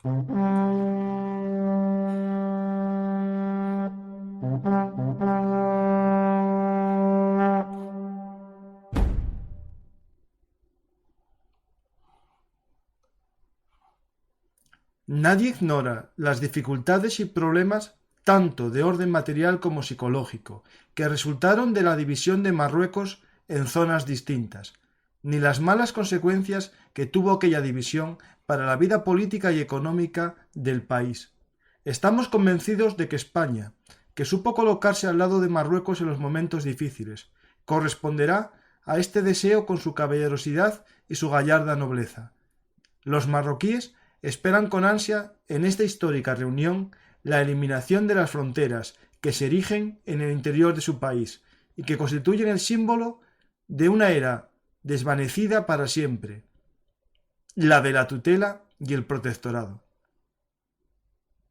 Nadie ignora las dificultades y problemas tanto de orden material como psicológico que resultaron de la división de Marruecos en zonas distintas, ni las malas consecuencias que tuvo aquella división para la vida política y económica del país. Estamos convencidos de que España, que supo colocarse al lado de Marruecos en los momentos difíciles, corresponderá a este deseo con su caballerosidad y su gallarda nobleza. Los marroquíes esperan con ansia en esta histórica reunión la eliminación de las fronteras que se erigen en el interior de su país y que constituyen el símbolo de una era desvanecida para siempre, la de la tutela y el protectorado.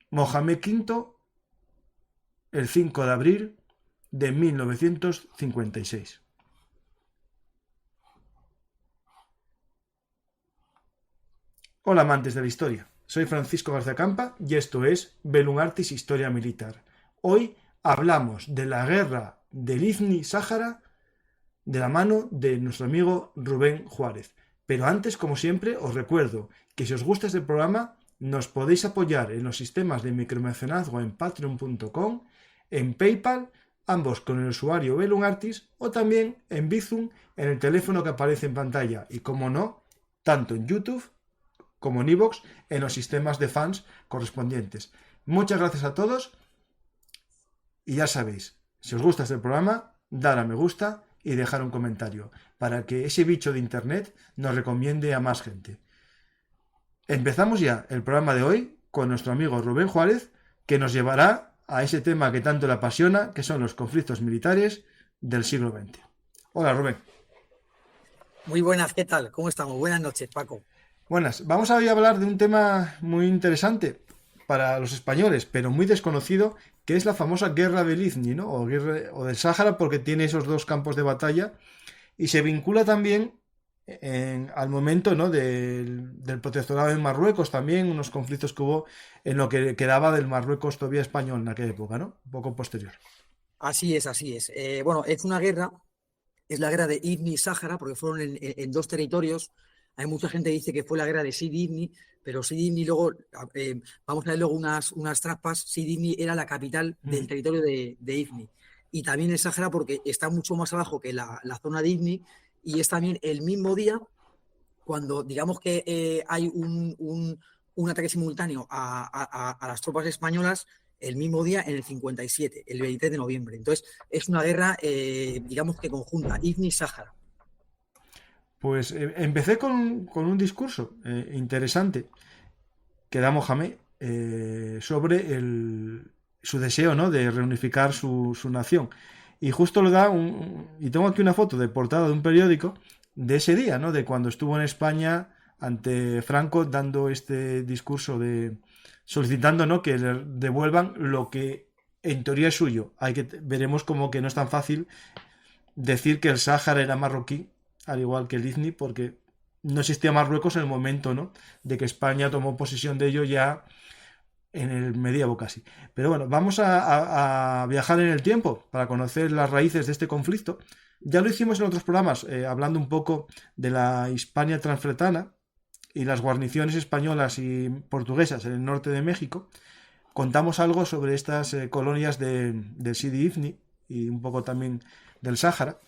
Mohamed V, el 5 de abril de 1956. Hola amantes de la historia, soy Francisco García Campa y esto es Bellum Artis Historia Militar. Hoy hablamos de la guerra del Ifni-Sáhara de la mano de nuestro amigo Rubén Juárez. Pero antes, como siempre, os recuerdo que si os gusta este programa nos podéis apoyar en los sistemas de micromecenazgo en patreon.com, en PayPal, ambos con el usuario Bellum Artis, o también en Bizum en el teléfono que aparece en pantalla y, como no, tanto en YouTube como en iVoox, en los sistemas de fans correspondientes. Muchas gracias a todos y ya sabéis, si os gusta este programa, dar a me gusta y dejar un comentario para que ese bicho de internet nos recomiende a más gente. Empezamos ya el programa de hoy con nuestro amigo Rubén Juárez, que nos llevará a ese tema que tanto le apasiona, que son los conflictos militares del siglo XX. Hola Rubén. Muy buenas, ¿qué tal? ¿Cómo estamos? Buenas noches, Paco. Buenas, vamos a hoy a hablar de un tema muy interesante para los españoles, pero muy desconocido, que es la famosa guerra del Ifni, ¿no? O del Sáhara, porque tiene esos dos campos de batalla y se vincula también al momento, ¿no? del protectorado en Marruecos, también unos conflictos que hubo en lo que quedaba del Marruecos todavía español en aquella época, ¿no? Un poco posterior. Así es, así es. Bueno, es una guerra, es la guerra de Ifni y Sáhara, porque fueron en dos territorios. Hay mucha gente que dice que fue la guerra de Sidi Ifni, pero Sidi Ifni luego, vamos a ver luego unas trampas, Sidi Ifni era la capital del territorio de Ifni. Y también el Sáhara porque está mucho más abajo que la zona de Ifni y es también el mismo día cuando digamos que hay un ataque simultáneo a las tropas españolas el mismo día en el 57, el 23 de noviembre. Entonces, es una guerra, digamos que conjunta, Ifni-Sáhara. Pues empecé con un discurso interesante que da Mohamed sobre su deseo, ¿no? De reunificar su nación. Y justo lo da y tengo aquí una foto de portada de un periódico de ese día, ¿no? De cuando estuvo en España ante Franco dando este discurso solicitando, ¿no? Que le devuelvan lo que en teoría es suyo. Veremos como que no es tan fácil decir que el Sáhara era marroquí, al igual que el Ifni, porque no existía Marruecos en el momento, ¿no? De que España tomó posesión de ello ya en el medievo casi. Pero bueno, vamos a viajar en el tiempo para conocer las raíces de este conflicto. Ya lo hicimos en otros programas, hablando un poco de la Hispania transfretana y las guarniciones españolas y portuguesas en el norte de México. Contamos algo sobre estas colonias del Sidi Ifni y un poco también del Sáhara.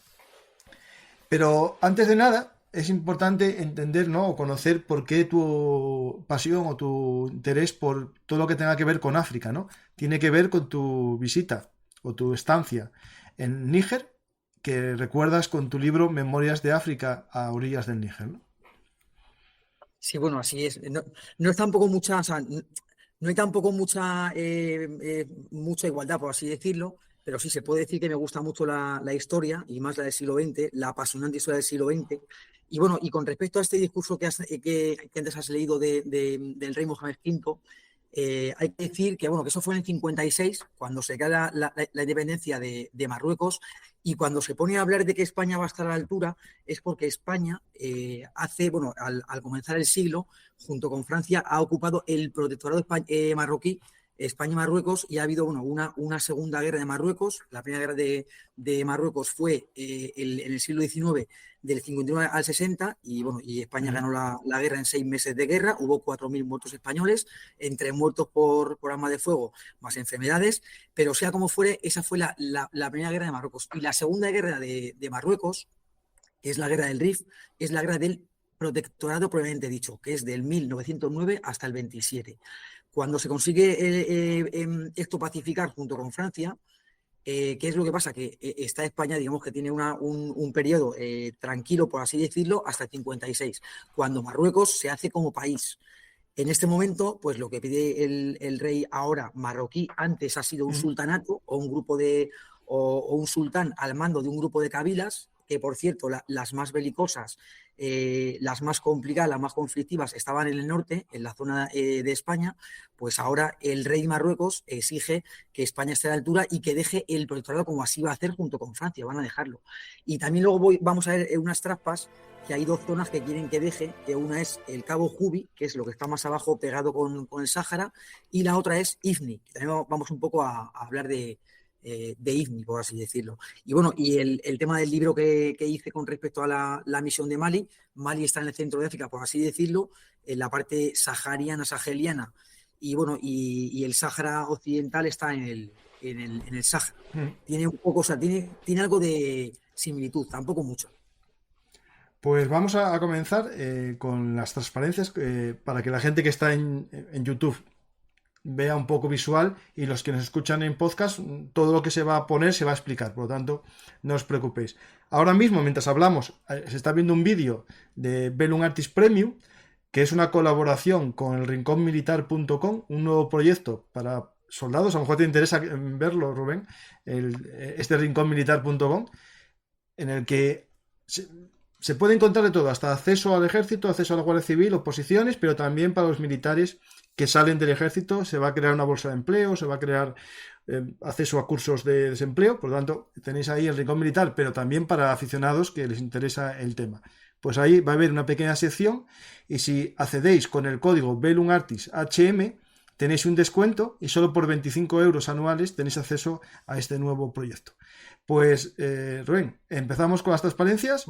Pero antes de nada, es importante entender, ¿no? O conocer por qué tu pasión o tu interés por todo lo que tenga que ver con África, ¿no? Tiene que ver con tu visita o tu estancia en Níger, que recuerdas con tu libro Memorias de África a orillas del Níger, ¿no? Sí, bueno, así es. No es tampoco mucha, o sea, no hay tampoco mucha igualdad, por así decirlo, pero sí se puede decir que me gusta mucho la historia, y más la del siglo XX, la apasionante historia del siglo XX. Y bueno, y con respecto a este discurso que antes has leído del rey Mohamed V, Hay que decir que, bueno, que eso fue en el 56, cuando se crea la independencia de Marruecos, y cuando se pone a hablar de que España va a estar a la altura, es porque España bueno, al comenzar el siglo, junto con Francia, ha ocupado el protectorado marroquí, España y Marruecos, y ha habido, bueno, una segunda guerra de Marruecos. La primera guerra de Marruecos fue en el siglo XIX, del 59 al 60, y bueno, y España ganó la guerra en 6 meses de guerra. Hubo 4.000 muertos españoles, entre muertos por arma de fuego, más enfermedades, pero sea como fuere, esa fue la primera guerra de Marruecos. Y la segunda guerra de Marruecos, que es la guerra del Rif, es la guerra del protectorado propiamente dicho, que es del 1909 hasta el 27. Cuando se consigue esto pacificar junto con Francia, ¿qué es lo que pasa? Que está España, digamos que tiene un periodo tranquilo, por así decirlo, hasta el 56, cuando Marruecos se hace como país. En este momento, pues lo que pide el rey ahora marroquí, antes ha sido un sultanato o un grupo o un sultán al mando de un grupo de cabilas, que por cierto, las más belicosas, las más complicadas, las más conflictivas estaban en el norte, en la zona de España. Pues ahora el rey de Marruecos exige que España esté a la altura y que deje el protectorado, como así va a hacer junto con Francia, van a dejarlo. Y también luego vamos a ver unas trampas, que hay dos zonas que quieren que deje, que una es el Cabo Jubi, que es lo que está más abajo pegado con el Sáhara, y la otra es Ifni, que también vamos un poco a hablar de Ifni, por así decirlo. Y bueno, y el tema del libro que hice con respecto a la misión de Mali. Mali está en el centro de África, por así decirlo, en la parte sahariana, saheliana, y bueno, y el Sáhara occidental está en el Sáhara. Tiene un poco, o sea, tiene algo de similitud, tampoco mucho. Pues vamos a comenzar con las transparencias para que la gente que está en YouTube vea un poco visual, y los que nos escuchan en podcast, todo lo que se va a poner se va a explicar, por lo tanto no os preocupéis. Ahora mismo, mientras hablamos, se está viendo un vídeo de Bellum Artist Premium, que es una colaboración con el rinconmilitar.com, un nuevo proyecto para soldados. A lo mejor te interesa verlo, Rubén, este rinconmilitar.com, en el que se puede encontrar de todo, hasta acceso al ejército, acceso a la Guardia Civil, oposiciones, pero también para los militares que salen del ejército. Se va a crear una bolsa de empleo, se va a crear acceso a cursos de desempleo. Por lo tanto, tenéis ahí el Rincón Militar, pero también para aficionados que les interesa el tema. Pues ahí va a haber una pequeña sección, y si accedéis con el código BellumArtisHM tenéis un descuento, y solo por 25 euros anuales tenéis acceso a este nuevo proyecto. Pues, Rubén, empezamos con las transparencias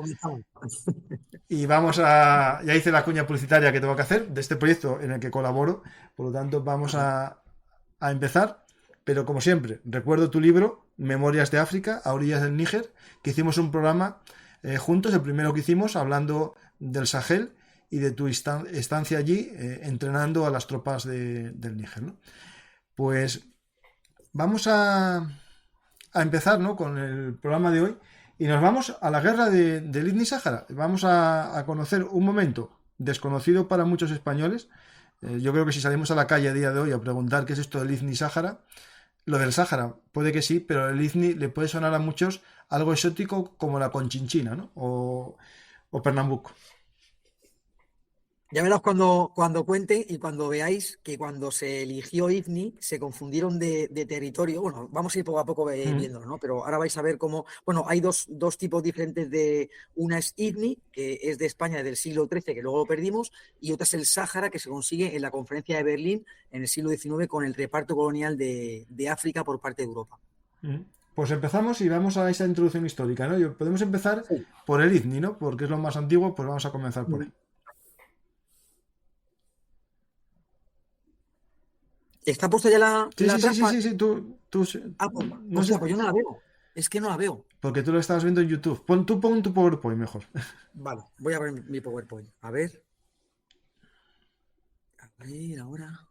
y ya hice la cuña publicitaria que tengo que hacer de este proyecto en el que colaboro. Por lo tanto, vamos a empezar. Pero como siempre, recuerdo tu libro, Memorias de África, a orillas del Níger, que hicimos un programa juntos, el primero que hicimos, hablando del Sahel y de tu estancia allí entrenando a las tropas del Níger, ¿no? Pues vamos a empezar, ¿no?, con el programa de hoy, y nos vamos a la guerra del Ifni-Sáhara. Vamos a conocer un momento desconocido para muchos españoles. Yo creo que si salimos a la calle a día de hoy a preguntar qué es esto del Ifni-Sáhara, lo del Sáhara puede que sí, pero el Ifni le puede sonar a muchos algo exótico, como la Conchinchina, ¿no?, o Pernambuco. Ya verás cuando cuente y cuando veáis que cuando se eligió Ifni se confundieron de territorio. Bueno, vamos a ir poco a poco viéndolo, ¿no? Pero ahora vais a ver cómo. Bueno, hay dos tipos diferentes de. Una es Ifni, que es de España del siglo XIII, que luego lo perdimos, y otra es el Sáhara, que se consigue en la conferencia de Berlín en el siglo XIX con el reparto colonial de África por parte de Europa. Pues empezamos y vamos a esa introducción histórica, ¿no? Podemos empezar por el Ifni, ¿no? Porque es lo más antiguo, pues vamos a comenzar por ahí. ¿Está puesta ya la trampa? Sí. Tú pues no sé, pues yo no la veo. Es que no la veo. porque tú lo estabas viendo en YouTube. Pon tu PowerPoint mejor. Vale, voy a ver mi PowerPoint. A ver. A ver, ahora.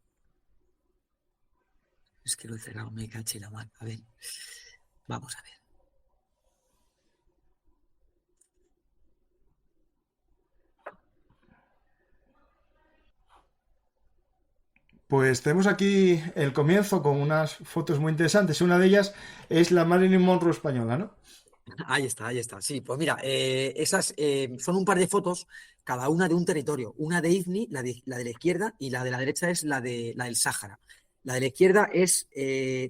Es que lo he cerrado, me caché la mano. A ver. Vamos a ver. Pues tenemos aquí el comienzo con unas fotos muy interesantes. Una de ellas es la Marilyn Monroe española, ¿no? Ahí está, ahí está. Sí, pues mira, esas son un par de fotos, cada una de un territorio. Una de IFNI, la de la izquierda, y la de la derecha es la del Sáhara. La de la izquierda es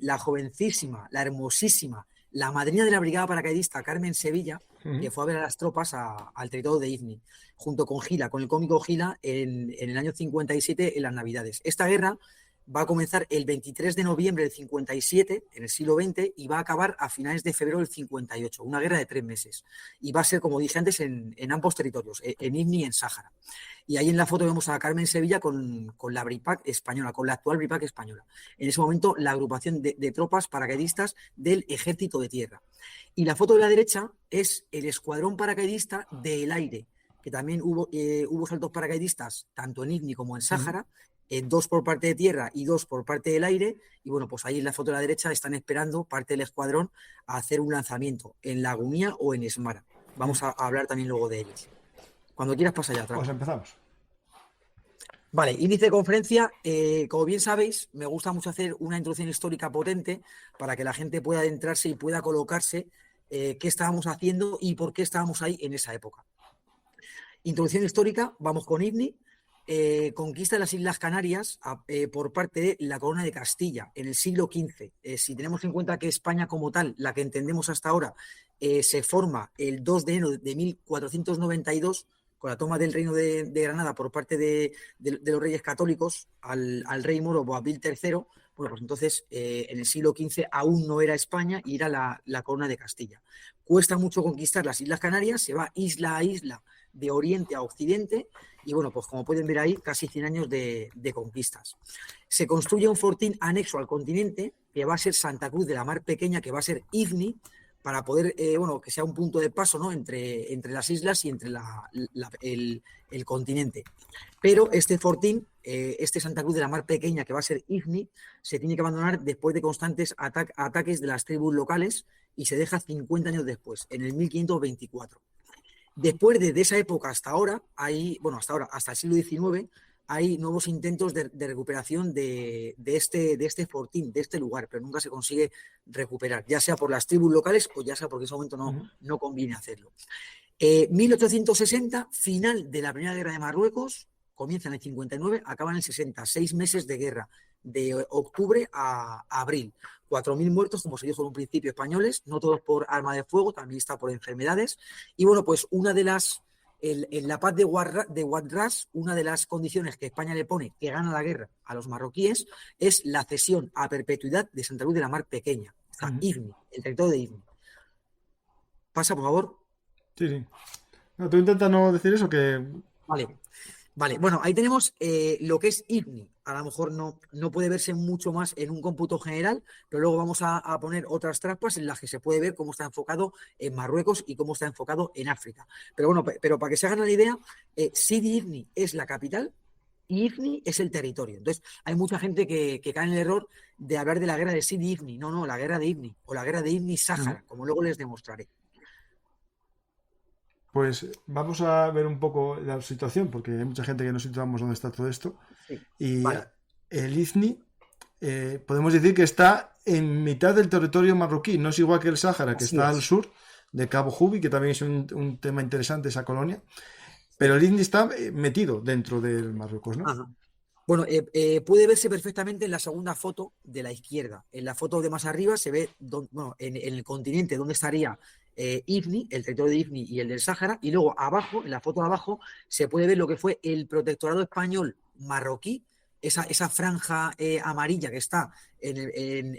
la jovencísima, la hermosísima, la madrina de la brigada paracaidista Carmen Sevilla, Ujú. que fue a ver a las tropas al territorio de IFNI, junto con Gila, con el cómico Gila, en el año 57, en las Navidades. Esta guerra va a comenzar el 23 de noviembre del 57, en el siglo XX, y va a acabar a finales de febrero del 58, una guerra de 3 meses. Y va a ser, como dije antes, en ambos territorios, en IFNI y en Sáhara. Y ahí en la foto vemos a Carmen Sevilla con la BRIPAC española, con la actual BRIPAC española. En ese momento, la agrupación de tropas paracaidistas del Ejército de Tierra. Y la foto de la derecha es el escuadrón paracaidista del aire, que también hubo saltos paracaidistas tanto en IFNI como en Ujú. Sáhara, dos por parte de tierra y dos por parte del aire. Y bueno, pues ahí en la foto de la derecha están esperando parte del escuadrón a hacer un lanzamiento en Lagunía o en Esmara. Vamos a hablar también luego de ellos. Cuando quieras pasa ya, Pues Trapa. empezamos. Vale, índice de conferencia, como bien sabéis, me gusta mucho hacer una introducción histórica potente para que la gente pueda adentrarse y pueda colocarse qué estábamos haciendo y por qué estábamos ahí en esa época. Introducción histórica, vamos con IFNI. Conquista de las Islas Canarias por parte de la Corona de Castilla en el siglo XV. Si tenemos en cuenta que España como tal, la que entendemos hasta ahora, se forma el 2 de enero de 1492 con la toma del reino de Granada por parte de los reyes católicos al rey moro Boabdil III. Bueno, pues entonces en el siglo XV aún no era España y era la Corona de Castilla. Cuesta mucho conquistar las Islas Canarias, se va isla a isla, de oriente a occidente, y bueno, pues como pueden ver ahí, casi 100 años de conquistas. Se construye un fortín anexo al continente, que va a ser Santa Cruz de la Mar Pequeña, que va a ser IFNI, para poder, bueno, que sea un punto de paso, ¿no? Entre las islas y entre el continente. Pero este fortín, este Santa Cruz de la Mar Pequeña, que va a ser IFNI, se tiene que abandonar después de constantes ataques de las tribus locales y se deja 50 años después, en el 1524. Después de esa época hasta ahora, hasta el siglo XIX, hay nuevos intentos de recuperación de este fortín, de este lugar, pero nunca se consigue recuperar, ya sea por las tribus locales o ya sea porque en ese momento Ujú. no conviene hacerlo. 1860, final de la Primera Guerra de Marruecos, comienza en el 59, acaba en el 60, 6 meses de guerra, de octubre a abril. 4.000 muertos, como se dijo en un principio, españoles, no todos por arma de fuego, también está por enfermedades. Y bueno, pues una de las, en la paz de Wadras, una de las condiciones que España le pone que gana la guerra a los marroquíes es la cesión a perpetuidad de Santa Cruz de la Mar Pequeña, o sea, Ujú. IFNI, el territorio de IFNI. Pasa, por favor. Sí, sí. No, tú intenta no decir eso, que... Vale. Vale, bueno, ahí tenemos lo que es IFNI. A lo mejor no puede verse mucho más en un cómputo general, pero luego vamos a poner otras trampas en las que se puede ver cómo está enfocado en Marruecos y cómo está enfocado en África. Pero bueno, pero para que se hagan la idea, Sidi Ifni es la capital y Ifni es el territorio. Entonces, hay mucha gente que cae en el error de hablar de la guerra de Sidi Ifni. No, no, la guerra de Ifni o la guerra de Ujú. Ifni-Sáhara, como luego les demostraré. Pues vamos a ver un poco la situación, porque hay mucha gente que no situamos dónde está todo esto. Sí, Y vale, el IFNI, podemos decir que está en mitad del territorio marroquí, no es igual que el Sáhara, que así está al es. sur de Cabo Jubi, que también es un tema interesante esa colonia, pero Sí. el IFNI está metido dentro del Marruecos, ¿no? Ajá. Bueno, puede verse perfectamente en la segunda foto de la izquierda. En la foto de más arriba se ve, bueno, en el continente donde estaría IFNI, el territorio de IFNI y el del Sáhara, y luego abajo, en la foto de abajo, se puede ver lo que fue el protectorado español marroquí, esa franja amarilla que está en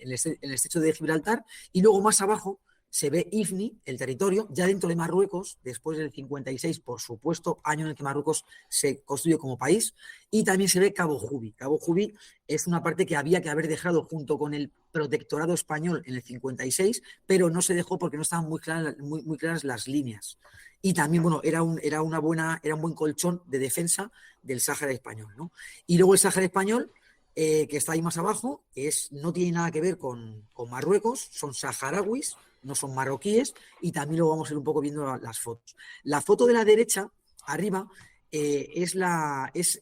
el estrecho de Gibraltar, y luego más abajo se ve IFNI, el territorio, ya dentro de Marruecos, después del 56, por supuesto, año en el que Marruecos se constituye como país, y también se ve Cabo Jubi. Cabo Jubi es una parte que había que haber dejado junto con el protectorado español en el 56, pero no se dejó porque no estaban muy claras las líneas. Y también, bueno, era un buen colchón de defensa del Sáhara español, ¿no? Y luego el Sáhara español, que está ahí más abajo, no tiene nada que ver con Marruecos, son saharauis, no son marroquíes, y también lo vamos a ir un poco viendo las fotos. La foto de la derecha, arriba, es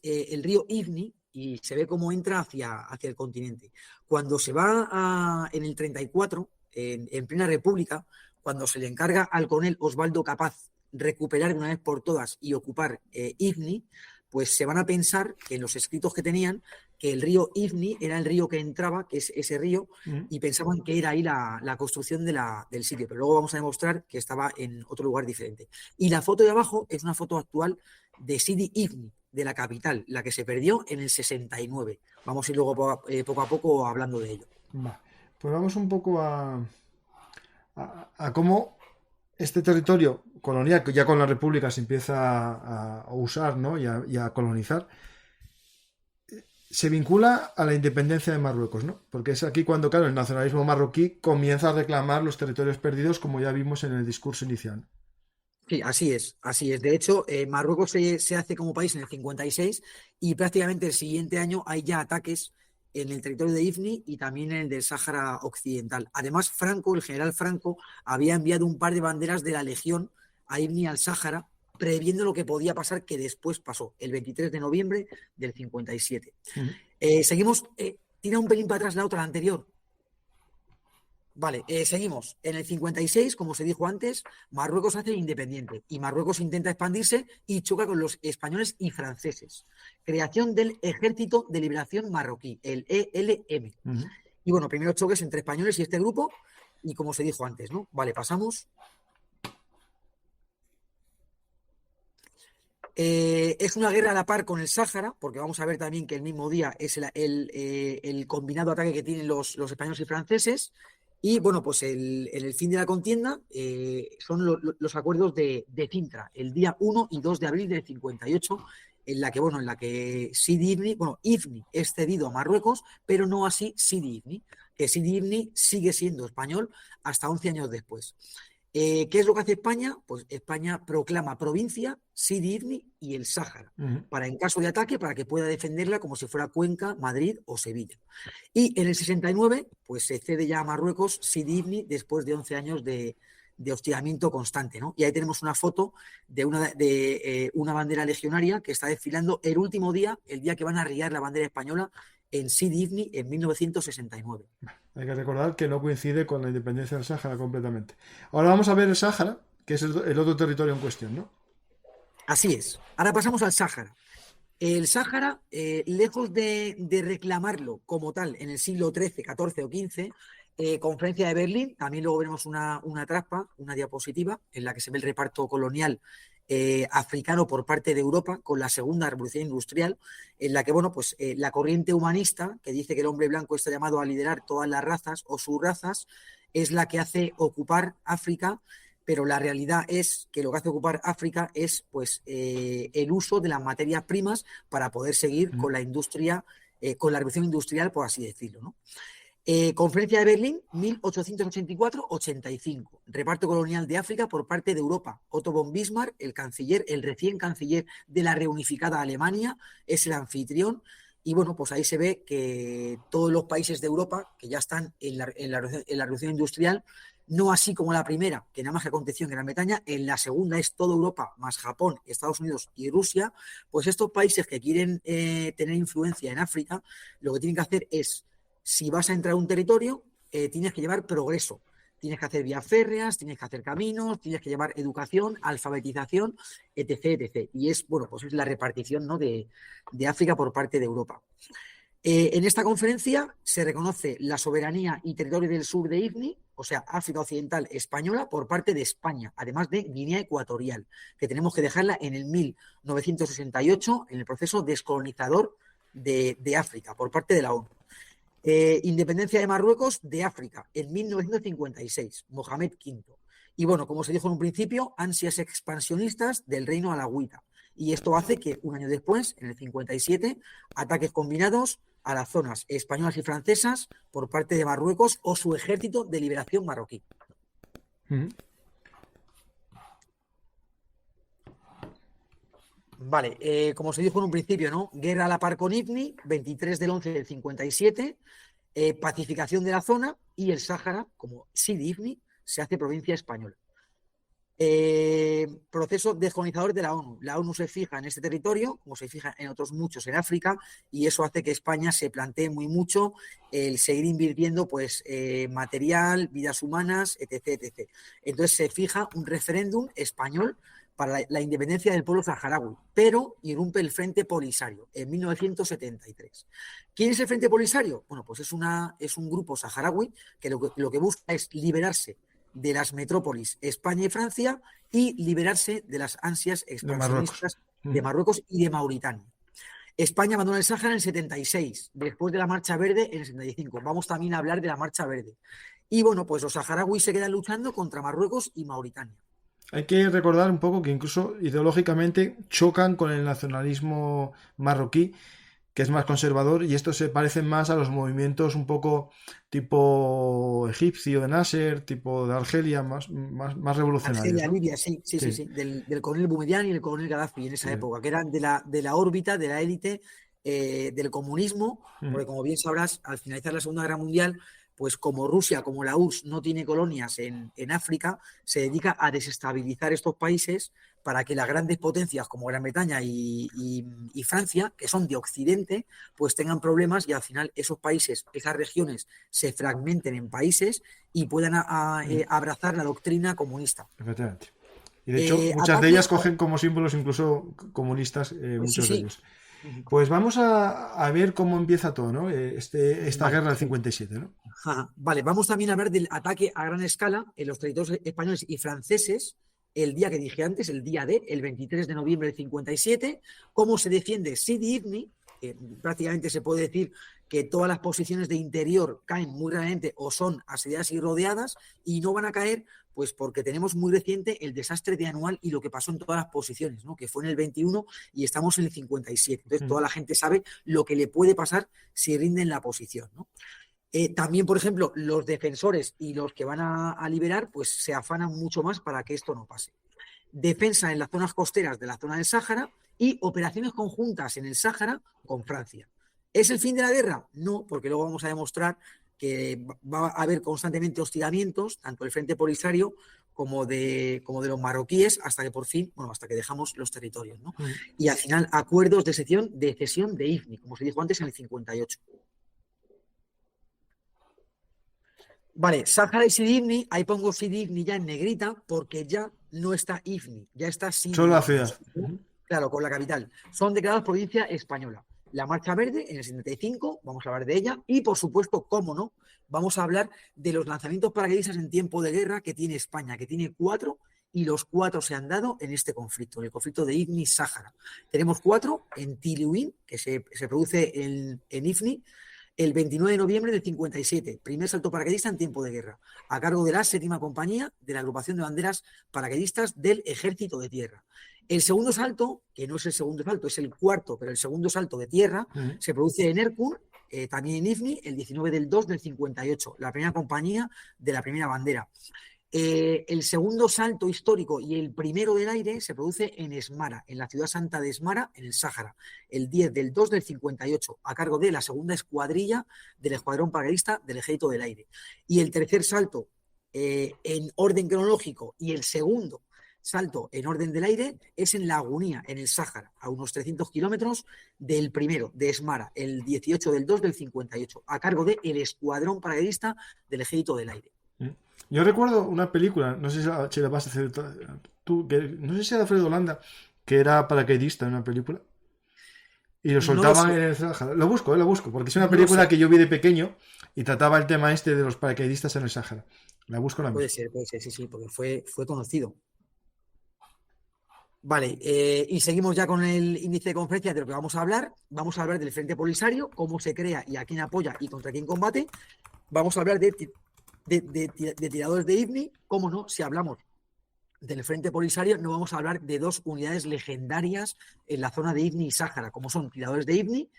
el río Ifni y se ve cómo entra hacia el continente. Cuando se va en el 34, en plena república, cuando se le encarga al coronel Osvaldo Capaz recuperar de una vez por todas y ocupar Ifni, pues se van a pensar que en los escritos que tenían, que el río Ifni era el río que entraba, que es ese río, y pensaban que era ahí la construcción del sitio, pero luego vamos a demostrar que estaba en otro lugar diferente. Y la foto de abajo es una foto actual de Sidi Ifni, de la capital, la que se perdió en el 69. Vamos a ir luego poco a poco hablando de ello. Va. Pues vamos un poco a cómo este territorio colonial, que ya con la República se empieza a usar, ¿no? y a colonizar, se vincula a la independencia de Marruecos, ¿no? Porque es aquí cuando, claro, el nacionalismo marroquí comienza a reclamar los territorios perdidos, como ya vimos en el discurso inicial. Sí, así es, así es. De hecho, Marruecos se hace como país en el 56 y prácticamente el siguiente año hay ya ataques en el territorio de Ifni y también en el del Sáhara Occidental. Además, Franco, el general Franco, había enviado un par de banderas de la Legión a Ifni al Sáhara, previendo lo que podía pasar, que después pasó, el 23 de noviembre del 57. Seguimos, tira un pelín para atrás la otra, la anterior. Vale, seguimos. En el 56, como se dijo antes, Marruecos hace independiente y Marruecos intenta expandirse y choca con los españoles y franceses. Creación del Ejército de Liberación Marroquí, el ELM. Y bueno, primeros choques entre españoles y este grupo y como se dijo antes, ¿no? Vale, pasamos. Es una guerra a la par con el Sáhara, porque vamos a ver también que el mismo día es el combinado ataque que tienen los españoles y franceses. Y bueno, pues en el fin de la contienda son los acuerdos de Cintra, el día 1 y 2 de abril del 58, en la que Sidi Ifni, Ifni es cedido a Marruecos, pero no así Sidi Ifni, que Sidi Ifni sigue siendo español hasta 11 años después. ¿Qué es lo que hace España? Pues España proclama provincia Sidi Ifni y el Sáhara, para en caso de ataque, para que pueda defenderla como si fuera Cuenca, Madrid o Sevilla. Y en el 69, pues se cede ya a Marruecos Sidi Ifni después de 11 años de hostigamiento constante, ¿no? Y ahí tenemos una foto de una bandera legionaria que está desfilando el último día, el día que van a arriar la bandera española en Sidi Ifni en 1969. Hay que recordar que no coincide con la independencia del Sáhara completamente. Ahora vamos a ver el Sáhara, que es el otro territorio en cuestión, ¿no? Así es. Ahora pasamos al Sáhara. El Sáhara, lejos de reclamarlo como tal en el siglo XIII, XIV o XV, Conferencia de Berlín, también luego veremos una traspa, una diapositiva, en la que se ve el reparto colonial africano por parte de Europa con la segunda revolución industrial, en la que, pues la corriente humanista, que dice que el hombre blanco está llamado a liderar todas las razas o subrazas, es la que hace ocupar África, pero la realidad es que lo que hace ocupar África es pues el uso de las materias primas para poder seguir con la industria, con la revolución industrial, por así decirlo, ¿no? Conferencia de Berlín, 1884-85. Reparto colonial de África por parte de Europa. Otto von Bismarck, el canciller, el recién canciller de la reunificada Alemania, es el anfitrión. Y bueno, pues ahí se ve que todos los países de Europa que ya están en la revolución industrial, no así como la primera, que nada más que aconteció en Gran Bretaña, en la segunda es toda Europa, más Japón, Estados Unidos y Rusia, pues estos países que quieren tener influencia en África, lo que tienen que hacer es, si vas a entrar a un territorio, tienes que llevar progreso. Tienes que hacer vías férreas, tienes que hacer caminos, tienes que llevar educación, alfabetización, etc, etc. Y es, pues es la repartición, ¿no?, de África por parte de Europa. En esta conferencia se reconoce la soberanía y territorio del sur de Ifni, o sea, África Occidental española, por parte de España, además de Guinea Ecuatorial, que tenemos que dejarla en el 1968 en el proceso descolonizador de África por parte de la ONU. Independencia de Marruecos de África en 1956, Mohamed V. Y como se dijo en un principio, ansias expansionistas del reino alauita. Y esto hace que un año después, en el 57, ataques combinados a las zonas españolas y francesas por parte de Marruecos o su ejército de liberación marroquí. Vale, como se dijo en un principio, ¿no? Guerra a la par con Ifni, 23 del 11 del 57, pacificación de la zona y el Sáhara, como Sidi Ifni, se hace provincia española. Proceso descolonizador de la ONU. La ONU se fija en este territorio, como se fija en otros muchos en África, y eso hace que España se plantee muy mucho el seguir invirtiendo pues, material, vidas humanas, etc, etc. Entonces se fija un referéndum español para la independencia del pueblo saharaui, pero irrumpe el Frente Polisario en 1973. ¿Quién es el Frente Polisario? Bueno, pues es un grupo saharaui que lo que busca es liberarse de las metrópolis España y Francia y liberarse de las ansias De Marruecos. expansionistas de Marruecos y de Mauritania. España abandona el Sáhara en el 76, después de la Marcha Verde en el 75. Vamos también a hablar de la Marcha Verde. Y bueno, pues los saharauis se quedan luchando contra Marruecos y Mauritania. Hay que recordar un poco que incluso ideológicamente chocan con el nacionalismo marroquí, que es más conservador, y estos se parecen más a los movimientos un poco tipo egipcio de Nasser, tipo de Argelia, más revolucionarios, Argelia, ¿no? Libia, sí, sí, sí, Sí, sí. Del coronel Boumedienne y el coronel Gaddafi en esa sí. época, que eran de la órbita, de la élite del comunismo, Mm. porque como bien sabrás, al finalizar la Segunda Guerra Mundial, pues como Rusia, como la URSS no tiene colonias en África, se dedica a desestabilizar estos países para que las grandes potencias como Gran Bretaña y Francia, que son de Occidente, pues tengan problemas y al final esos países, esas regiones se fragmenten en países y puedan Mm. abrazar la doctrina comunista. Efectivamente. Y de hecho, muchas de Ataque. ellas cogen como símbolos incluso comunistas, Sí, muchos de sí. ellos. Pues vamos a ver cómo empieza todo, ¿no? Esta Vale, guerra del perfecto. 57, ¿no? Ajá. Vale, vamos también a hablar del ataque a gran escala en los territorios españoles y franceses el día que dije antes, el día D, el 23 de noviembre del 57, cómo se defiende Sidi Ifni, que prácticamente se puede decir que todas las posiciones de interior caen muy rápidamente o son asediadas y rodeadas y no van a caer pues porque tenemos muy reciente el desastre de Anual y lo que pasó en todas las posiciones, ¿no? Que fue en el 21 y estamos en el 57. Entonces Mm. toda la gente sabe lo que le puede pasar si rinden la posición, ¿no? También, por ejemplo, los defensores y los que van a liberar, pues se afanan mucho más para que esto no pase. Defensa en las zonas costeras de la zona del Sáhara y operaciones conjuntas en el Sáhara con Francia. ¿Es el fin de la guerra? No, porque luego vamos a demostrar que va a haber constantemente hostigamientos, tanto del Frente Polisario como de los marroquíes, hasta que por fin, bueno, hasta que dejamos los territorios, ¿no? Mm. Y al final, acuerdos de cesión de Ifni, como se dijo antes, en el 58. Vale, Sáhara y Sidi Ifni, ahí pongo Sidi Ifni ya en negrita porque ya no está Ifni, ya está Solo Sidi la Ifni. ciudad. Ujú. Claro, con la capital. Son declarados provincia española. La Marcha Verde en el 75, vamos a hablar de ella. Y por supuesto, cómo no, vamos a hablar de los lanzamientos paracaidistas en tiempo de guerra que tiene España, que tiene 4 y los 4 se han dado en este conflicto, en el conflicto de Ifni-Sáhara. Tenemos 4 en Tiluín, que se produce en Ifni, el 29 de noviembre del 57, primer salto paracaidista en tiempo de guerra, a cargo de la séptima compañía de la agrupación de banderas paracaidistas del Ejército de Tierra. El segundo salto, que no es el segundo salto, es el cuarto, pero el segundo salto de tierra, Mm. se produce en Erkun, también en Ifni, el 19 del 2 del 58, la primera compañía de la primera bandera. El segundo salto histórico y el primero del aire se produce en Esmara, en la ciudad santa de Esmara, en el Sáhara, el 10 del 2 del 58, a cargo de la segunda escuadrilla del Escuadrón Paracaidista del Ejército del Aire. Y el tercer salto en orden cronológico y el segundo salto en orden del aire es en Lagunía, en el Sáhara, a unos 300 kilómetros del primero, de Esmara, el 18 del 2 del 58, a cargo del Escuadrón Paracaidista del Ejército del Aire. Mm. Yo recuerdo una película, no sé si la vas a hacer tú, que, no sé si era Alfredo Holanda, que era paracaidista en una película, y lo No lo soltaban sé, en el Sáhara. Lo busco, porque es una no lo película sé. que yo vi de pequeño y trataba el tema este de los paracaidistas en el Sáhara. La busco ahora mismo. Puede ser, sí, sí, porque fue conocido. Vale, y seguimos ya con el índice de conferencia de lo que vamos a hablar. Vamos a hablar del Frente Polisario, cómo se crea y a quién apoya y contra quién combate. Vamos a hablar de tiradores de Ifni. Cómo no, si hablamos del Frente Polisario, no vamos a hablar de dos unidades legendarias en la zona de Ifni y Sáhara, como son tiradores de Ifni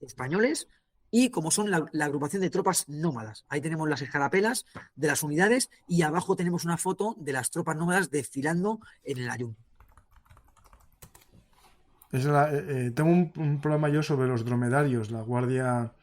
españoles y como son la agrupación de tropas nómadas. Ahí tenemos las escarapelas de las unidades y abajo tenemos una foto de las tropas nómadas desfilando en el Ayun. Tengo un programa yo sobre los dromedarios, la guardia,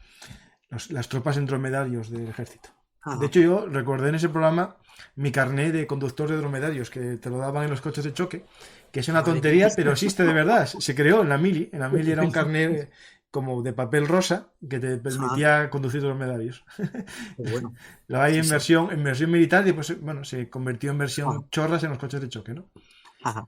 las tropas en dromedarios del ejército. De Ajá. hecho, yo recordé en ese programa mi carné de conductor de dromedarios que te lo daban en los coches de choque, que es una Madre mía. tontería, pero existe de verdad. Se creó en la Mili. En la Qué Mili era un bueno. carné como de papel rosa que te Ajá. permitía conducir dromedarios. Qué bueno. Lo hay Sí, sí. en versión militar y pues bueno, se convirtió en Ajá. versión chorras en los coches de choque, ¿no? Ajá.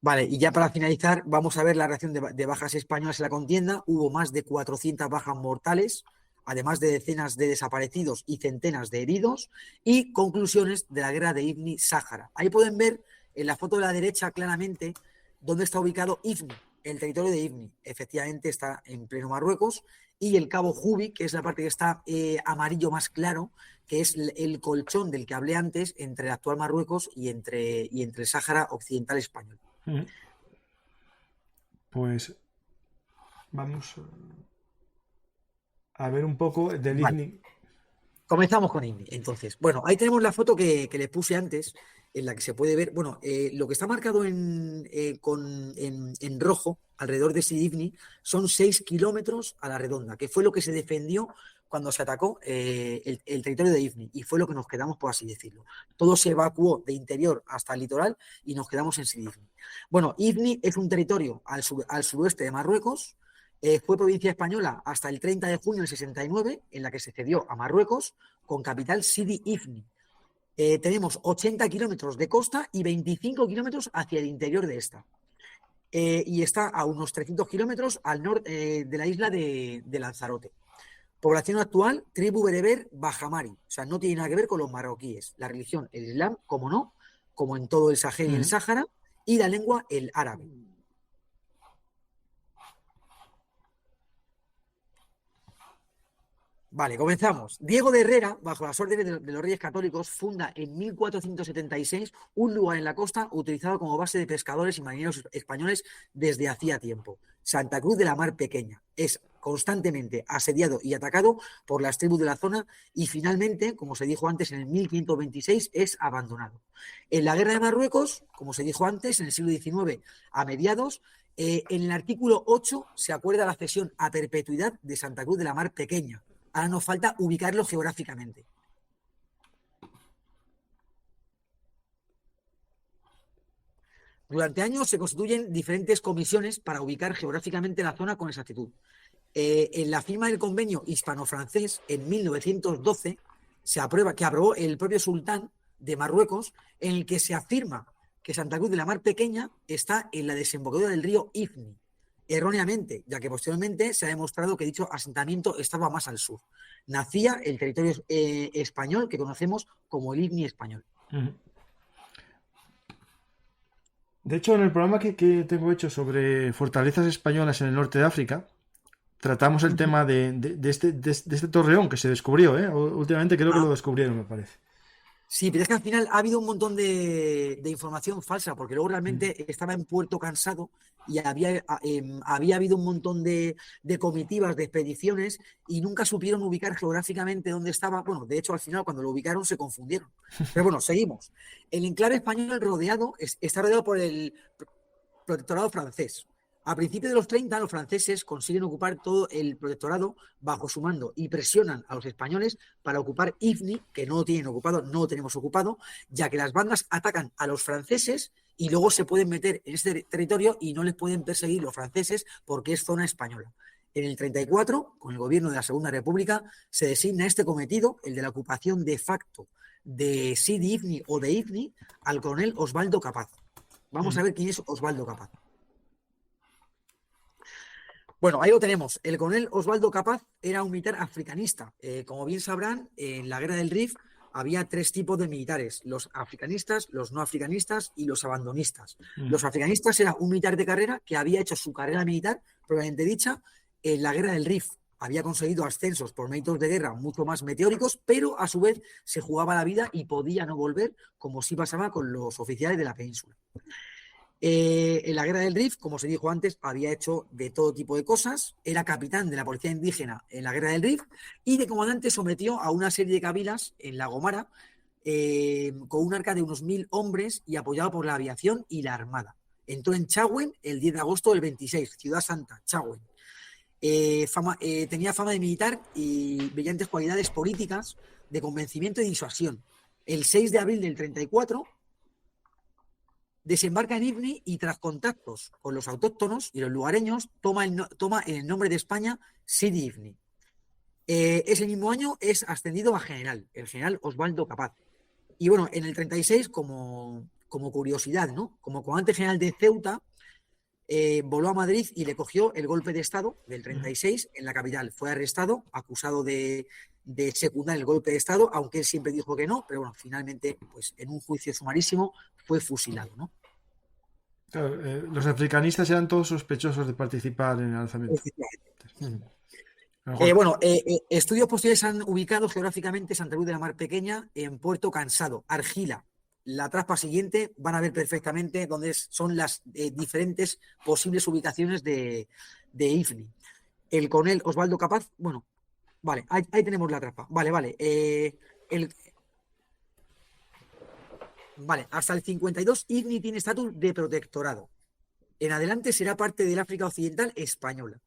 Vale, y ya para finalizar, vamos a ver la reacción de bajas españolas en la contienda. Hubo más de 400 bajas mortales, además de decenas de desaparecidos y centenas de heridos, y conclusiones de la guerra de Ifni-Sáhara. Ahí pueden ver en la foto de la derecha claramente dónde está ubicado Ifni, el territorio de Ifni. Efectivamente está en pleno Marruecos, y el cabo Jubi, que es la parte que está amarillo más claro, que es el colchón del que hablé antes entre el actual Marruecos y entre el Sáhara Occidental español. Mm. Pues vamos a ver un poco del Vale, IGNI. comenzamos con Indy. Entonces, bueno, ahí tenemos la foto que le puse antes, en la que se puede ver, bueno, lo que está marcado en rojo alrededor de Sidibni son 6 kilómetros a la redonda, que fue lo que se defendió cuando se atacó el territorio de Ifni, y fue lo que nos quedamos, por así decirlo. Todo se evacuó de interior hasta el litoral y nos quedamos en Sidibni. Bueno, Ifni es un territorio al suroeste de Marruecos. Fue provincia española hasta el 30 de junio del 69, en la que se cedió a Marruecos, con capital Sidi Ifni. Tenemos 80 kilómetros de costa y 25 kilómetros hacia el interior de esta. Y está a unos 300 kilómetros al norte de la isla de Lanzarote. Población actual, tribu bereber Bajamari. O sea, no tiene nada que ver con los marroquíes. La religión, el Islam, como no, como en todo el Sahel y el Mm. Sáhara, y la lengua, el árabe. Vale, comenzamos. Diego de Herrera, bajo las órdenes de los Reyes Católicos, funda en 1476 un lugar en la costa utilizado como base de pescadores y marineros españoles desde hacía tiempo. Santa Cruz de la Mar Pequeña. Es constantemente asediado y atacado por las tribus de la zona y finalmente, como se dijo antes, en el 1526 es abandonado. En la Guerra de Marruecos, como se dijo antes, en el siglo XIX a mediados, en el artículo 8 se acuerda la cesión a perpetuidad de Santa Cruz de la Mar Pequeña. Ahora nos falta ubicarlo geográficamente. Durante años se constituyen diferentes comisiones para ubicar geográficamente la zona con exactitud. En la firma del convenio hispano-francés en 1912 se aprueba, que aprobó el propio sultán de Marruecos, en el que se afirma que Santa Cruz de la Mar Pequeña está en la desembocadura del río Ifni, erróneamente, ya que posteriormente se ha demostrado que dicho asentamiento estaba más al sur. Nacía el territorio español que conocemos como el Ifni español. Mm. De hecho, en el programa que tengo hecho sobre fortalezas españolas en el norte de África, tratamos el tema de este torreón que se descubrió, ¿eh? Últimamente creo que lo Ah, descubrieron, me parece. sí, pero es que al final ha habido un montón de información falsa, porque luego Mm. realmente estaba en Puerto Cansado y había habido un montón de comitivas, de expediciones, y nunca supieron ubicar geográficamente dónde estaba. Bueno, de hecho, al final, cuando lo ubicaron, se confundieron. Pero bueno, seguimos. El enclave español está rodeado por el protectorado francés. A principios de los 30, los franceses consiguen ocupar todo el protectorado bajo su mando y presionan a los españoles para ocupar Ifni, que no lo tienen ocupado, no lo tenemos ocupado, ya que las bandas atacan a los franceses y luego se pueden meter en ese territorio y no les pueden perseguir los franceses porque es zona española. En el 34, con el gobierno de la Segunda República, se designa este cometido, el de la ocupación de facto de Sidi Ifni o de Ifni, al coronel Osvaldo Capaz. Vamos Mm. a ver quién es Osvaldo Capaz. Bueno, ahí lo tenemos. El coronel Osvaldo Capaz era un militar africanista. Como bien sabrán, en la guerra del Rif había tres tipos de militares: los africanistas, los no africanistas y los abandonistas. Mm. Los africanistas era un militar de carrera que había hecho su carrera militar, propiamente dicha, en la guerra del Rif. Había conseguido ascensos por méritos de guerra mucho más meteóricos, pero a su vez se jugaba la vida y podía no volver, como sí pasaba con los oficiales de la península. En la guerra del Rif, como se dijo antes, había hecho de todo tipo de cosas. Era capitán de la policía indígena en la guerra del Rif y de comandante sometió a una serie de cabilas en La Gomara, con un arca de unos 1000 hombres y apoyado por la aviación y la armada. Entró en Chagüen el 10 de agosto del 26, Ciudad Santa, Chagüen. tenía fama de militar y brillantes cualidades políticas de convencimiento y disuasión. El 6 de abril del 34 desembarca en Ifni y tras contactos con los autóctonos y los lugareños toma en el nombre de España Sidi Ifni. Ese mismo año es ascendido a general, el general Osvaldo Capaz. Y bueno, en el 36, como curiosidad, ¿no? Como comandante general de Ceuta, voló a Madrid y le cogió el golpe de Estado del 36 en la capital. Fue arrestado, acusado de secundar el golpe de Estado, aunque él siempre dijo que no, pero bueno, finalmente, pues en un juicio sumarísimo, fue fusilado, ¿no? Claro, los africanistas eran todos sospechosos de participar en el alzamiento. Bueno, estudios posteriores han ubicado geográficamente Santa Cruz de la Mar Pequeña en Puerto Cansado, Argila. La trampa siguiente van a ver perfectamente dónde son las diferentes posibles ubicaciones de Ifni. El coronel Osvaldo Capaz, bueno, vale, ahí tenemos la trampa. Vale. Vale, hasta el 52 Ifni tiene estatus de protectorado. En adelante será parte del África Occidental española,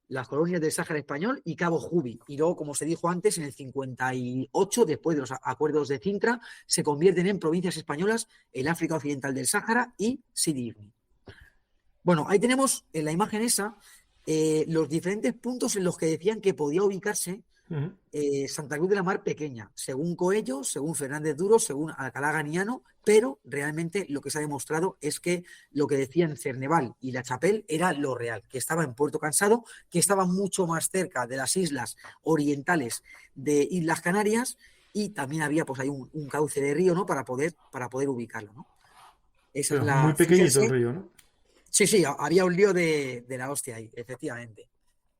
las colonias del Sáhara español y Cabo Jubi. Y luego, como se dijo antes, en el 58, después de los acuerdos de Cintra, se convierten en provincias españolas el África Occidental del Sáhara y Sidi Ifni. Bueno, ahí tenemos en la imagen esa los diferentes puntos en los que decían que podía ubicarse Santa Cruz de la Mar Pequeña, según Coello, según Fernández Duro, según Alcalá Ganiano, pero realmente lo que se ha demostrado es que lo que decían Cerneval y La Chapelle era lo real, que estaba en Puerto Cansado, que estaba mucho más cerca de las islas orientales de Islas Canarias y también había pues ahí un cauce de río, ¿no? Para poder ubicarlo, ¿no? Esa es Muy pequeñito el río, ¿no? Sí, había un lío de la hostia ahí, efectivamente.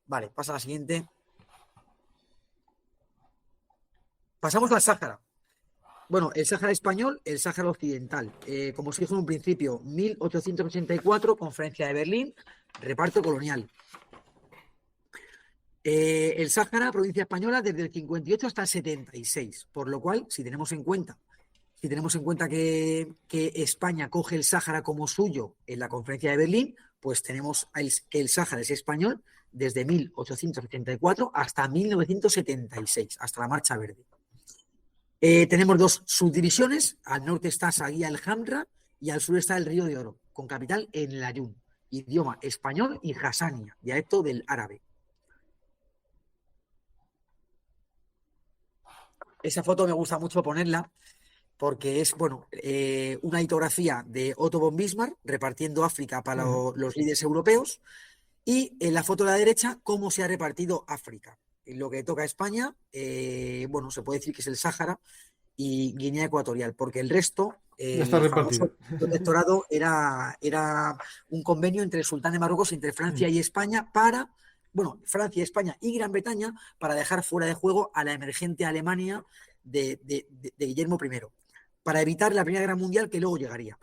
Vale, pasa a la siguiente. Pasamos al Sáhara. Bueno, el Sáhara español, el Sáhara occidental. Como os dijo en un principio, 1884, Conferencia de Berlín, reparto colonial. El Sáhara, provincia española, desde el 58 hasta el 76. Por lo cual, si tenemos en cuenta que España coge el Sáhara como suyo en la Conferencia de Berlín, pues tenemos que el Sáhara es español desde 1884 hasta 1976, hasta la Marcha Verde. Tenemos dos subdivisiones. Al norte está Saguía el Hamra y al sur está el Río de Oro, con capital en Layún. Idioma español y Hassania, dialecto del árabe. Esa foto me gusta mucho ponerla porque es, bueno, una litografía de Otto von Bismarck repartiendo África para los líderes europeos y en la foto de la derecha cómo se ha repartido África. En lo que toca a España, bueno, se puede decir que es el Sáhara y Guinea Ecuatorial, porque el resto, el famoso protectorado, era un convenio entre el sultán de Marruecos, entre Francia y España para, bueno, Francia, España y Gran Bretaña para dejar fuera de juego a la emergente Alemania de Guillermo I, para evitar la Primera Guerra Mundial que luego llegaría.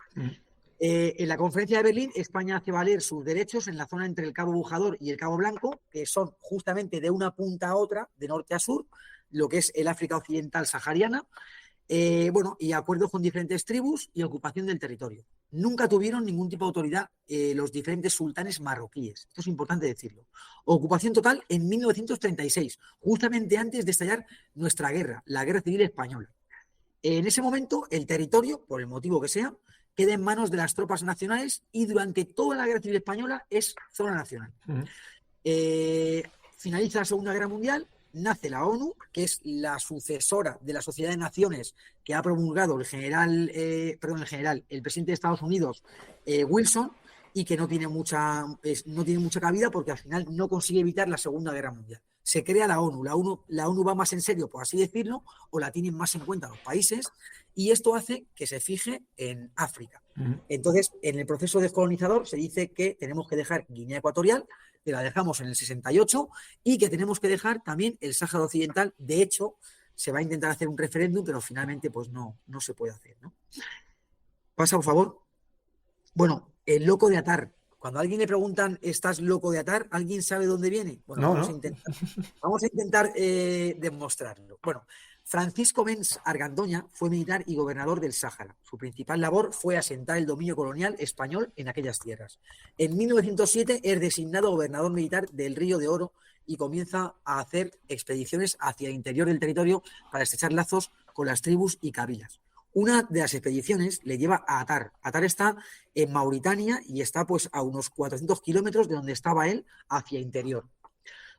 En la Conferencia de Berlín, España hace valer sus derechos en la zona entre el Cabo Bujador y el Cabo Blanco, que son justamente de una punta a otra, de norte a sur, lo que es el África Occidental sahariana, bueno, y acuerdos con diferentes tribus y ocupación del territorio. Nunca tuvieron ningún tipo de autoridad los diferentes sultanes marroquíes. Esto es importante decirlo. Ocupación total en 1936, justamente antes de estallar nuestra guerra, la Guerra Civil Española. En ese momento, el territorio, por el motivo que sea, queda en manos de las tropas nacionales y durante toda la Guerra Civil Española es zona nacional. Finaliza la Segunda Guerra Mundial, nace la ONU, que es la sucesora de la Sociedad de Naciones que ha promulgado el presidente de Estados Unidos, Wilson, y que no tiene mucha cabida porque al final no consigue evitar la Segunda Guerra Mundial. Se crea la ONU. La ONU va más en serio, por así decirlo, o la tienen más en cuenta los países, y esto hace que se fije en África. Entonces, en el proceso descolonizador se dice que tenemos que dejar Guinea Ecuatorial, que la dejamos en el 68, y que tenemos que dejar también el Sáhara Occidental. De hecho, se va a intentar hacer un referéndum, pero finalmente pues no se puede hacer, ¿no? Pasa, por favor. Bueno, el loco de Atar. Cuando a alguien le preguntan, ¿estás loco de Atar? ¿Alguien sabe dónde viene? Bueno, vamos a intentar demostrarlo. Bueno, Francisco Benz Argandoña fue militar y gobernador del Sáhara. Su principal labor fue asentar el dominio colonial español en aquellas tierras. En 1907 es designado gobernador militar del Río de Oro y comienza a hacer expediciones hacia el interior del territorio para estrechar lazos con las tribus y cabilas. Una de las expediciones le lleva a Atar. Atar está en Mauritania y está pues a unos 400 kilómetros de donde estaba él hacia interior.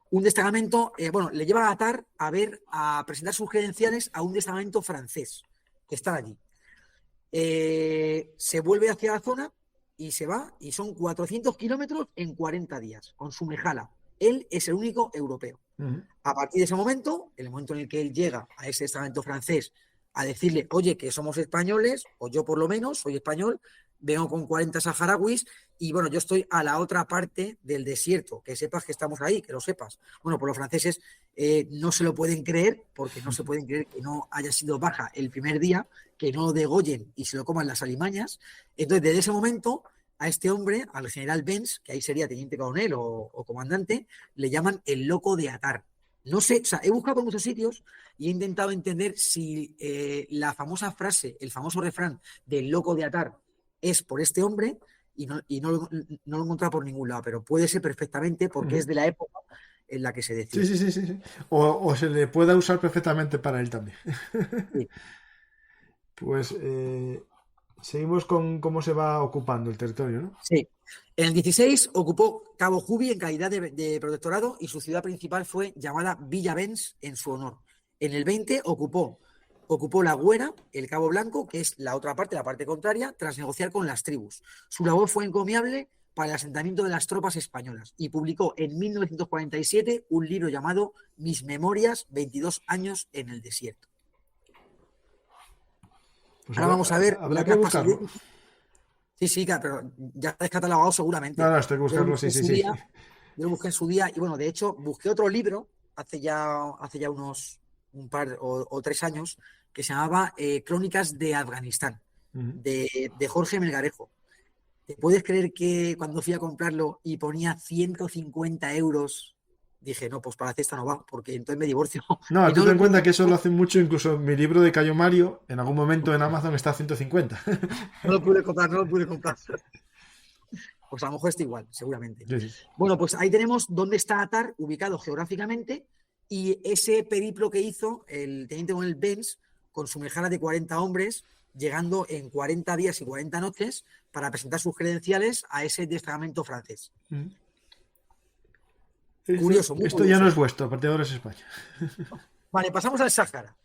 Un destacamento, le lleva a Atar a presentar sus credenciales a un destacamento francés que está allí. Se vuelve hacia la zona y se va, y son 400 kilómetros en 40 días, con su mejala. Él es el único europeo. A partir de ese momento, el momento en el que él llega a ese destacamento francés a decirle, oye, que somos españoles, o yo por lo menos soy español, vengo con 40 saharauis y bueno, yo estoy a la otra parte del desierto, que sepas que estamos ahí, que lo sepas. Bueno, pues los franceses no se lo pueden creer, porque no se pueden creer que no haya sido baja el primer día, que no lo degollen y se lo coman las alimañas. Entonces, desde ese momento, a este hombre, al general Benz, que ahí sería teniente coronel o comandante, le llaman el loco de Atar. No sé, o sea, he buscado por muchos sitios y he intentado entender si la famosa frase, el famoso refrán del loco de Atar es por este hombre y no lo he encontrado por ningún lado, pero puede ser perfectamente porque es de la época en la que se decía. Sí. O se le pueda usar perfectamente para él también. Sí. Pues seguimos con cómo se va ocupando el territorio, ¿no? Sí. En el 16 ocupó Cabo Jubi en calidad de protectorado y su ciudad principal fue llamada Villa Benz en su honor. En el 20 ocupó La Güera, el Cabo Blanco, que es la otra parte, la parte contraria, tras negociar con las tribus. Su labor fue encomiable para el asentamiento de las tropas españolas y publicó en 1947 un libro llamado Mis Memorias, 22 años en el desierto. Pues ahora vamos a ver. Habrá que buscarlo. Sí, pero ya está descatalogado seguramente. No, estoy buscando, sí. Yo lo busqué en su día y bueno, de hecho, busqué otro libro hace ya unos un par o 3 años que se llamaba Crónicas de Afganistán, de Jorge Melgarejo. ¿Te puedes creer que cuando fui a comprarlo y ponía 150 euros, dije, no, pues para hacer esta no va, porque entonces me divorcio? No, tú ten en cuenta que eso lo hacen mucho, incluso mi libro de Cayo Mario, en algún momento en Amazon está a 150. No lo pude comprar. Pues a lo mejor está igual, seguramente. Sí. Bueno, pues ahí tenemos dónde está Atar, ubicado geográficamente, y ese periplo que hizo el teniente coronel Benz con su mejara de 40 hombres, llegando en 40 días y 40 noches para presentar sus credenciales a ese destacamento francés. Curioso, muy esto curioso. Ya no es vuestro, a partir de ahora es España. Vale, pasamos al Sáhara.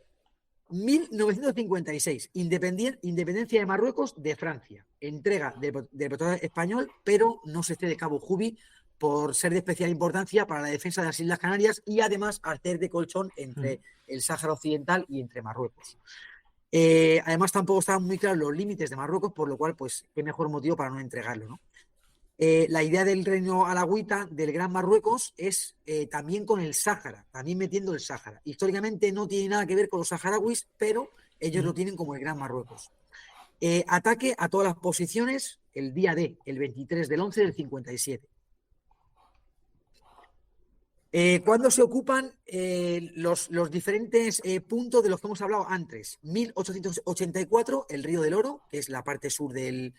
1956, independencia de Marruecos de Francia. Entrega del protectorado español, pero no se cede Cabo Jubi por ser de especial importancia para la defensa de las Islas Canarias y además hacer de colchón entre el Sáhara Occidental y entre Marruecos. Además, tampoco estaban muy claros los límites de Marruecos, por lo cual, pues, qué mejor motivo para no entregarlo, ¿no? La idea del reino alagüita del Gran Marruecos es también con el Sáhara, también metiendo el Sáhara. Históricamente no tiene nada que ver con los saharauis, pero ellos lo tienen como el Gran Marruecos. Ataque a todas las posiciones el día D, el 23 del 11 del 57. ¿Cuándo se ocupan los diferentes puntos de los que hemos hablado antes? 1884, el Río del Oro, que es la parte sur del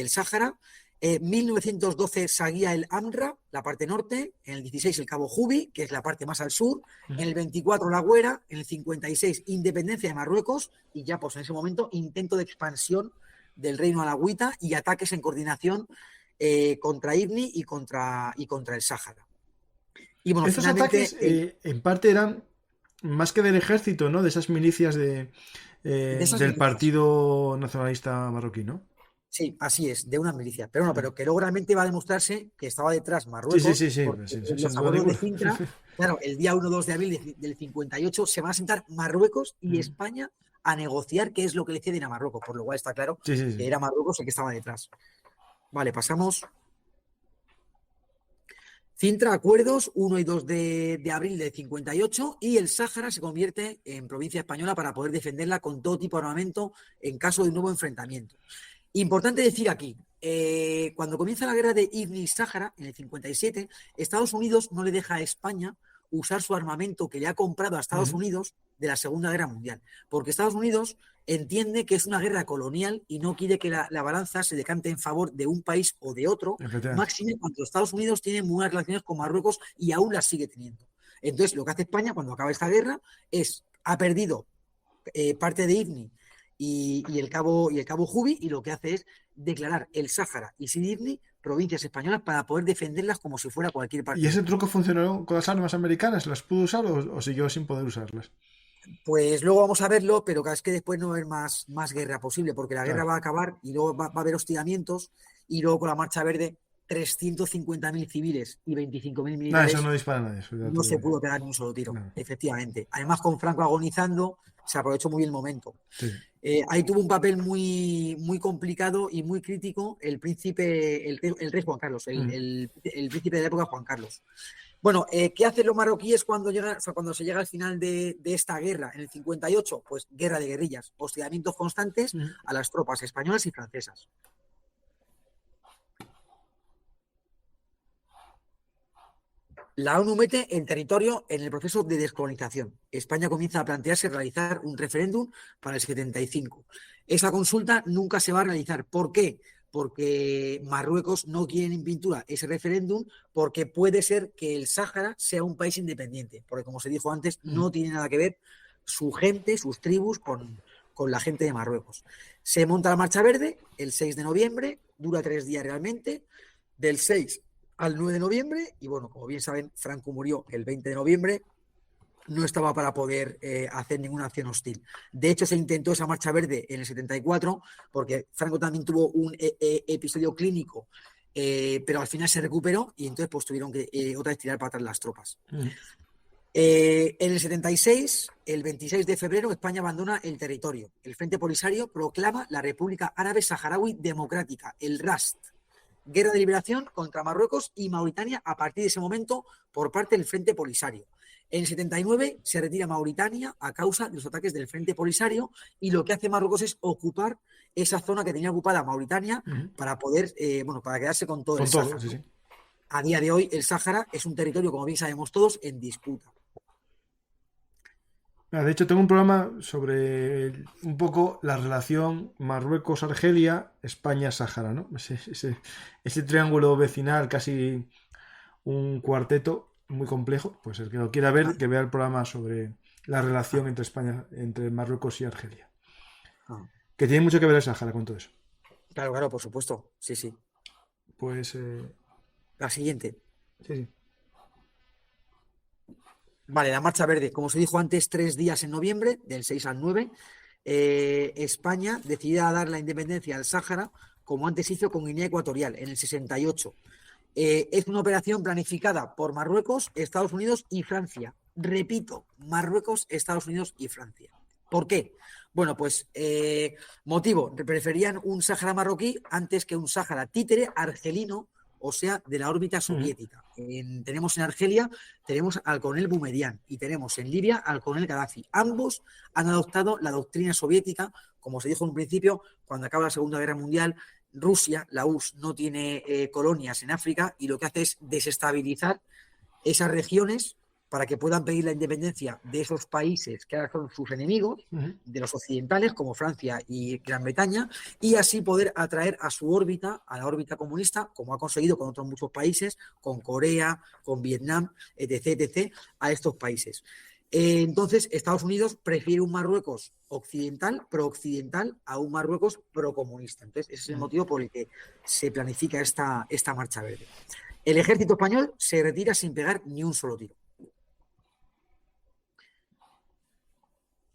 Sáhara. 1912 Saguía el Amra, la parte norte. En el 16 el Cabo Jubi, que es la parte más al sur. En el 24 La Güera. En el 56 independencia de Marruecos. Y ya pues en ese momento intento de expansión del reino alagüita y ataques en coordinación contra Ibni y contra el Sáhara. Y bueno, estos ataques en parte eran más que del ejército, ¿no? De esas milicias del Partido Nacionalista Marroquí, ¿no? Sí, así es, de una milicia. Pero pero que luego realmente va a demostrarse que estaba detrás Marruecos. Sí. Los abuelos de Sintra, claro, el día 1-2 de abril del 58 se van a sentar Marruecos y España a negociar qué es lo que le ceden a Marruecos, por lo cual está claro que era Marruecos el que estaba detrás. Vale, pasamos. Sintra, acuerdos 1 y 2 de abril del 58 y el Sáhara se convierte en provincia española para poder defenderla con todo tipo de armamento en caso de un nuevo enfrentamiento. Importante decir aquí, cuando comienza la guerra de Ibn Sáhara, en el 57, Estados Unidos no le deja a España usar su armamento que le ha comprado a Estados Unidos de la Segunda Guerra Mundial. Porque Estados Unidos entiende que es una guerra colonial y no quiere que la balanza se decante en favor de un país o de otro, máximo cuando Estados Unidos tiene muy buenas relaciones con Marruecos y aún las sigue teniendo. Entonces, lo que hace España cuando acaba esta guerra ha perdido parte de Ifni y el Cabo Jubi, y lo que hace es declarar el Sáhara y Sidi Ifni provincias españolas para poder defenderlas como si fuera cualquier parte. ¿Y ese truco funcionó con las armas americanas? ¿Las pudo usar o siguió sin poder usarlas? Pues luego vamos a verlo, pero es que después no va a haber más guerra posible, porque la guerra va a acabar y luego va a haber hostigamientos, y luego con la Marcha Verde 350.000 civiles y 25.000 militares. Eso no dispara nadie. No se pudo pegar ni un solo tiro, efectivamente. Además, con Franco agonizando, se aprovechó muy bien el momento. Sí. Ahí tuvo un papel muy, muy complicado y muy crítico el rey Juan Carlos, el príncipe de la época, Juan Carlos. Bueno, ¿qué hacen los marroquíes cuando se llega al final de esta guerra, en el 58? Pues guerra de guerrillas, hostigamientos constantes a las tropas españolas y francesas. La ONU mete el territorio en el proceso de descolonización. España comienza a plantearse realizar un referéndum para el 75. Esa consulta nunca se va a realizar. ¿Por qué? Porque Marruecos no quiere en pintura ese referéndum, porque puede ser que el Sáhara sea un país independiente, porque como se dijo antes, no tiene nada que ver su gente, sus tribus con la gente de Marruecos. Se monta la Marcha Verde el 6 de noviembre, dura 3 días realmente, del 6 al 9 de noviembre, y bueno, como bien saben, Franco murió el 20 de noviembre, no estaba para poder hacer ninguna acción hostil. De hecho, se intentó esa Marcha Verde en el 74, porque Franco también tuvo un episodio clínico, pero al final se recuperó y entonces pues tuvieron que otra vez tirar para atrás las tropas. En el 76, el 26 de febrero, España abandona el territorio. El Frente Polisario proclama la República Árabe Saharaui Democrática, el RASD. Guerra de liberación contra Marruecos y Mauritania a partir de ese momento por parte del Frente Polisario. En el 79 se retira Mauritania a causa de los ataques del Frente Polisario, y lo que hace Marruecos es ocupar esa zona que tenía ocupada Mauritania para poder, para quedarse con todo el Sáhara. Sí. A día de hoy el Sáhara es un territorio, como bien sabemos todos, en disputa. De hecho, tengo un programa sobre un poco la relación Marruecos-Argelia, España-Sáhara, ¿no? Ese triángulo vecinal, casi un cuarteto muy complejo. Pues el que lo quiera ver, que vea el programa sobre la relación entre Marruecos y Argelia. Que tiene mucho que ver el Sáhara con todo eso. Claro, por supuesto. Sí. Pues... la siguiente. Sí. Vale, la Marcha Verde, como se dijo antes, 3 días en noviembre, del 6 al 9. España decidía dar la independencia al Sáhara, como antes hizo con Guinea Ecuatorial, en el 68. Es una operación planificada por Marruecos, Estados Unidos y Francia. Repito, Marruecos, Estados Unidos y Francia. ¿Por qué? Bueno, pues motivo, preferían un Sáhara marroquí antes que un Sáhara títere argelino, o sea, de la órbita soviética. Tenemos en Argelia, tenemos al coronel Boumediene, y tenemos en Libia al coronel Gaddafi. Ambos han adoptado la doctrina soviética, como se dijo en un principio, cuando acaba la Segunda Guerra Mundial. Rusia, la URSS, no tiene colonias en África, y lo que hace es desestabilizar esas regiones para que puedan pedir la independencia de esos países que ahora son sus enemigos, de los occidentales, como Francia y Gran Bretaña, y así poder atraer a su órbita, a la órbita comunista, como ha conseguido con otros muchos países, con Corea, con Vietnam, etc., a estos países. Entonces, Estados Unidos prefiere un Marruecos occidental, pro-occidental, a un Marruecos pro-comunista. Entonces, ese es el motivo por el que se planifica esta Marcha Verde. El ejército español se retira sin pegar ni un solo tiro.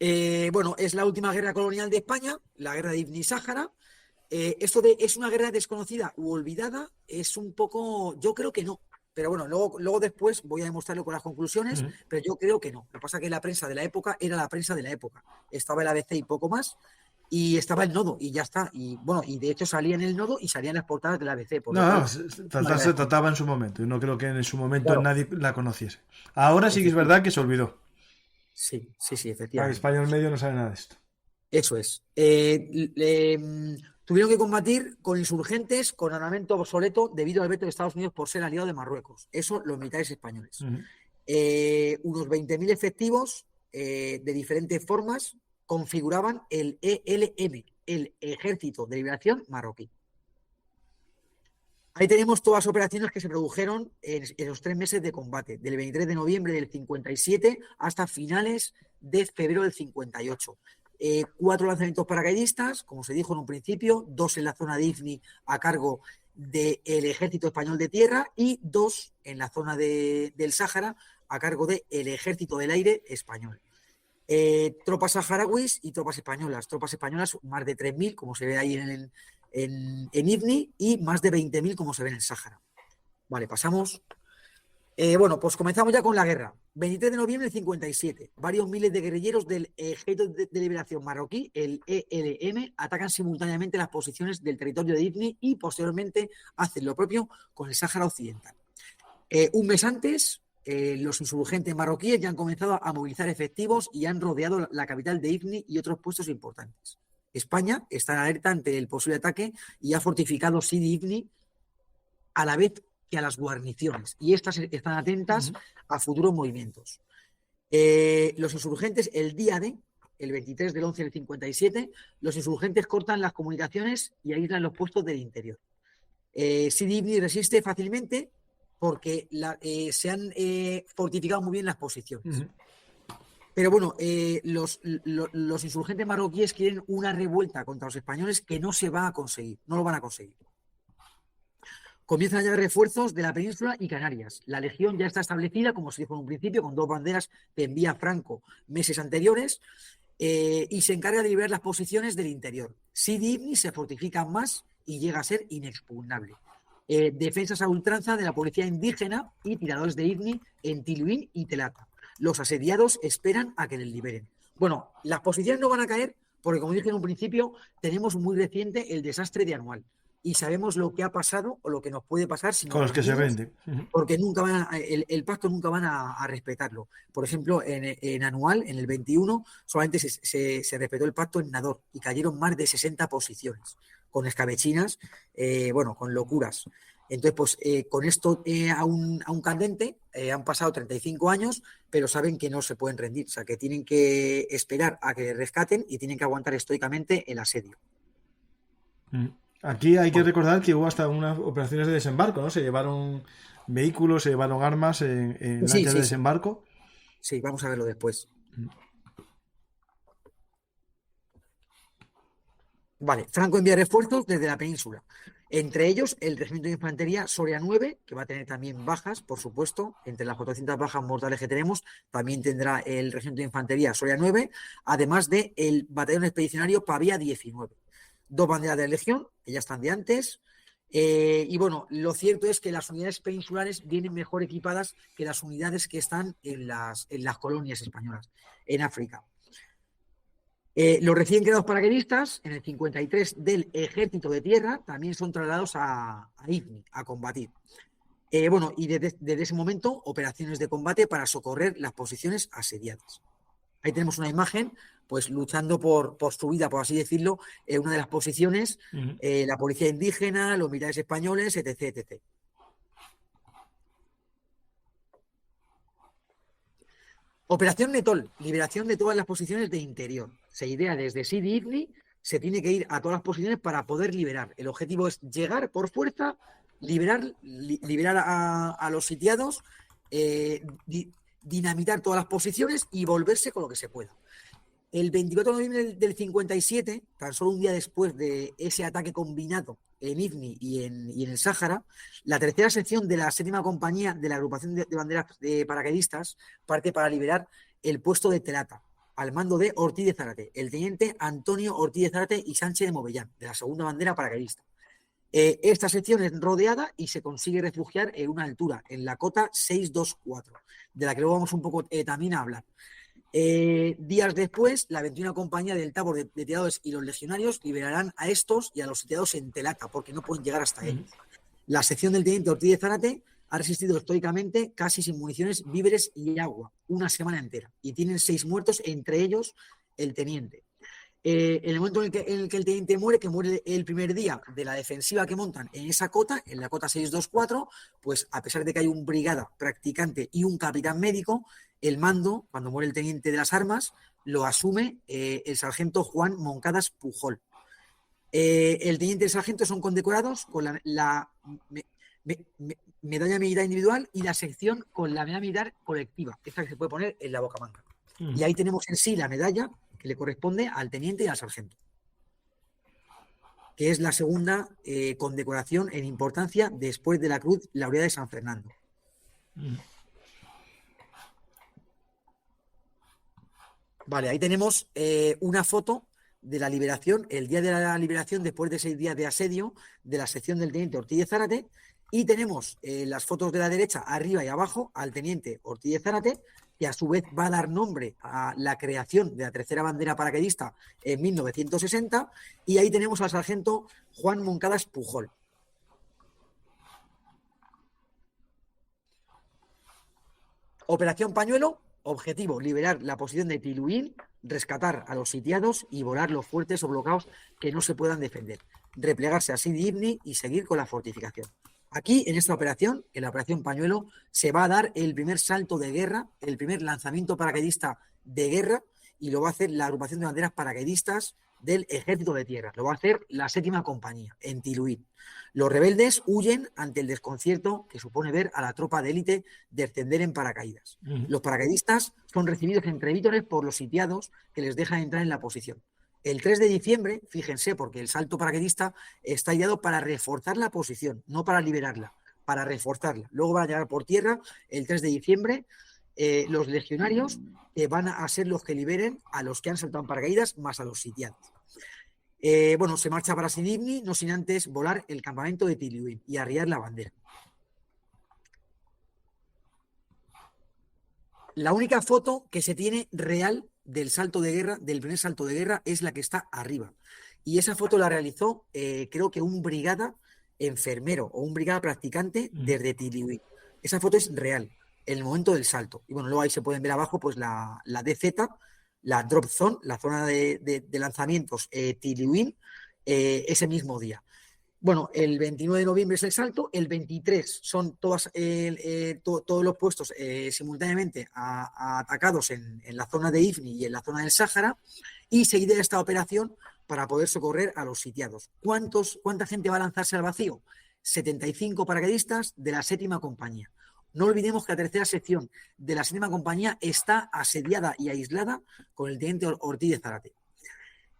Es la última guerra colonial de España, la guerra de Ibn Sáhara. Esto ¿es una guerra desconocida u olvidada? Es un poco, yo creo que no. Pero bueno, luego después voy a demostrarlo con las conclusiones, pero yo creo que no. Lo que pasa es que la prensa de la época era la prensa de la época. Estaba el ABC y poco más, y estaba el Nodo, y ya está. Y bueno, y de hecho salía en el Nodo y salían las portadas del ABC. Se trataba en su momento. No creo que en su momento nadie la conociese. Ahora sí que es verdad que se olvidó. Sí, efectivamente. España en medio no sabe nada de esto. Eso es. Tuvieron que combatir con insurgentes, con armamento obsoleto, debido al veto de Estados Unidos por ser aliado de Marruecos. Eso los militares españoles. Unos 20.000 efectivos de diferentes formas configuraban el ELN, el Ejército de Liberación Marroquí. Ahí tenemos todas las operaciones que se produjeron en los 3 meses de combate, del 23 de noviembre del 57 hasta finales de febrero del 58. 4 lanzamientos paracaidistas, como se dijo en un principio, 2 en la zona de Ifni a cargo del Ejército Español de Tierra y 2 en la zona del Sáhara a cargo del Ejército del Aire Español. Tropas saharauis y tropas españolas. Tropas españolas, más de 3.000, como se ve ahí en Ifni, y más de 20.000, como se ve en el Sáhara. Vale, pasamos. Bueno, pues comenzamos ya con la guerra. 23 de noviembre del 57. Varios miles de guerrilleros del Ejército de Liberación Marroquí, el ELM, atacan simultáneamente las posiciones del territorio de Ifni y posteriormente hacen lo propio con el Sáhara Occidental. Un mes antes, los insurgentes marroquíes ya han comenzado a movilizar efectivos y han rodeado la capital de Ifni y otros puestos importantes. España está en alerta ante el posible ataque y ha fortificado Sidi Ifni a la vez que a las guarniciones, y estas están atentas a futuros movimientos. Los insurgentes, el día el 23 del 11 del 57, los insurgentes cortan las comunicaciones y aíslan los puestos del interior. Sidi Ifni resiste fácilmente porque se han fortificado muy bien las posiciones. Pero bueno, los insurgentes marroquíes quieren una revuelta contra los españoles que no se va a conseguir, no lo van a conseguir. Comienzan a llegar refuerzos de la península y Canarias. La legión ya está establecida, como se dijo en un principio, con 2 banderas que envía Franco meses anteriores, y se encarga de liberar las posiciones del interior. Sidi Ifni se fortifica más y llega a ser inexpugnable. Defensas a ultranza de la policía indígena y tiradores de Ifni en Tiluín y Telata. Los asediados esperan a que les liberen. Bueno, las posiciones no van a caer porque, como dije en un principio, tenemos muy reciente el desastre de Anual y sabemos lo que ha pasado o lo que nos puede pasar si con los que se rinde. Porque nunca van el pacto nunca van a respetarlo. Por ejemplo, en Anual, en el 21, solamente se respetó el pacto en Nador y cayeron más de 60 posiciones, con escabechinas, bueno, con locuras. Entonces, pues con esto aún candente, han pasado 35 años, pero saben que no se pueden rendir, o sea, que tienen que esperar a que rescaten y tienen que aguantar estoicamente el asedio. Aquí hay que recordar que hubo hasta unas operaciones de desembarco, ¿no? Se llevaron vehículos, se llevaron armas en lanchas de desembarco. Sí, vamos a verlo después. Vale, Franco envía refuerzos desde la península. Entre ellos, el Regimiento de Infantería Soria 9, que va a tener también bajas, por supuesto. Entre las 400 bajas mortales que tenemos, también tendrá el Regimiento de Infantería Soria 9, además del Batallón Expedicionario Pavía 19. 2 banderas de legión, que ya están de antes. Y bueno, lo cierto es que las unidades peninsulares vienen mejor equipadas que las unidades que están en las colonias españolas, en África. Los recién creados paracaidistas, en el 53 del Ejército de Tierra, también son trasladados a Ifni a combatir. Bueno, y desde ese momento, operaciones de combate para socorrer las posiciones asediadas. Ahí tenemos una imagen, pues luchando por su vida, por así decirlo, en una de las posiciones, la policía indígena, los militares españoles, etc., etc. Operación Netol, liberación de todas las posiciones de interior. Se idea desde Sidi Ifni, se tiene que ir a todas las posiciones para poder liberar. El objetivo es llegar por fuerza, liberar a los sitiados, dinamitar todas las posiciones y volverse con lo que se pueda. El 24 de noviembre del 57, tan solo un día después de ese ataque combinado en Ifni y en el Sáhara, la tercera sección de la 7ª compañía de la agrupación de banderas de paracaidistas parte para liberar el puesto de Telata, al mando de Ortiz de Zárate, el teniente Antonio Ortiz de Zárate y Sánchez de Movellán, de la 2ª bandera paracaidista. Esta sección es rodeada y se consigue refugiar en una altura, en la cota 624, de la que luego vamos un poco también a hablar. Días después, la 21 compañía del Tabor de tiradores y los legionarios liberarán a estos y a los sitiados en Telata, porque no pueden llegar hasta ellos. La sección del teniente Ortiz de Zárate ha resistido estoicamente, casi sin municiones, víveres y agua, una semana entera, y tienen 6 muertos, entre ellos el teniente. En el momento en el que el teniente muere, que muere el primer día de la defensiva que montan en esa cota, en la cota 624, pues a pesar de que hay un brigada practicante y un capitán médico, el mando, cuando muere el teniente de las armas, lo asume el sargento Juan Moncadas Pujol. El teniente y el sargento son condecorados con la medalla militar individual y la sección con la medalla militar colectiva, esta que se puede poner en la bocamanga. Y ahí tenemos en sí la medalla que le corresponde al teniente y al sargento, que es la segunda condecoración en importancia después de la Cruz Laureada de San Fernando. Vale, ahí tenemos una foto de la liberación, el día de la liberación, después de 6 días de asedio de la sección del teniente Ortiz de Zárate, y tenemos las fotos de la derecha, arriba y abajo, al teniente Ortiz de Zárate, que a su vez va a dar nombre a la creación de la tercera bandera paracaidista en 1960, y ahí tenemos al sargento Juan Moncadas Pujol. Operación Pañuelo, objetivo, liberar la posición de Tiluín, rescatar a los sitiados y volar los fuertes o bloqueados que no se puedan defender, replegarse a Sidi Ifni y seguir con la fortificación. Aquí, en esta operación, en la operación Pañuelo, se va a dar el primer salto de guerra, el primer lanzamiento paracaidista de guerra, y lo va a hacer la agrupación de banderas paracaidistas del Ejército de Tierra. Lo va a hacer la 7ª compañía, en Tiluín. Los rebeldes huyen ante el desconcierto que supone ver a la tropa de élite descender en paracaídas. Los paracaidistas son recibidos entre vítores por los sitiados que les dejan entrar en la posición. El 3 de diciembre, fíjense, porque el salto paracaidista está ideado para reforzar la posición, no para liberarla, para reforzarla. Luego van a llegar por tierra el 3 de diciembre los legionarios que van a ser los que liberen a los que han saltado en paracaídas más a los sitiados. Bueno, se marcha para Sidi Ifni, no sin antes volar el campamento de Tiluín y arriar la bandera. La única foto que se tiene real del salto de guerra, del primer salto de guerra, es la que está arriba. Y esa foto la realizó, creo que un brigada enfermero o un brigada practicante desde Tiluín. Esa foto es real, en el momento del salto. Y bueno, luego ahí se pueden ver abajo pues la DZ, la drop zone, la zona de lanzamientos Tiluín, ese mismo día. Bueno, el 29 de noviembre es el salto, el 23 son todos los puestos simultáneamente atacados en la zona de Ifni y en la zona del Sáhara, y se idea esta operación para poder socorrer a los sitiados. ¿Cuánta gente va a lanzarse al vacío? 75 paracaidistas de la 7ª compañía. No olvidemos que la tercera sección de la 7ª compañía está asediada y aislada con el teniente Ortiz de Zárate.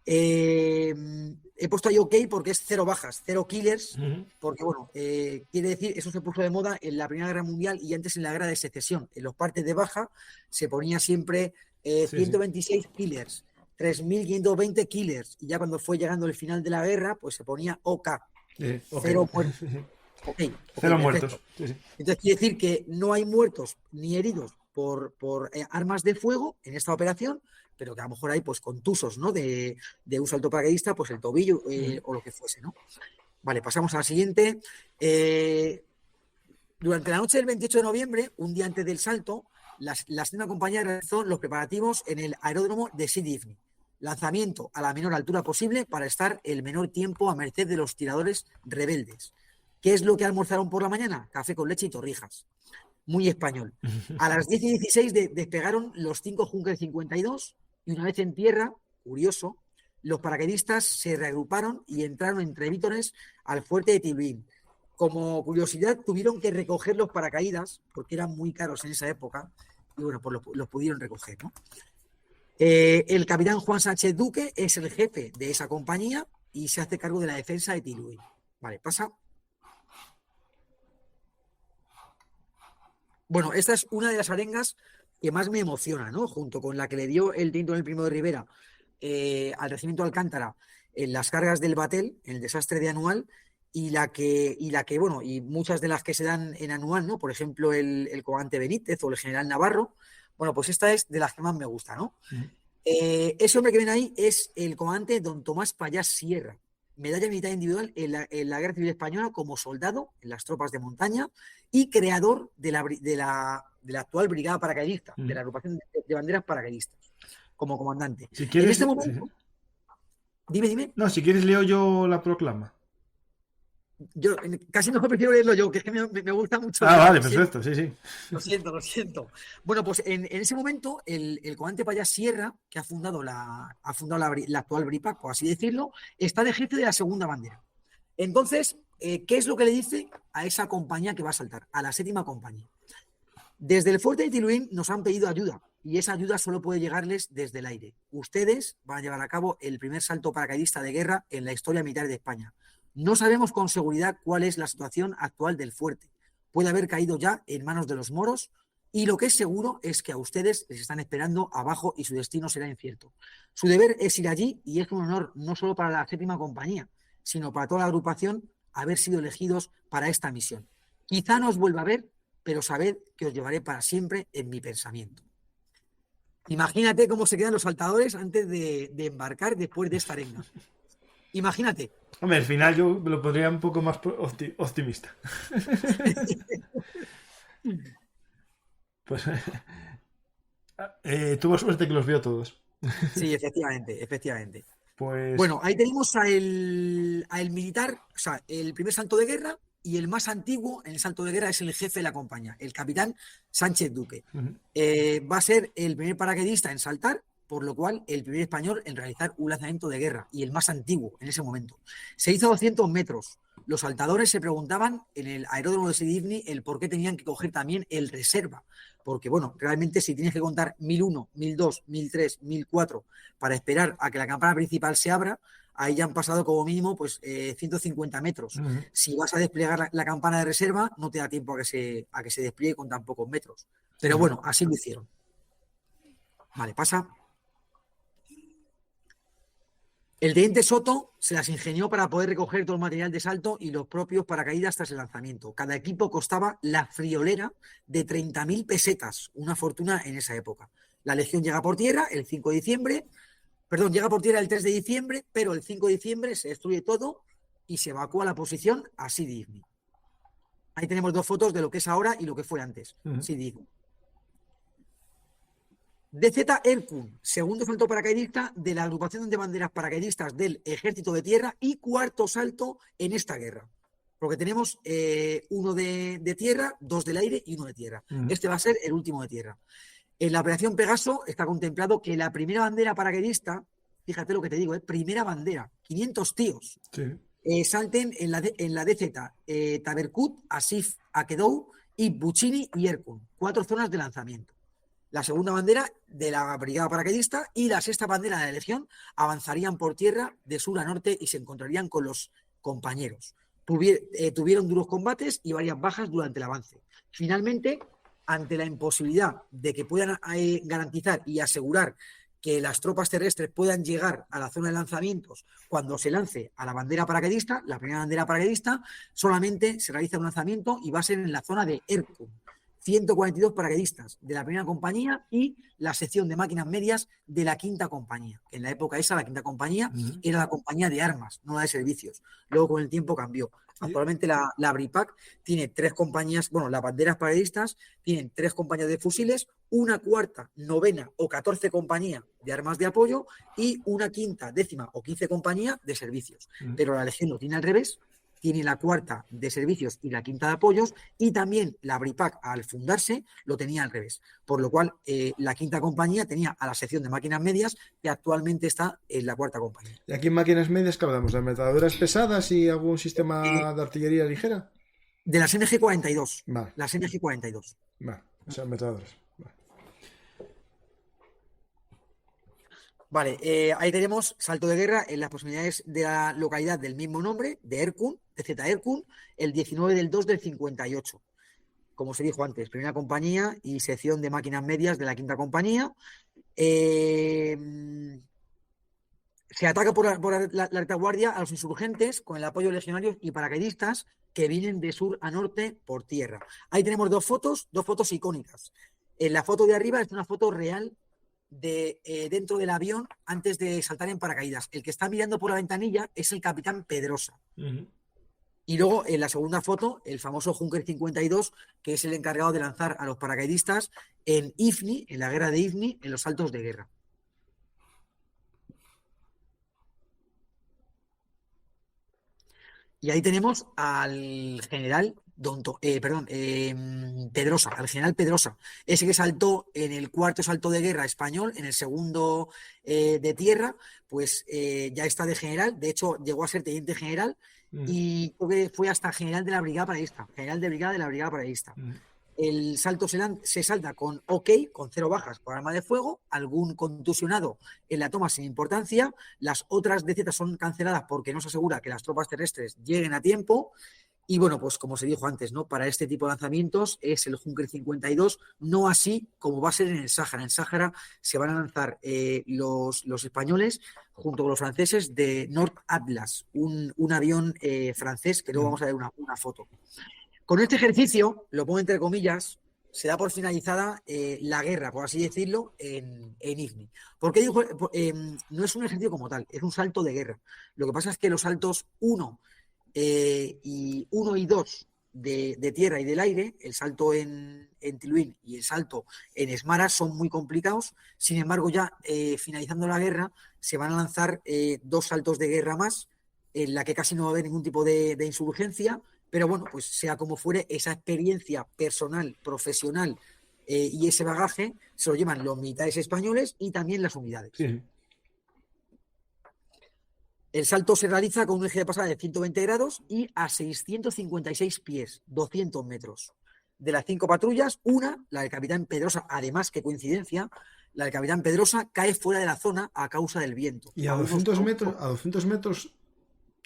He puesto ahí OK porque es 0 bajas, 0 killers, porque bueno, quiere decir, eso se puso de moda en la Primera Guerra Mundial y antes en la Guerra de Secesión. En los partes de baja se ponía siempre 126 killers, 3.520 killers, y ya cuando fue llegando el final de la guerra, pues se ponía OK, 0 muertos. Cero muertos. Entonces quiere decir que no hay muertos ni heridos por armas de fuego en esta operación, pero que a lo mejor hay pues contusos, ¿no? De un salto paracaidista, pues el tobillo o lo que fuese, ¿no? Vale, pasamos a la siguiente. Durante la noche del 28 de noviembre, un día antes del salto, la 7ª compañía realizó los preparativos en el aeródromo de Sidi Ifni. Lanzamiento a la menor altura posible para estar el menor tiempo a merced de los tiradores rebeldes. ¿Qué es lo que almorzaron por la mañana? Café con leche y torrijas. Muy español. A las 10:16 despegaron los 5 Junker 52 y una vez en tierra, curioso, los paracaidistas se reagruparon y entraron entre vítores al fuerte de Tiluín. Como curiosidad, tuvieron que recoger los paracaídas porque eran muy caros en esa época y bueno, pues los pudieron recoger, ¿no? El capitán Juan Sánchez Duque es el jefe de esa compañía y se hace cargo de la defensa de Tiluín. Vale, pasa. Bueno, esta es una de las arengas que más me emociona, ¿no? Junto con la que le dio el teniente del Primo de Rivera al regimiento Alcántara en las cargas del Batel, en el desastre de Anual, y bueno, y muchas de las que se dan en Anual, ¿no? Por ejemplo, el comandante Benítez o el general Navarro. Bueno, pues esta es de las que más me gusta, ¿no? Ese hombre que ven ahí es el comandante don Tomás Payás Sierra, medalla militar individual en la Guerra Civil Española como soldado en las tropas de montaña y creador de la actual brigada paracaidista, de la agrupación de banderas paracaidistas, como comandante. Si quieres, En este momento, Dime, dime. No, si quieres leo yo la proclama. Yo casi mejor prefiero leerlo yo, que es que me gusta mucho Ah, leerlo, vale, lo siento. perfecto, sí, sí. Lo siento, lo siento. Bueno, pues en ese momento el comandante Payá Sierra, que ha fundado la actual BRIPAC, por así decirlo, está de jefe de la segunda bandera. Entonces, ¿qué es lo que le dice a esa compañía que va a saltar? A la séptima compañía. Desde el fuerte de Tiluín nos han pedido ayuda y esa ayuda solo puede llegarles desde el aire. Ustedes van a llevar a cabo el primer salto paracaidista de guerra en la historia militar de España. No sabemos con seguridad cuál es la situación actual del fuerte. Puede haber caído ya en manos de los moros y lo que es seguro es que a ustedes les están esperando abajo y su destino será incierto. Su deber es ir allí y es un honor no solo para la séptima compañía, sino para toda la agrupación haber sido elegidos para esta misión. Quizá nos vuelva a ver, pero sabed que os llevaré para siempre en mi pensamiento. Imagínate cómo se quedan los saltadores antes de embarcar después de esta arenga. Imagínate. Hombre, al final yo lo pondría un poco más optimista. Pues tuvo suerte que los vio todos. Sí, efectivamente, efectivamente. Pues Bueno, ahí tenemos a el militar, o sea, el primer salto de guerra y el más antiguo en el salto de guerra es el jefe de la compañía, el capitán Sánchez Duque. Va a ser el primer paracaidista en saltar, por lo cual el primer español en realizar un lanzamiento de guerra y el más antiguo en ese momento. Se hizo a 200 metros. Los saltadores se preguntaban en el aeródromo de Sidney el por qué tenían que coger también el reserva. Porque, bueno, realmente si tienes que contar 1001, 1002, 1003, 1004 para esperar a que la campana principal se abra, ahí ya han pasado como mínimo pues 150 metros. Si vas a desplegar la campana de reserva, no te da tiempo a que se despliegue con tan pocos metros. Pero bueno, así lo hicieron. Vale, pasa. El teniente Soto se las ingenió para poder recoger todo el material de salto y los propios paracaídas tras el lanzamiento. Cada equipo costaba la friolera de 30.000 pesetas, una fortuna en esa época. La Legión llega por tierra el 5 de diciembre, perdón, llega por tierra el 3 de diciembre, pero el 5 de diciembre se destruye todo y se evacúa la posición a Sidi Ifni. Ahí tenemos dos fotos de lo que es ahora y lo que fue antes. Sidi Ifni. DZ Erkun, segundo salto paracaidista de la agrupación de banderas paracaidistas del Ejército de Tierra y cuarto salto en esta guerra. Porque tenemos uno de tierra, dos del aire y uno de tierra. Este va a ser el último de tierra. En la operación Pegaso está contemplado que la primera bandera paracaidista, fíjate lo que te digo, primera bandera, 500 tíos, salten en la DZ, Taberkut, Asif, Akedou, Buccini y Erkun. 4 zonas de lanzamiento. La segunda bandera de la brigada paracaidista y la sexta bandera de la Legión avanzarían por tierra de sur a norte y se encontrarían con los compañeros. Tuvieron duros combates y varias bajas durante el avance. Finalmente, ante la imposibilidad de que puedan garantizar y asegurar que las tropas terrestres puedan llegar a la zona de lanzamientos cuando se lance a la bandera paracaidista, la primera bandera paracaidista, solamente se realiza un lanzamiento y va a ser en la zona de Erkun. 142 paracaidistas de la primera compañía y la sección de máquinas medias de la quinta compañía. En la época esa, la quinta compañía era la compañía de armas, no la de servicios. Luego con el tiempo cambió. Actualmente la BRIPAC tiene 3 compañías, bueno, las banderas paracaidistas tienen 3 compañías de fusiles, una cuarta, novena o 14 compañía de armas de apoyo y una quinta, décima o 15 compañía de servicios. Pero la Legión lo tiene al revés. Tiene la cuarta de servicios y la quinta de apoyos, y también la BRIPAC al fundarse lo tenía al revés, por lo cual la quinta compañía tenía a la sección de máquinas medias que actualmente está en la cuarta compañía. ¿Y aquí en máquinas medias qué hablamos? ¿De ametralladoras pesadas y algún sistema de artillería ligera? De las MG-42. Vale. Las MG-42. Vale, o sea, ametralladoras. Vale, ahí tenemos salto de guerra en las proximidades de la localidad del mismo nombre, de Erkun, de Z Erkun, el 19 del 2 del 58. Como se dijo antes, primera compañía y sección de máquinas medias de la quinta compañía. Se ataca por la retaguardia a los insurgentes con el apoyo de legionarios y paracaidistas que vienen de sur a norte por tierra. Ahí tenemos dos fotos icónicas. En la foto de arriba es una foto real de dentro del avión antes de saltar en paracaídas. El que está mirando por la ventanilla es el capitán Pedrosa. Y luego en la segunda foto, el famoso Junker 52, que es el encargado de lanzar a los paracaidistas en Ifni, en la guerra de Ifni, en los saltos de guerra. Y ahí tenemos al general Pedrosa, al general Pedrosa, ese que saltó en el cuarto salto de guerra español, en el segundo de tierra, pues ya está de general, de hecho llegó a ser teniente general Mm, y creo que fue hasta general de la brigada paraísta, general de brigada de la brigada paraísta. mm, El salto se salta con OK, con 0 bajas por arma de fuego, algún contusionado en la toma sin importancia, las otras decetas son canceladas porque no se asegura que las tropas terrestres lleguen a tiempo. Y bueno, pues como se dijo antes, ¿no? Para este tipo de lanzamientos es el Junker 52, no así como va a ser en el Sáhara. En el Sáhara se van a lanzar los españoles junto con los franceses de Nord Atlas, un avión francés que luego mm. vamos a ver una foto. Con este ejercicio, lo pongo entre comillas, se da por finalizada la guerra, por así decirlo, en Igni. ¿Por qué digo? No es un ejercicio como tal, es un salto de guerra. Lo que pasa es que los saltos uno y 2 de tierra y del aire, el salto en Tuluín y el salto en Esmara son muy complicados. Sin embargo, ya finalizando la guerra, se van a lanzar 2 saltos de guerra más, en la que casi no va a haber ningún tipo de insurgencia, pero bueno, pues sea como fuere, esa experiencia personal, profesional y ese bagaje se lo llevan los militares españoles y también las Sí, unidades. sí. El salto se realiza con un eje de pasada de 120 grados y a 656 pies, 200 metros. De las 5 patrullas, una, la del capitán Pedrosa, además, qué coincidencia, la del capitán Pedrosa cae fuera de la zona a causa del viento. Y A unos a 200 metros,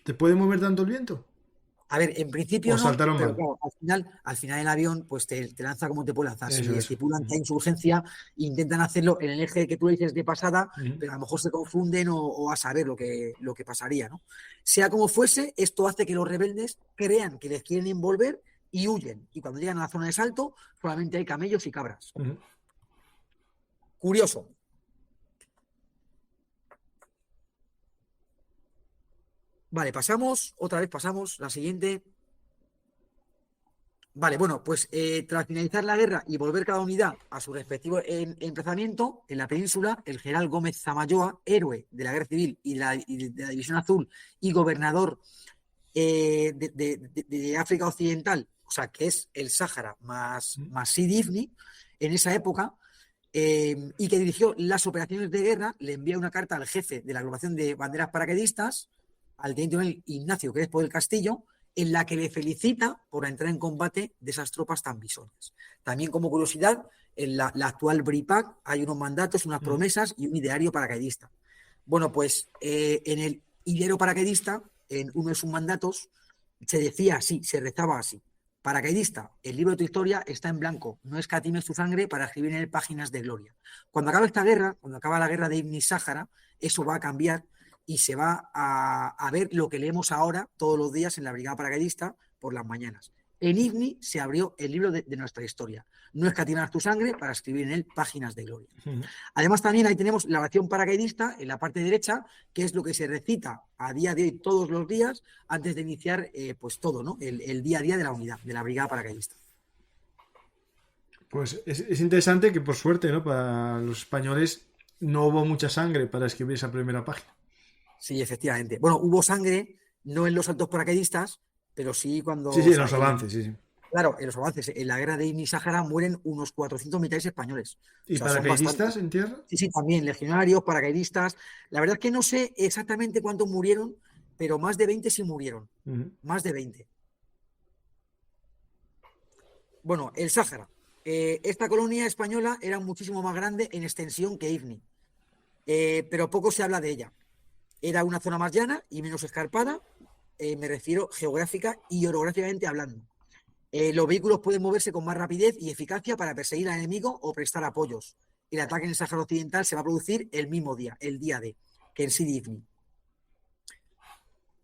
¿te puede mover tanto el viento? A ver, en ¿O principio no, saltaron pero mal? claro, al final el avión pues te lanza como te puede lanzar. Eso, Si eso. estipulan que hay insurgencia, intentan hacerlo en el eje que tú dices de pasada, Ujú, pero a lo mejor se confunden o a saber lo que pasaría, ¿no? Sea como fuese, esto hace que los rebeldes crean que les quieren envolver y huyen. Y cuando llegan a la zona de salto, solamente hay camellos y cabras. ujú. Curioso. Vale, otra vez pasamos, la siguiente. Vale, bueno, pues tras finalizar la guerra y volver cada unidad a su respectivo emplazamiento, en la península, el general Gómez Zamayoa, héroe de la Guerra Civil y de la División Azul y gobernador de África Occidental, o sea, que es el Sáhara más Sidi Ifni, en esa época, y que dirigió las operaciones de guerra, le envía una carta al jefe de la agrupación de banderas paracaidistas, al teniente coronel Ignacio Crespo del Castillo, en la que le felicita por entrar en combate de esas tropas tan bisoñas. También, como curiosidad, en la actual BRIPAC hay unos mandatos, unas promesas y un ideario paracaidista. Bueno, pues en el ideario paracaidista, en uno de sus mandatos, se decía así, se rezaba así: paracaidista, el libro de tu historia está en blanco, no escatimes tu sangre para escribir en él páginas de gloria. Cuando acabe esta guerra, cuando acaba la guerra de Ibn Sáhara, eso va a cambiar y se va a ver lo que leemos ahora todos los días en la Brigada Paracaidista por las mañanas. En IFNI se abrió el libro de nuestra historia. No escatimar tu sangre para escribir en él páginas de gloria. Además, también ahí tenemos la oración paracaidista en la parte derecha, que es lo que se recita a día de hoy todos los días antes de iniciar pues todo, ¿no? El día a día de la unidad, de la brigada paracaidista. Pues es interesante que por suerte, ¿no? Para los españoles no hubo mucha sangre para escribir esa primera página. Sí, efectivamente. Bueno, hubo sangre, no en los saltos paracaidistas, pero sí Sí, cuando, sí, o en sea, los avances, sí, sí. claro, en los avances, en la guerra de Ibn Sahara mueren unos 400 militares españoles. O ¿Y sea, son bastantes. paracaidistas en tierra? Sí, sí, también legionarios, paracaidistas. La verdad es que no sé exactamente cuántos murieron, pero más de 20 sí murieron. Ujú. Más de 20. Bueno, el Sáhara. Esta colonia española era muchísimo más grande en extensión que Ifni, pero poco se habla de ella. Era una zona más llana y menos escarpada, me refiero geográfica y orográficamente hablando. Los vehículos pueden moverse con más rapidez y eficacia para perseguir al enemigo o prestar apoyos. El ataque en el Sáhara Occidental se va a producir el mismo día, el día D, que en Sidi Ifni.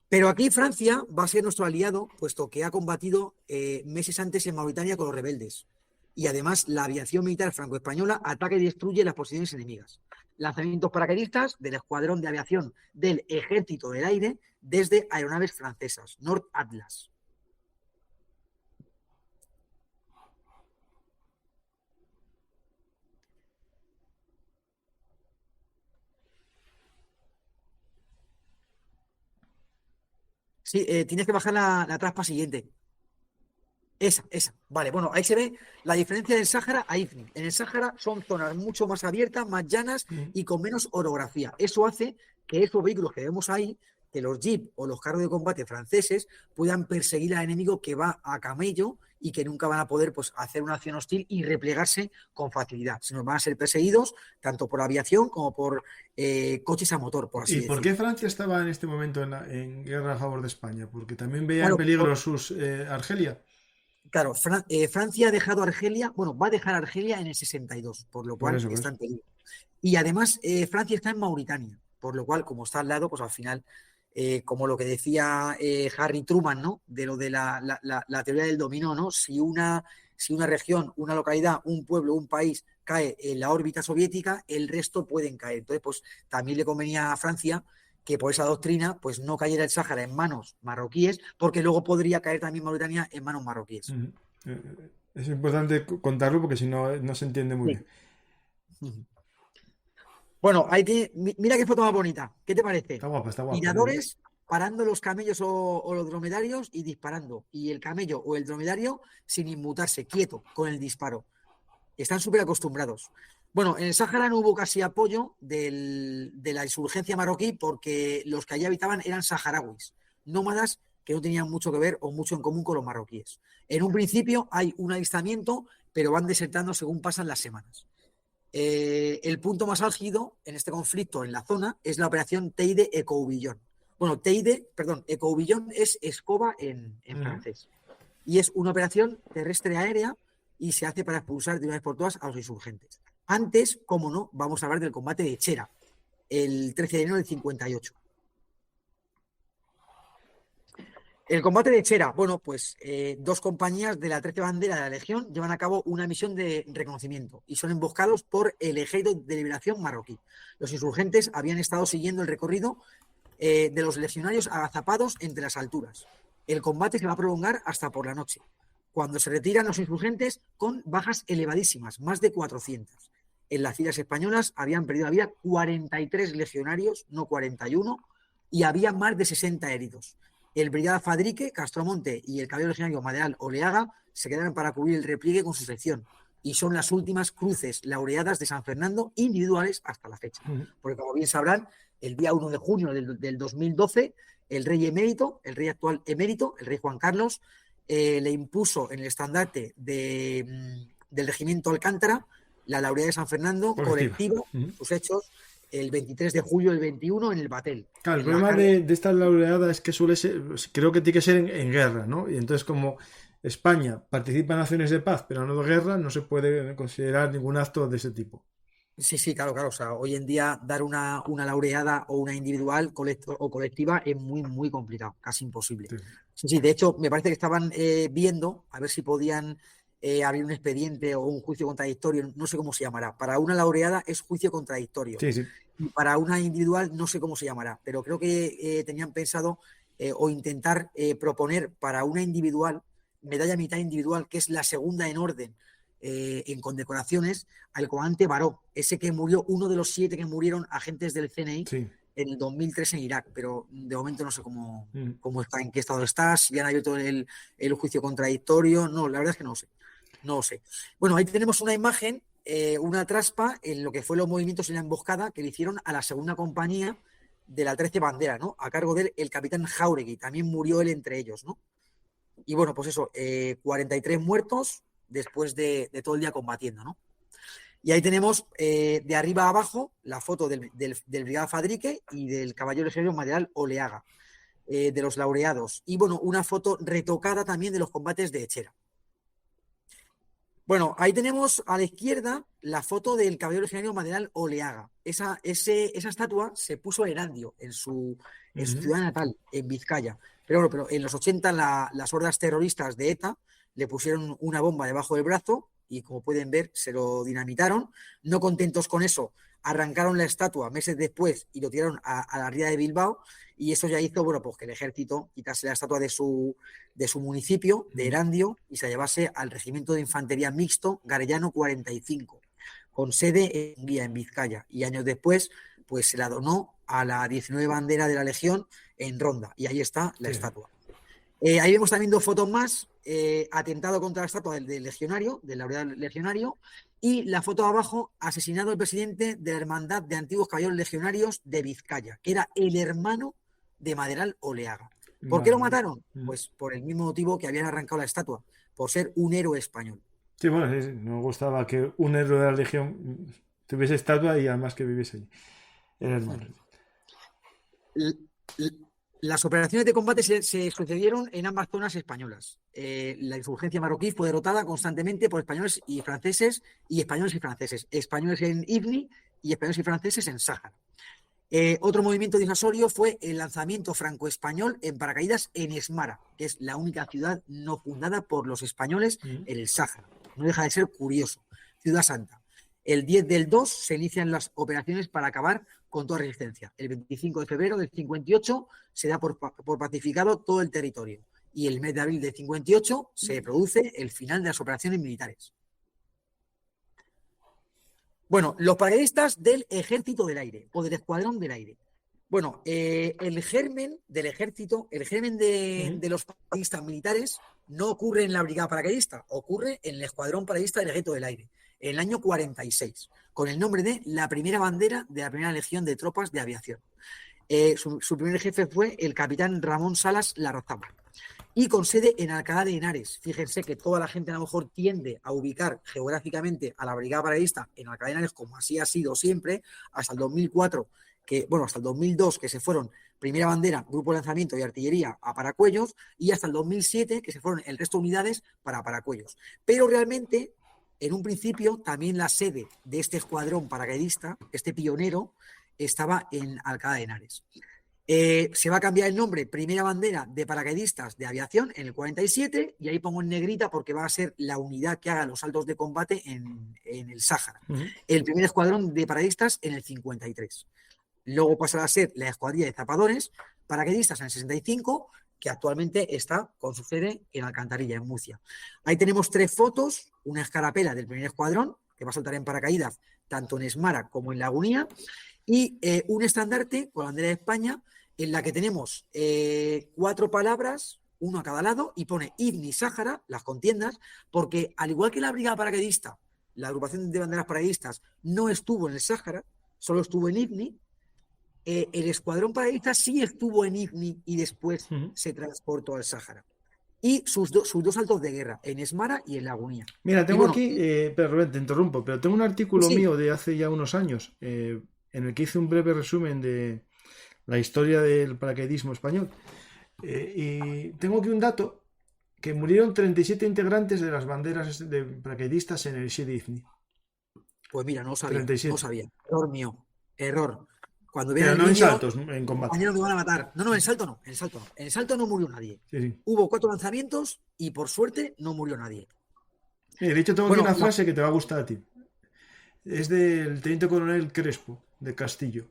Pero aquí Francia va a ser nuestro aliado, puesto que ha combatido meses antes en Mauritania con los rebeldes. Y además la aviación militar franco-española ataca y destruye las posiciones enemigas. Lanzamientos paracaidistas del Escuadrón de Aviación del Ejército del Aire desde aeronaves francesas, Nord Atlas. Sí, tienes que bajar la traspa siguiente. Esa. Vale, bueno, ahí se ve la diferencia del Sáhara a Ifni. En el Sáhara son zonas mucho más abiertas, más llanas Mm. y con menos orografía. Eso hace que esos vehículos que vemos ahí, que los Jeep o los carros de combate franceses puedan perseguir al enemigo que va a camello y que nunca van a poder pues, hacer una acción hostil y replegarse con facilidad, sino van a ser perseguidos tanto por aviación como por coches a motor, por así ¿Y por qué decirlo. Francia estaba en este momento en guerra a favor de España? Porque también veía en Claro, peligro sus Argelia. Claro, Francia ha dejado Argelia, bueno, va a dejar Argelia en el 62, por lo Por cual eso, está pues. en peligro. Y además, Francia está en Mauritania, por lo cual, como está al lado, pues al final, como lo que decía Harry Truman, ¿no? De lo de la teoría del dominó, ¿no? Si una región, una localidad, un pueblo, un país cae en la órbita soviética, el resto pueden caer. Entonces, pues también le convenía a Francia que por esa doctrina, pues no cayera el Sáhara en manos marroquíes, porque luego podría caer también Mauritania en manos marroquíes. Mm. Es importante contarlo porque si no, no se entiende muy bien. Sí. Bueno, mira qué foto más bonita. ¿Qué te parece? Está guapa, muy bien. Tiradores parando los camellos o los dromedarios y disparando. Y el camello o el dromedario sin inmutarse, quieto, con el disparo. Están súper acostumbrados. Bueno, en el Sáhara no hubo casi apoyo de la insurgencia marroquí porque los que allí habitaban eran saharauis, nómadas que no tenían mucho que ver o mucho en común con los marroquíes. En un principio hay un alistamiento, pero van desertando según pasan las semanas. El punto más álgido en este conflicto en la zona es la operación Teide Ecoubillon. Bueno, Teide, perdón, Ecoubillon es escoba en Ujú. francés. Y es una operación terrestre-aérea y se hace para expulsar de una vez por todas a los insurgentes. Antes, como no, vamos a hablar del combate de Chera, el 13 de enero del 58. El combate de Chera, bueno, pues dos compañías de la 13 bandera de la Legión llevan a cabo una misión de reconocimiento y son emboscados por el Ejército de Liberación marroquí. Los insurgentes habían estado siguiendo el recorrido de los legionarios agazapados entre las alturas. El combate se va a prolongar hasta por la noche, cuando se retiran los insurgentes con bajas elevadísimas, más de 400. En las filas españolas habían perdido la vida 43 legionarios, no 41, y había más de 60 heridos. El brigada Fadrique, Castromonte y el caballero legionario Madeal Oleaga se quedaron para cubrir el repliegue con su sección y son las últimas cruces laureadas de San Fernando individuales hasta la fecha. Ujú. Porque como bien sabrán, el día 1 de junio del 2012, el rey emérito, el rey actual emérito, el rey Juan Carlos, le impuso en el estandarte del regimiento Alcántara la laureada de San Fernando Colectiva. colectiva, Ujú. sus hechos, el 23 de julio del 21 en el Batel, Claro, el en la problema carga. de esta laureada es que suele ser, creo que tiene que ser en guerra, ¿no? Y entonces como España participa en acciones de paz, pero no de guerra, no se puede considerar ningún acto de ese tipo. Sí, sí, claro, claro. O sea, hoy en día dar una laureada o una individual o colectiva es muy, muy complicado, casi imposible. Sí. Sí, sí, de hecho, me parece que estaban viendo a ver si podían abrir un expediente o un juicio contradictorio, no sé cómo se llamará. Para una laureada es juicio contradictorio Sí, sí. y para una individual no sé cómo se llamará, pero creo que tenían pensado o intentar proponer para una individual, medalla militar individual, que es la segunda en orden en condecoraciones, al comandante Baró, ese que murió, uno de los 7 que murieron agentes del CNI Sí. en el 2003 en Irak, pero de momento no sé Mm. cómo está, en qué estado está, si han abierto el juicio contradictorio, no, la verdad es que no lo sé, no lo sé. Bueno, ahí tenemos una imagen, una traspa en lo que fue los movimientos en la emboscada que le hicieron a la segunda compañía de la 13 bandera, ¿no? A cargo del el capitán Jauregui, también murió él entre ellos, ¿no? Y bueno, pues eso, 43 muertos después de todo el día combatiendo, ¿no? Y ahí tenemos de arriba a abajo la foto del Brigada Fadrique y del caballero legionario Madeal Oleaga, de los laureados. Y bueno, una foto retocada también de los combates de Echera. Bueno, ahí tenemos a la izquierda la foto del caballero legionario Madeal Oleaga. Esa estatua se puso en Erandio, en su Ujú. ciudad natal, en Vizcaya. Pero bueno, pero en los 80 las hordas terroristas de ETA le pusieron una bomba debajo del brazo y como pueden ver se lo dinamitaron. No contentos con eso, arrancaron la estatua meses después y lo tiraron a la ría de Bilbao y eso ya hizo, bueno, pues que el ejército quitase la estatua de su municipio, de Ujú. Erandio, y se llevase al Regimiento de Infantería Mixto Garellano 45, con sede en Guía, en Vizcaya. Y años después, pues se la donó a la 19 bandera de la Legión en Ronda, y ahí está la Sí. estatua. Ahí vemos también 2 fotos más, atentado contra la estatua del legionario, del laureado legionario, y la foto de abajo, asesinado el presidente de la Hermandad de Antiguos Caballeros Legionarios de Vizcaya, que era el hermano de Maderal Oleaga. ¿Por qué lo Madre mía. mataron? Pues por el mismo motivo que habían arrancado la estatua, por ser un héroe español. Sí, bueno, sí, sí. Nos gustaba que un héroe de la Legión tuviese estatua y además que viviese allí. Era hermano. L- l- Las operaciones de combate se sucedieron en ambas zonas españolas. La insurgencia marroquí fue derrotada constantemente por españoles y franceses, y españoles y franceses. Españoles en Ifni y españoles y franceses en Sáhara. Otro movimiento disuasorio fue el lanzamiento franco-español en paracaídas en Esmara, que es la única ciudad no fundada por los españoles en el Sáhara. No deja de ser curioso. Ciudad Santa. El 10 del 2 se inician las operaciones para acabar con toda resistencia. El 25 de febrero del 58 se da por pacificado todo el territorio. Y el mes de abril del 58 se produce el final de las operaciones militares. Bueno, los paracaidistas del Ejército del Aire o del Escuadrón del Aire. Bueno, el germen del ejército, el germen de los paracaidistas militares no ocurre en la brigada paracaidista, ocurre en el Escuadrón Paracaidista del Ejército del Aire, en el año 46, con el nombre de la primera bandera de la primera legión de tropas de aviación. Su primer jefe fue el capitán Ramón Salas Larrazábal, y con sede en Alcalá de Henares. Fíjense que toda la gente a lo mejor tiende a ubicar geográficamente a la brigada paracaidista en Alcalá de Henares, como así ha sido siempre, hasta el 2004, hasta el 2002, que se fueron primera bandera, grupo de lanzamiento y artillería a Paracuellos, y hasta el 2007, que se fueron el resto de unidades para Paracuellos. Pero realmente, en un principio, también la sede de este escuadrón paracaidista, este pionero, estaba en Alcalá de Henares. Se va a cambiar el nombre, primera bandera de paracaidistas de aviación en el 47, y ahí pongo en negrita porque va a ser la unidad que haga los saltos de combate en el Sáhara. El primer escuadrón de paracaidistas en el 53. Luego pasará a ser la escuadrilla de zapadores, paracaidistas en el 65, que actualmente está con su sede en Alcantarilla, en Murcia. Ahí tenemos 3 fotos, una escarapela del primer escuadrón, que va a saltar en paracaídas tanto en Esmara como en Lagunía, y un estandarte con la bandera de España, en la que tenemos 4 palabras, uno a cada lado, y pone Ifni Sáhara, las contiendas, porque al igual que la brigada paracaidista, la agrupación de banderas paracaidistas no estuvo en el Sáhara, solo estuvo en Ifni. El escuadrón paracaidista sí estuvo en Ifni y después se transportó al Sáhara. Y sus 2 saltos de guerra, en Esmara y en Lagunía. Mira, Y tengo bueno, aquí, pero Rubén, te interrumpo, pero tengo un artículo sí, mío de hace ya unos años en el que hice un breve resumen de la historia del paracaidismo español. Y tengo aquí un dato que murieron 37 integrantes de las banderas de paracaidistas en el Shidifni. pues mira, no lo sabía, no 37. lo sabía. Error mío, error. Cuando vean Pero el no en vídeo, saltos, en mis combate. compañeros me van a matar. No, en el salto no, en el salto no. En el salto no murió nadie. Sí, sí. Hubo 4 lanzamientos y por suerte no murió nadie. De hecho, tengo aquí Bueno, una frase que te va a gustar a ti. Es del teniente coronel Crespo, de Castillo.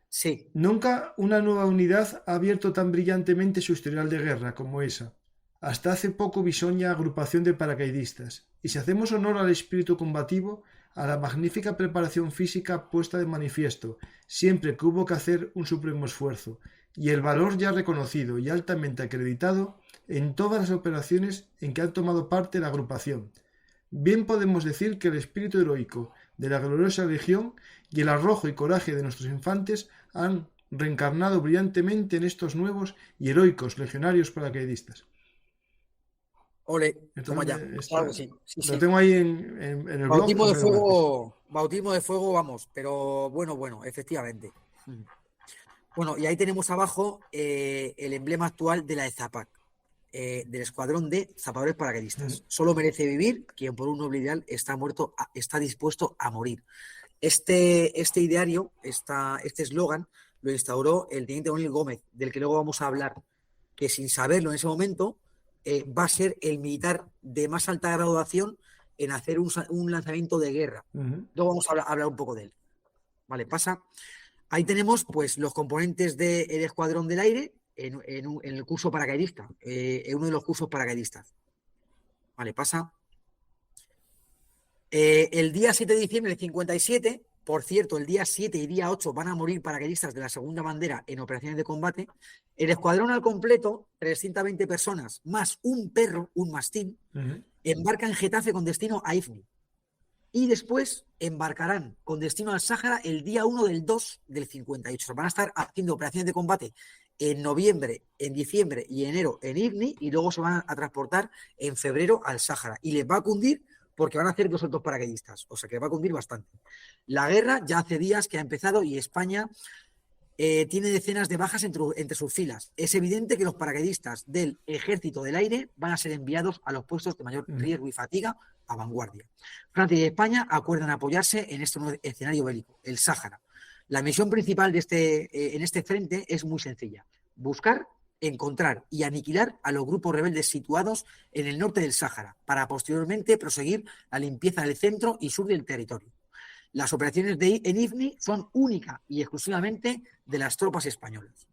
sí, Nunca una nueva unidad ha abierto tan brillantemente su historial de guerra como esa. Hasta hace poco bisoña agrupación de paracaidistas. Y si hacemos honor al espíritu combativo, a la magnífica preparación física puesta de manifiesto, siempre que hubo que hacer un supremo esfuerzo, y el valor ya reconocido y altamente acreditado en todas las operaciones en que ha tomado parte la agrupación. Bien podemos decir que el espíritu heroico de la gloriosa legión y el arrojo y coraje de nuestros infantes han reencarnado brillantemente en estos nuevos y heroicos legionarios paracaidistas. ole, toma ya. Entonces, Claro que sí, sí, lo sí. tengo ahí en el blog, para que lo veas. Bautismo de fuego, vamos, pero bueno, efectivamente. Bueno, y ahí tenemos abajo el emblema actual de la EZAPAC, del escuadrón de zapadores paracaidistas. Solo merece vivir quien por un noble ideal está muerto, está dispuesto a morir. Este ideario, este eslogan, lo instauró el teniente coronel Gómez, del que luego vamos a hablar, que sin saberlo en ese momento va a ser el militar de más alta graduación en hacer un lanzamiento de guerra. Luego vamos a hablar un poco de él. Vale, pasa. Ahí tenemos pues los componentes del Escuadrón del Aire en el curso paracaidista, en uno de los cursos paracaidistas. Vale, pasa. El día 7 de diciembre del 57, Por cierto, el día 7 y día 8 van a morir paracaidistas de la segunda bandera en operaciones de combate. El escuadrón al completo, 320 personas, más un perro, un mastín, Ujú. embarca en Getafe con destino a Ifni. Y después embarcarán con destino al Sáhara el día 1 del 2 del 58. O sea, van a estar haciendo operaciones de combate en noviembre, en diciembre y enero en Ifni, y luego se van a transportar en febrero al Sáhara. Y les va a cundir porque van a hacer 2 saltos paracaidistas. O sea que les va a cundir bastante. La guerra ya hace días que ha empezado y España tiene decenas de bajas entre sus filas. Es evidente que los paracaidistas del Ejército del Aire van a ser enviados a los puestos de mayor Ujú. riesgo y fatiga a vanguardia. Francia y España acuerdan apoyarse en este nuevo escenario bélico, el Sáhara. La misión principal en este frente es muy sencilla: buscar, encontrar y aniquilar a los grupos rebeldes situados en el norte del Sáhara, para posteriormente proseguir la limpieza del centro y sur del territorio. Las operaciones en Ifni son única y exclusivamente de las tropas españolas.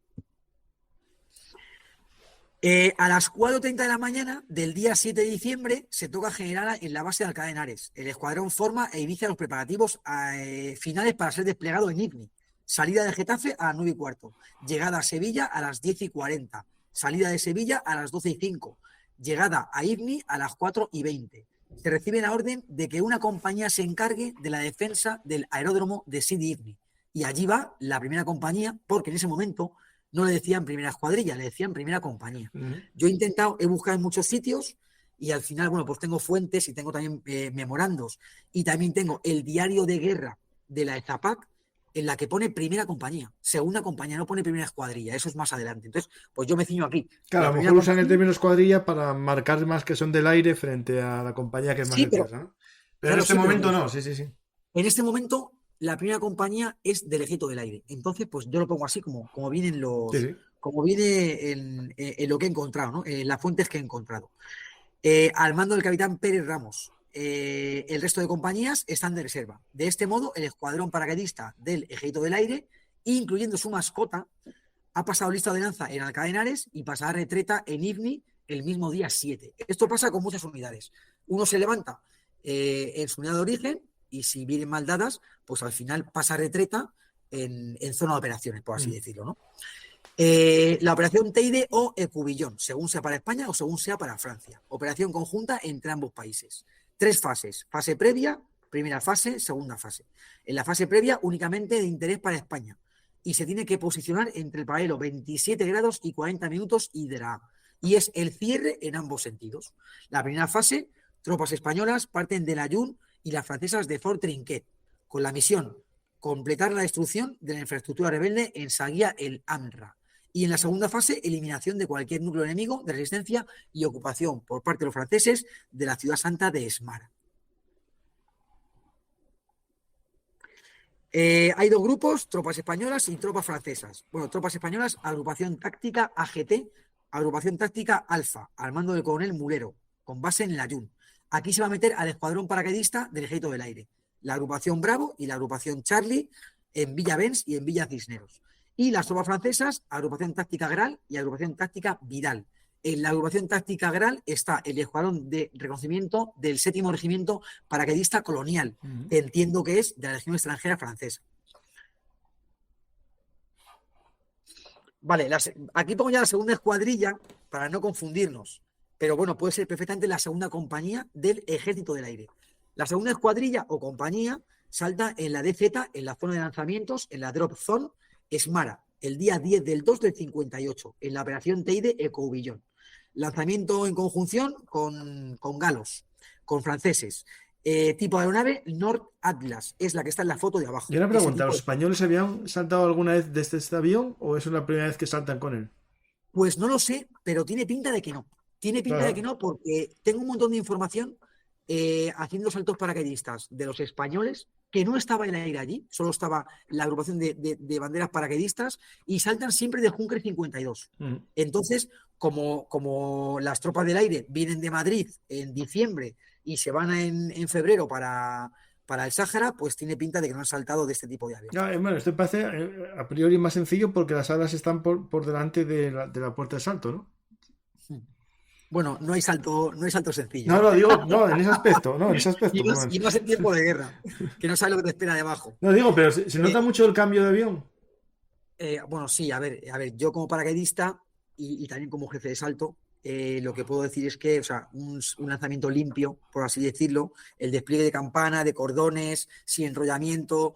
A las 4:30 de la mañana del día 7 de diciembre se toca general en la base de Alcalá de Henares. El escuadrón forma e inicia los preparativos finales para ser desplegado en Ifni. Salida de Getafe a las 9:15. Llegada a Sevilla a las 10:40. Salida de Sevilla a las 12:05. Llegada a Ifni a las 4:20. Se recibe la orden de que una compañía se encargue de la defensa del aeródromo de Sidi Ifni. Y allí va la primera compañía, porque en ese momento no le decían primera escuadrilla, le decían primera compañía. Ujú. Yo he buscado en muchos sitios y al final, bueno, pues tengo fuentes y tengo también memorandos, y también tengo el diario de guerra de la EZAPAC, en la que pone primera compañía, segunda compañía, no pone primera escuadrilla, eso es más adelante. Entonces, pues yo me ciño aquí. Claro, La a lo primera mejor usan el compañía, término escuadrilla para marcar más que son del aire frente a la compañía que es más sí, de pero, tierra, ¿no? Pero en claro, este sí, pero me momento no, refiero. sí, sí, sí. En este momento, la primera compañía es del Ejército del Aire. Entonces, pues yo lo pongo así como vienen Sí, sí. como viene en lo que he encontrado, ¿no? En las fuentes que he encontrado. Al mando del capitán Pérez Ramos. El resto de compañías están de reserva. De este modo, el escuadrón paracaidista del Ejército del Aire, incluyendo su mascota, ha pasado lista de lanza en Alcalá de Henares y pasará retreta en Ifni el mismo día 7. Esto pasa con muchas unidades. Uno se levanta en su unidad de origen y, si vienen mal dadas, pues al final pasa retreta en zona de operaciones, por así Mm. decirlo, ¿no? La operación Teide o Ecubillón, según sea para España o según sea para Francia. Operación conjunta entre ambos países. 3 fases. Fase previa, primera fase, segunda fase. En la fase previa, únicamente de interés para España. Y se tiene que posicionar entre el paralelo 27 grados y 40 minutos Hidra. Y es el cierre en ambos sentidos. La primera fase, tropas españolas parten de Layún y las francesas de Fort Trinquet, con la misión: completar la destrucción de la infraestructura rebelde en Saguía el Amra. Y en la segunda fase, eliminación de cualquier núcleo enemigo de resistencia y ocupación por parte de los franceses de la ciudad santa de Esmara. Hay 2 grupos: tropas españolas y tropas francesas. Bueno, tropas españolas, agrupación táctica AGT, agrupación táctica Alfa, al mando del coronel Mulero, con base en Layún. Aquí se va a meter al escuadrón paracaidista del Ejército del Aire, la agrupación Bravo y la agrupación Charlie en Villa Benz y en Villa Cisneros. Y las tropas francesas, agrupación táctica Gral y agrupación táctica Vidal. En la agrupación táctica Gral está el escuadrón de reconocimiento del 7º Regimiento Paracaidista Colonial, Ujú. que entiendo que es de la Legión Extranjera Francesa. Vale, aquí pongo ya la segunda escuadrilla para no confundirnos, pero bueno, puede ser perfectamente la segunda compañía del Ejército del Aire. La segunda escuadrilla o compañía salta en la DZ, en la zona de lanzamientos, en la Drop Zone Esmara, el día 10 del 2 del 58, en la operación Teide Ecoubillón. Lanzamiento en conjunción con galos, con franceses. Tipo de aeronave Nord Atlas, es la que está en la foto de Y abajo. una Ese pregunta, tipo ¿los de... españoles habían saltado alguna vez desde este avión o es la primera vez que saltan con él? Pues no lo sé, pero tiene pinta de que no. Tiene pinta de que Claro. no, porque tengo un montón de información haciendo saltos paracaidistas de los españoles, que no estaba el aire allí, solo estaba la agrupación de banderas paracaidistas, y saltan siempre de Juncker 52. Mm. Entonces, como las tropas del aire vienen de Madrid en diciembre y se van en febrero para el Sáhara, pues tiene pinta de que no han saltado de este tipo de avión. Ya, bueno, esto parece a priori más sencillo porque las alas están por delante de la puerta de salto, ¿no? Bueno, no hay salto No, sencillo, no, ¿eh? digo, no, en ese aspecto, no, en ese Y aspecto. más, y más en tiempo de guerra, que no sabes lo que te espera debajo. No, digo, pero se nota mucho el cambio de avión. Bueno, sí, a ver, yo como paracaidista y también como jefe de salto, lo que puedo decir es que, o sea, un lanzamiento limpio, por así decirlo, el despliegue de campana, de cordones, sin enrollamiento,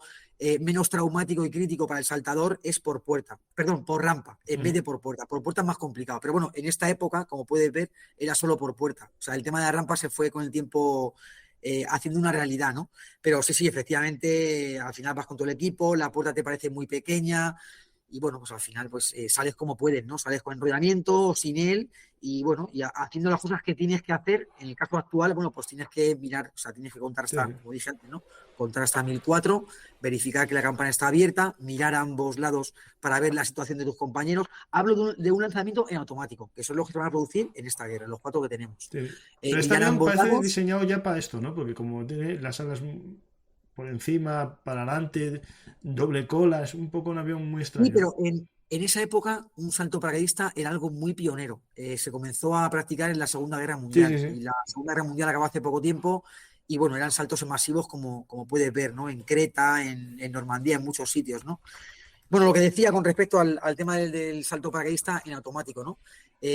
menos traumático y crítico para el saltador es por puerta, perdón, por rampa, en vez de por puerta. Por puerta es más complicado, pero bueno, en esta época, como puedes ver, era solo por puerta. O sea, el tema de la rampa se fue con el tiempo haciendo una realidad, ¿no? Pero sí, sí, efectivamente, al final vas con todo el equipo, la puerta te parece muy pequeña y bueno, pues al final pues sales como puedes, ¿no? Sales con enrollamiento o sin él y bueno, y haciendo las cosas que tienes que hacer. En el caso actual, bueno, pues tienes que mirar, o sea, tienes que contar Sí, hasta, sí. como dije antes, ¿no? Contar hasta 1004, verificar que la campana está abierta, mirar a ambos lados para ver la situación de tus compañeros. Hablo de un lanzamiento en automático, que son los que se van a producir en esta guerra, los 4 que tenemos. Sí. Pero este Mirar a avión ambos parece lados. diseñado ya para esto, ¿no? Porque como tiene las alas por encima, para adelante, doble cola, es un poco un avión muy Sí, extraño, ¿no? pero en esa época un salto paracaidista era algo muy pionero. Se comenzó a practicar en la Segunda Guerra Sí, sí, Mundial y sí. la Segunda Guerra Mundial acabó hace poco tiempo y bueno, eran saltos masivos como puedes ver, ¿no? En Creta, en Normandía, en muchos sitios, ¿no? Bueno, lo que decía con respecto al tema del salto paracaidista en automático, ¿no?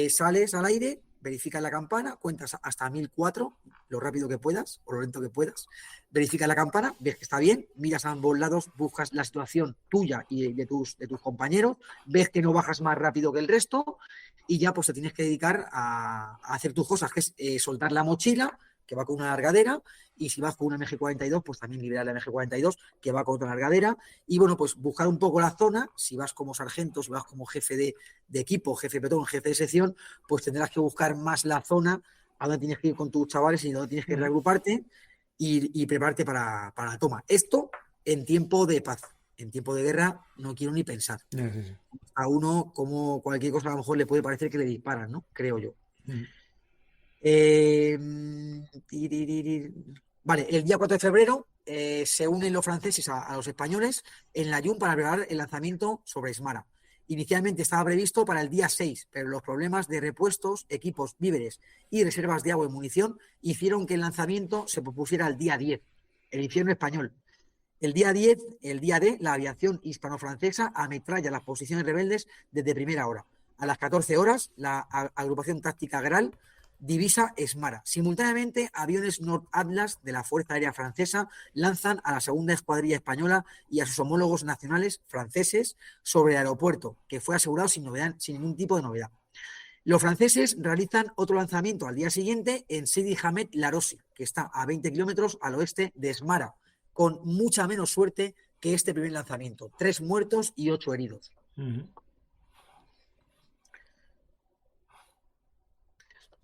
Sales al aire, verificas la campana, cuentas hasta 1004, lo rápido que puedas o lo lento que puedas, verificas la campana, ves que está bien, miras a ambos lados, buscas la situación tuya y de tus compañeros, ves que no bajas más rápido que el resto y ya pues te tienes que dedicar a hacer tus cosas, que es soltar la mochila, que va con una largadera, y si vas con una MG42, pues también liberar la MG42, que va con otra largadera, y bueno, pues buscar un poco la zona, si vas como sargento, si vas como jefe de equipo, jefe de petón, jefe de sección, pues tendrás que buscar más la zona a donde tienes que ir con tus chavales y donde tienes que Ujú. reagruparte y prepararte para la toma. Esto en tiempo de paz. En tiempo de guerra no quiero ni pensar. Ya, sí, sí. A uno, como cualquier cosa, a lo mejor le puede parecer que le disparan, ¿no? Creo yo. Ujú. Eh, vale, el día 4 de febrero se unen los franceses a los españoles en la Llum para preparar el lanzamiento sobre Esmara. Inicialmente estaba previsto para el día 6, pero los problemas de repuestos, equipos, víveres y reservas de agua y munición hicieron que el lanzamiento se propusiera al día 10, el infierno español. El día 10, el día D, la aviación hispano-francesa ametralla las posiciones rebeldes desde primera hora. A las 14 horas, la agrupación táctica Gral divisa Esmara. Simultáneamente, aviones Nord Atlas de la Fuerza Aérea Francesa lanzan a la segunda escuadrilla española y a sus homólogos nacionales franceses sobre el aeropuerto, que fue asegurado sin novedad, sin ningún tipo de novedad. Los franceses realizan otro lanzamiento al día siguiente en Sidi Hamed Larosi, que está a 20 kilómetros al oeste de Esmara, con mucha menos suerte que este primer lanzamiento. 3 muertos y 8 heridos. Ujú.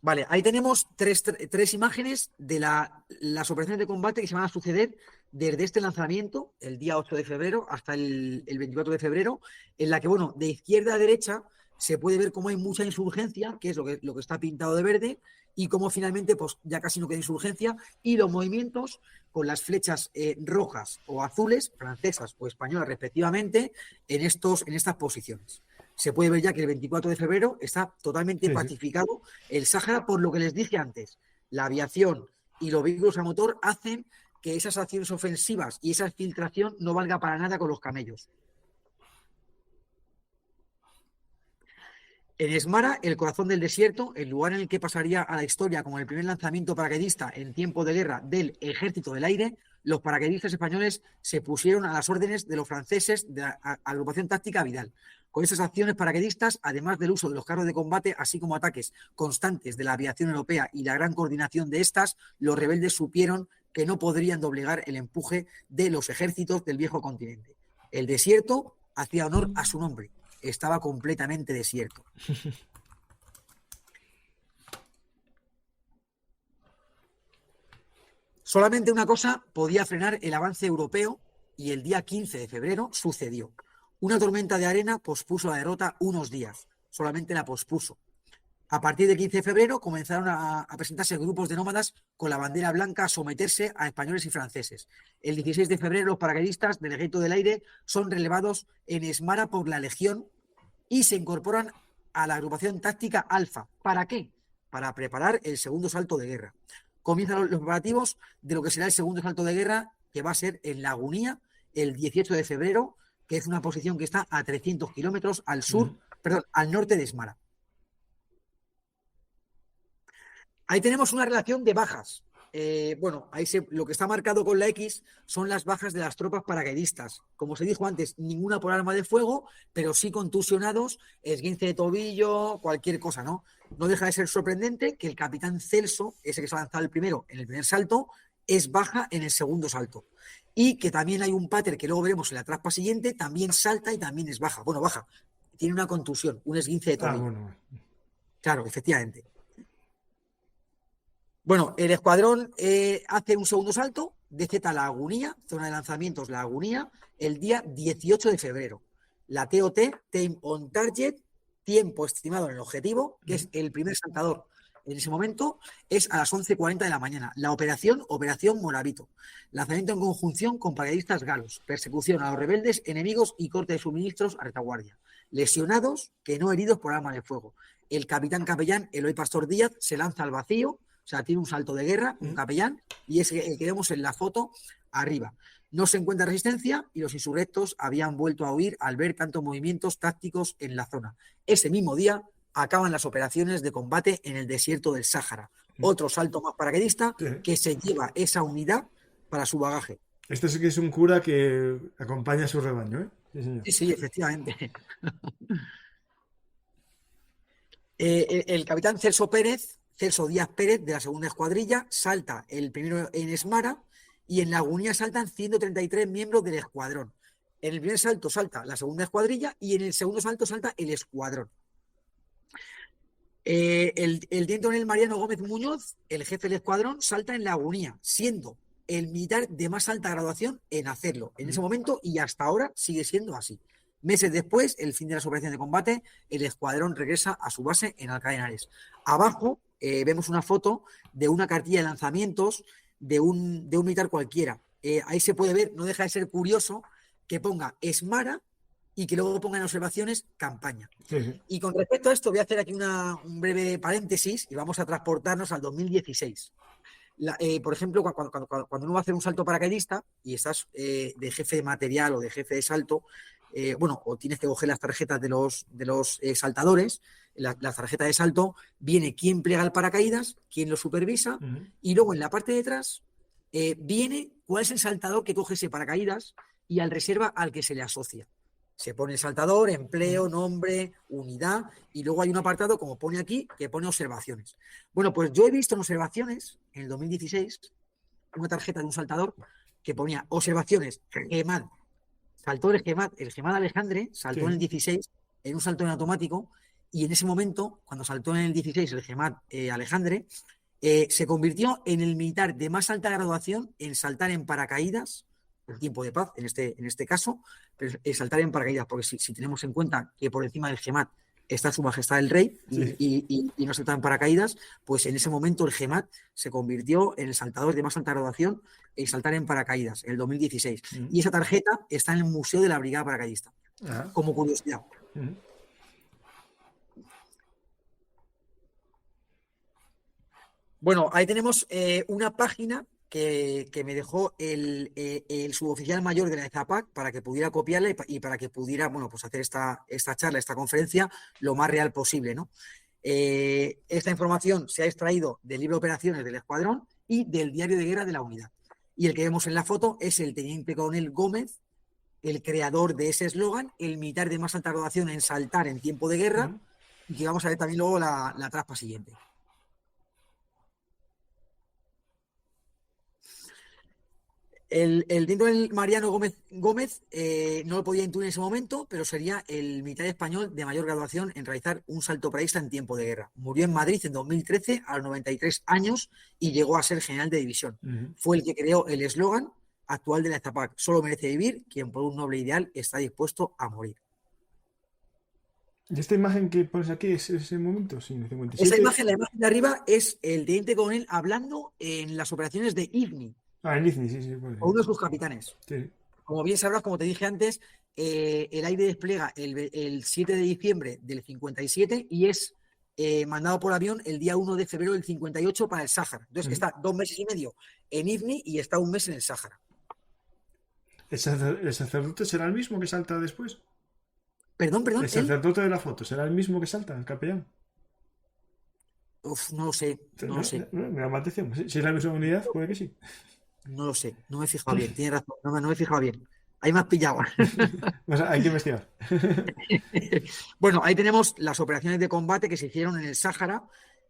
Vale, ahí tenemos tres imágenes de las operaciones de combate que se van a suceder desde este lanzamiento, el día 8 de febrero, hasta el 24 de febrero, en la que, bueno, de izquierda a derecha se puede ver cómo hay mucha insurgencia, que es lo que está pintado de verde, y cómo finalmente pues, ya casi no queda insurgencia, y los movimientos con las flechas rojas o azules, francesas o españolas respectivamente, en estas posiciones. Se puede ver ya que el 24 de febrero está totalmente Sí, sí. pacificado el Sáhara, por lo que les dije antes. La aviación y los vehículos a motor hacen que esas acciones ofensivas y esa filtración no valga para nada con los camellos. En Esmara, el corazón del desierto, el lugar en el que pasaría a la historia como el primer lanzamiento paracaidista en tiempo de guerra del Ejército del Aire, los paracaidistas españoles se pusieron a las órdenes de los franceses de la agrupación táctica Vidal. Con esas acciones paracaidistas, además del uso de los carros de combate, así como ataques constantes de la aviación europea y la gran coordinación de estas, los rebeldes supieron que no podrían doblegar el empuje de los ejércitos del viejo continente. El desierto hacía honor a su nombre, estaba completamente desierto. Solamente una cosa podía frenar el avance europeo y el día 15 de febrero sucedió. Una tormenta de arena pospuso la derrota unos días, solamente la pospuso. A partir del 15 de febrero comenzaron a presentarse grupos de nómadas con la bandera blanca a someterse a españoles y franceses. El 16 de febrero los paracaidistas del Ejército del Aire son relevados en Esmara por la Legión y se incorporan a la agrupación táctica Alfa. ¿Para qué? para preparar el segundo salto de guerra. Comienzan los preparativos de lo que será el segundo salto de guerra, que va a ser en Lagunía el 18 de febrero, que es una posición que está a 300 kilómetros al sur, perdón, al norte de Esmara. Ahí tenemos una relación de bajas. Bueno, lo que está marcado con la X son las bajas de las tropas paracaidistas. Como se dijo antes, ninguna por arma de fuego, pero sí contusionados, esguince de tobillo, cualquier cosa, ¿no? No deja de ser sorprendente que el capitán Celso, ese que se ha lanzado el primero en el primer salto, es baja en el segundo salto. Y que también hay un pater que luego veremos en la traspa siguiente, también salta y también es baja. Bueno, baja. Tiene una contusión, un esguince de tobillo. Bueno. Claro, efectivamente. Bueno, el escuadrón hace un segundo salto de Z Lagunía, zona de lanzamientos Lagunía, el día 18 de febrero. La TOT, Time on Target, tiempo estimado en el objetivo, que es el primer saltador en ese momento, es a las 11:40 de la mañana. La operación Moravito. Lanzamiento en conjunción con paracaidistas galos. Persecución a los rebeldes, enemigos y corte de suministros a retaguardia. Lesionados, que no heridos por arma de fuego. El capitán capellán Eloy Pastor Díaz se lanza al vacío. O sea, tiene un salto de guerra, un capellán, y es el que vemos en la foto arriba. No se encuentra resistencia y los insurrectos habían vuelto a huir al ver tantos movimientos tácticos en la zona. Ese mismo día acaban las operaciones de combate en el desierto del Sáhara. Otro salto más paracaidista que se lleva esa unidad para su bagaje. Este sí que es un cura que acompaña a su rebaño, ¿eh? Sí, señor. Sí, efectivamente. El capitán Celso Díaz Pérez, de la segunda escuadrilla, salta el primero en Esmara y en Lagunía saltan 133 miembros del escuadrón. En el primer salto salta la segunda escuadrilla y en el segundo salto salta el escuadrón. El teniente coronel Mariano Gómez Muñoz, el jefe del escuadrón, salta en Lagunía, siendo el militar de más alta graduación en hacerlo. En ese momento y hasta ahora sigue siendo así. Meses después, el fin de las operaciones de combate, el escuadrón regresa a su base en Alcalá de Henares. Abajo vemos una foto de una cartilla de lanzamientos de un militar cualquiera. Ahí se puede ver, no deja de ser curioso, que ponga Esmara y que luego ponga en observaciones campaña. Sí. Y con respecto a esto, voy a hacer aquí un breve paréntesis y vamos a transportarnos al 2016. Por ejemplo, cuando uno va a hacer un salto paracaidista y estás de jefe de material o de jefe de salto, o tienes que coger las tarjetas de los saltadores, la tarjeta de salto, viene quién plega el paracaídas, quién lo supervisa, y luego en la parte de atrás viene cuál es el saltador que coge ese paracaídas y al reserva al que se le asocia. Se pone el saltador, empleo, nombre, unidad, y luego hay un apartado, como pone aquí, que pone observaciones. Bueno, pues yo he visto en observaciones, en el 2016, una tarjeta de un saltador que ponía observaciones, GEMAD. Saltó el GEMAD Alejandre, saltó en el 16, en un salto en automático, y en ese momento, cuando saltó en el 16 el GEMAD Alejandre, se convirtió en el militar de más alta graduación en saltar en paracaídas, en tiempo de paz, en este caso, pero saltar en paracaídas, porque si tenemos en cuenta que por encima del GEMAT está Su Majestad el Rey y no saltar en paracaídas, pues en ese momento el GEMAT se convirtió en el saltador de más alta graduación en saltar en paracaídas, en el 2016. Y esa tarjeta está en el Museo de la Brigada Paracaidista, como curiosidad. Bueno, ahí tenemos una página que me dejó el suboficial mayor de la EZAPAC para que pudiera copiarla y para que pudiera, pues hacer esta charla, esta conferencia, lo más real posible, ¿no? Esta información se ha extraído del libro de operaciones del escuadrón y del diario de guerra de la unidad. Y el que vemos en la foto es el teniente coronel Gómez, el creador de ese eslogan, el militar de más alta graduación en saltar en tiempo de guerra, y que vamos a ver también luego la traspa siguiente. El teniente Mariano Gómez no lo podía intuir en ese momento, pero sería el militar español de mayor graduación en realizar un salto paracaidista en tiempo de guerra. Murió en Madrid en 2013 a los 93 años y llegó a ser general de división. Fue el que creó el eslogan actual de la EZAPAC: solo merece vivir quien por un noble ideal está dispuesto a morir. ¿Y esta imagen que pones aquí es ese momento? Sí, 57. Esa imagen, la imagen de arriba, es el teniente coronel hablando en las operaciones de IGNI. En IGNI, sí. Pues, o uno de sus capitanes. Sí. Como bien sabrás, como te dije antes, el aire despliega el 7 de diciembre del 57 y es mandado por avión el día 1 de febrero del 58 para el Sáhara. Entonces está 2 meses y medio en Ifni y está 1 mes en el Sáhara. ¿El sacerdote será el mismo que salta después? Perdón, El sacerdote de la foto será el mismo que salta, el capellán. Uf, no lo sé, no lo sé. Me llama atención. Si es la misma unidad, puede que sí. No lo sé, no me he fijado bien, tiene razón, no me he fijado bien. Ahí me has pillado. Hay que investigar. Bueno, ahí tenemos las operaciones de combate que se hicieron en el Sáhara.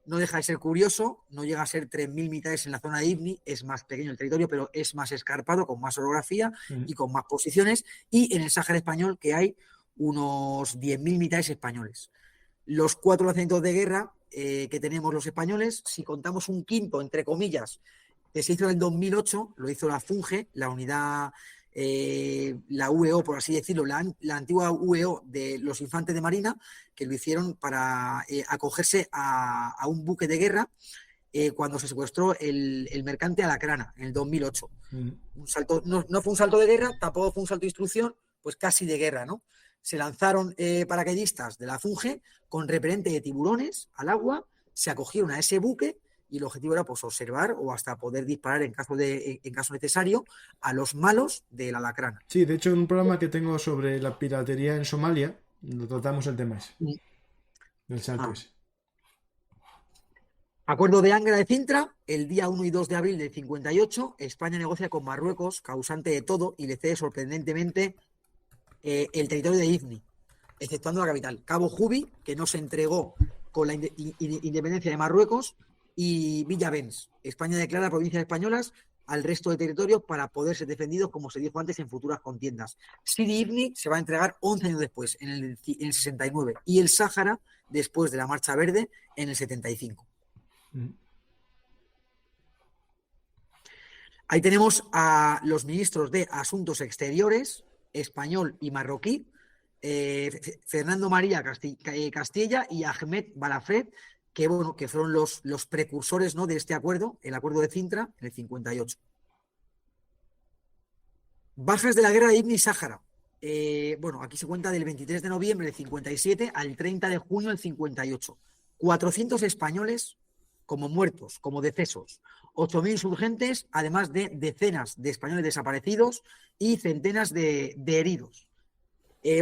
No deja de ser curioso, no llega a ser 3.000 militares en la zona de Ibni, es más pequeño el territorio, pero es más escarpado, con más orografía y con más posiciones. Y en el Sáhara español, que hay unos 10.000 militares españoles. Los 4 lanzamientos de guerra que tenemos los españoles, si contamos un quinto, entre comillas, que se hizo en el 2008, lo hizo la FUNGE, la unidad, la UEO, por así decirlo, la antigua UEO de los infantes de marina, que lo hicieron para acogerse a un buque de guerra cuando se secuestró el mercante Alacrana en el 2008. Un salto, no fue un salto de guerra, tampoco fue un salto de instrucción, pues casi de guerra, ¿no? Se lanzaron paracaidistas de la FUNGE con repelente de tiburones al agua, se acogieron a ese buque y el objetivo era pues observar o hasta poder disparar en caso necesario a los malos del Alacrán. Sí, de hecho en un programa que tengo sobre la piratería en Somalia, lo tratamos el tema ese, del salto ese. Acuerdo de Angra de Cintra, el día 1 y 2 de abril del 58, España negocia con Marruecos, causante de todo, y le cede sorprendentemente el territorio de Ifni, exceptuando la capital, Cabo Jubi, que no se entregó con la independencia de Marruecos, y Villavens. España declara provincias españolas al resto de territorios para poder ser defendidos, como se dijo antes, en futuras contiendas. Sidi Ifni se va a entregar 11 años después, en el 69, y el Sáhara después de la Marcha Verde, en el 75. Ahí tenemos a los ministros de Asuntos Exteriores, español y marroquí, Fernando María Castilla y Ahmed Balafred, que, bueno, que fueron los precursores, ¿no?, de este acuerdo, el acuerdo de Cintra, en el 58. Bajas de la guerra de Ibn Sáhara. Bueno, aquí se cuenta del 23 de noviembre del 57 al 30 de junio del 58. 400 españoles como muertos, como decesos. 8.000 insurgentes, además de decenas de españoles desaparecidos y centenas de heridos.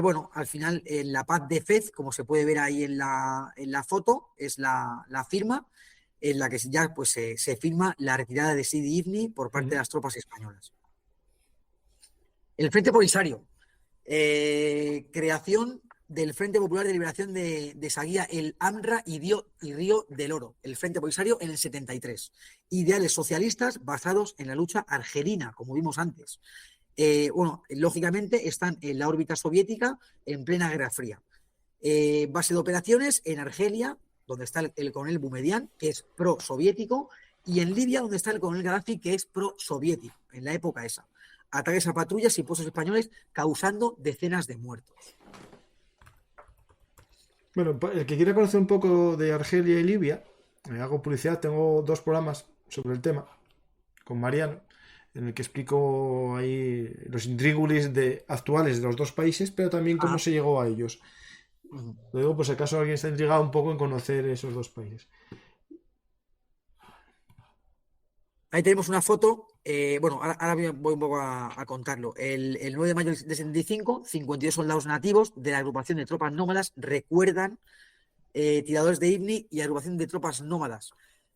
Bueno, al final la paz de Fez, como se puede ver ahí en la foto, es la firma en la que ya pues, se firma la retirada de Sidi Ifni por parte de las tropas españolas. El Frente Polisario. Creación del Frente Popular de Liberación de Saguía, el AMRA y Río del Oro, el Frente Polisario en el 73. Ideales socialistas basados en la lucha argelina, como vimos antes. Bueno, lógicamente están en la órbita soviética en plena Guerra Fría. Base de operaciones en Argelia, donde está el coronel Boumedian, que es pro-soviético, y en Libia, donde está el coronel Gaddafi, que es pro-soviético, en la época esa. Ataques a patrullas y puestos españoles causando decenas de muertos. Bueno, el que quiera conocer un poco de Argelia y Libia, hago publicidad, tengo 2 programas sobre el tema con Mariano, en el que explico ahí los intríngulis actuales de los 2 países, pero también cómo se llegó a ellos. Lo digo por si acaso alguien está intrigado un poco en conocer esos 2 países. Ahí tenemos una foto. Bueno, ahora voy un poco a contarlo. El 9 de mayo de 75, 52 soldados nativos de la agrupación de tropas nómadas recuerdan tiradores de Ifni y agrupación de tropas nómadas.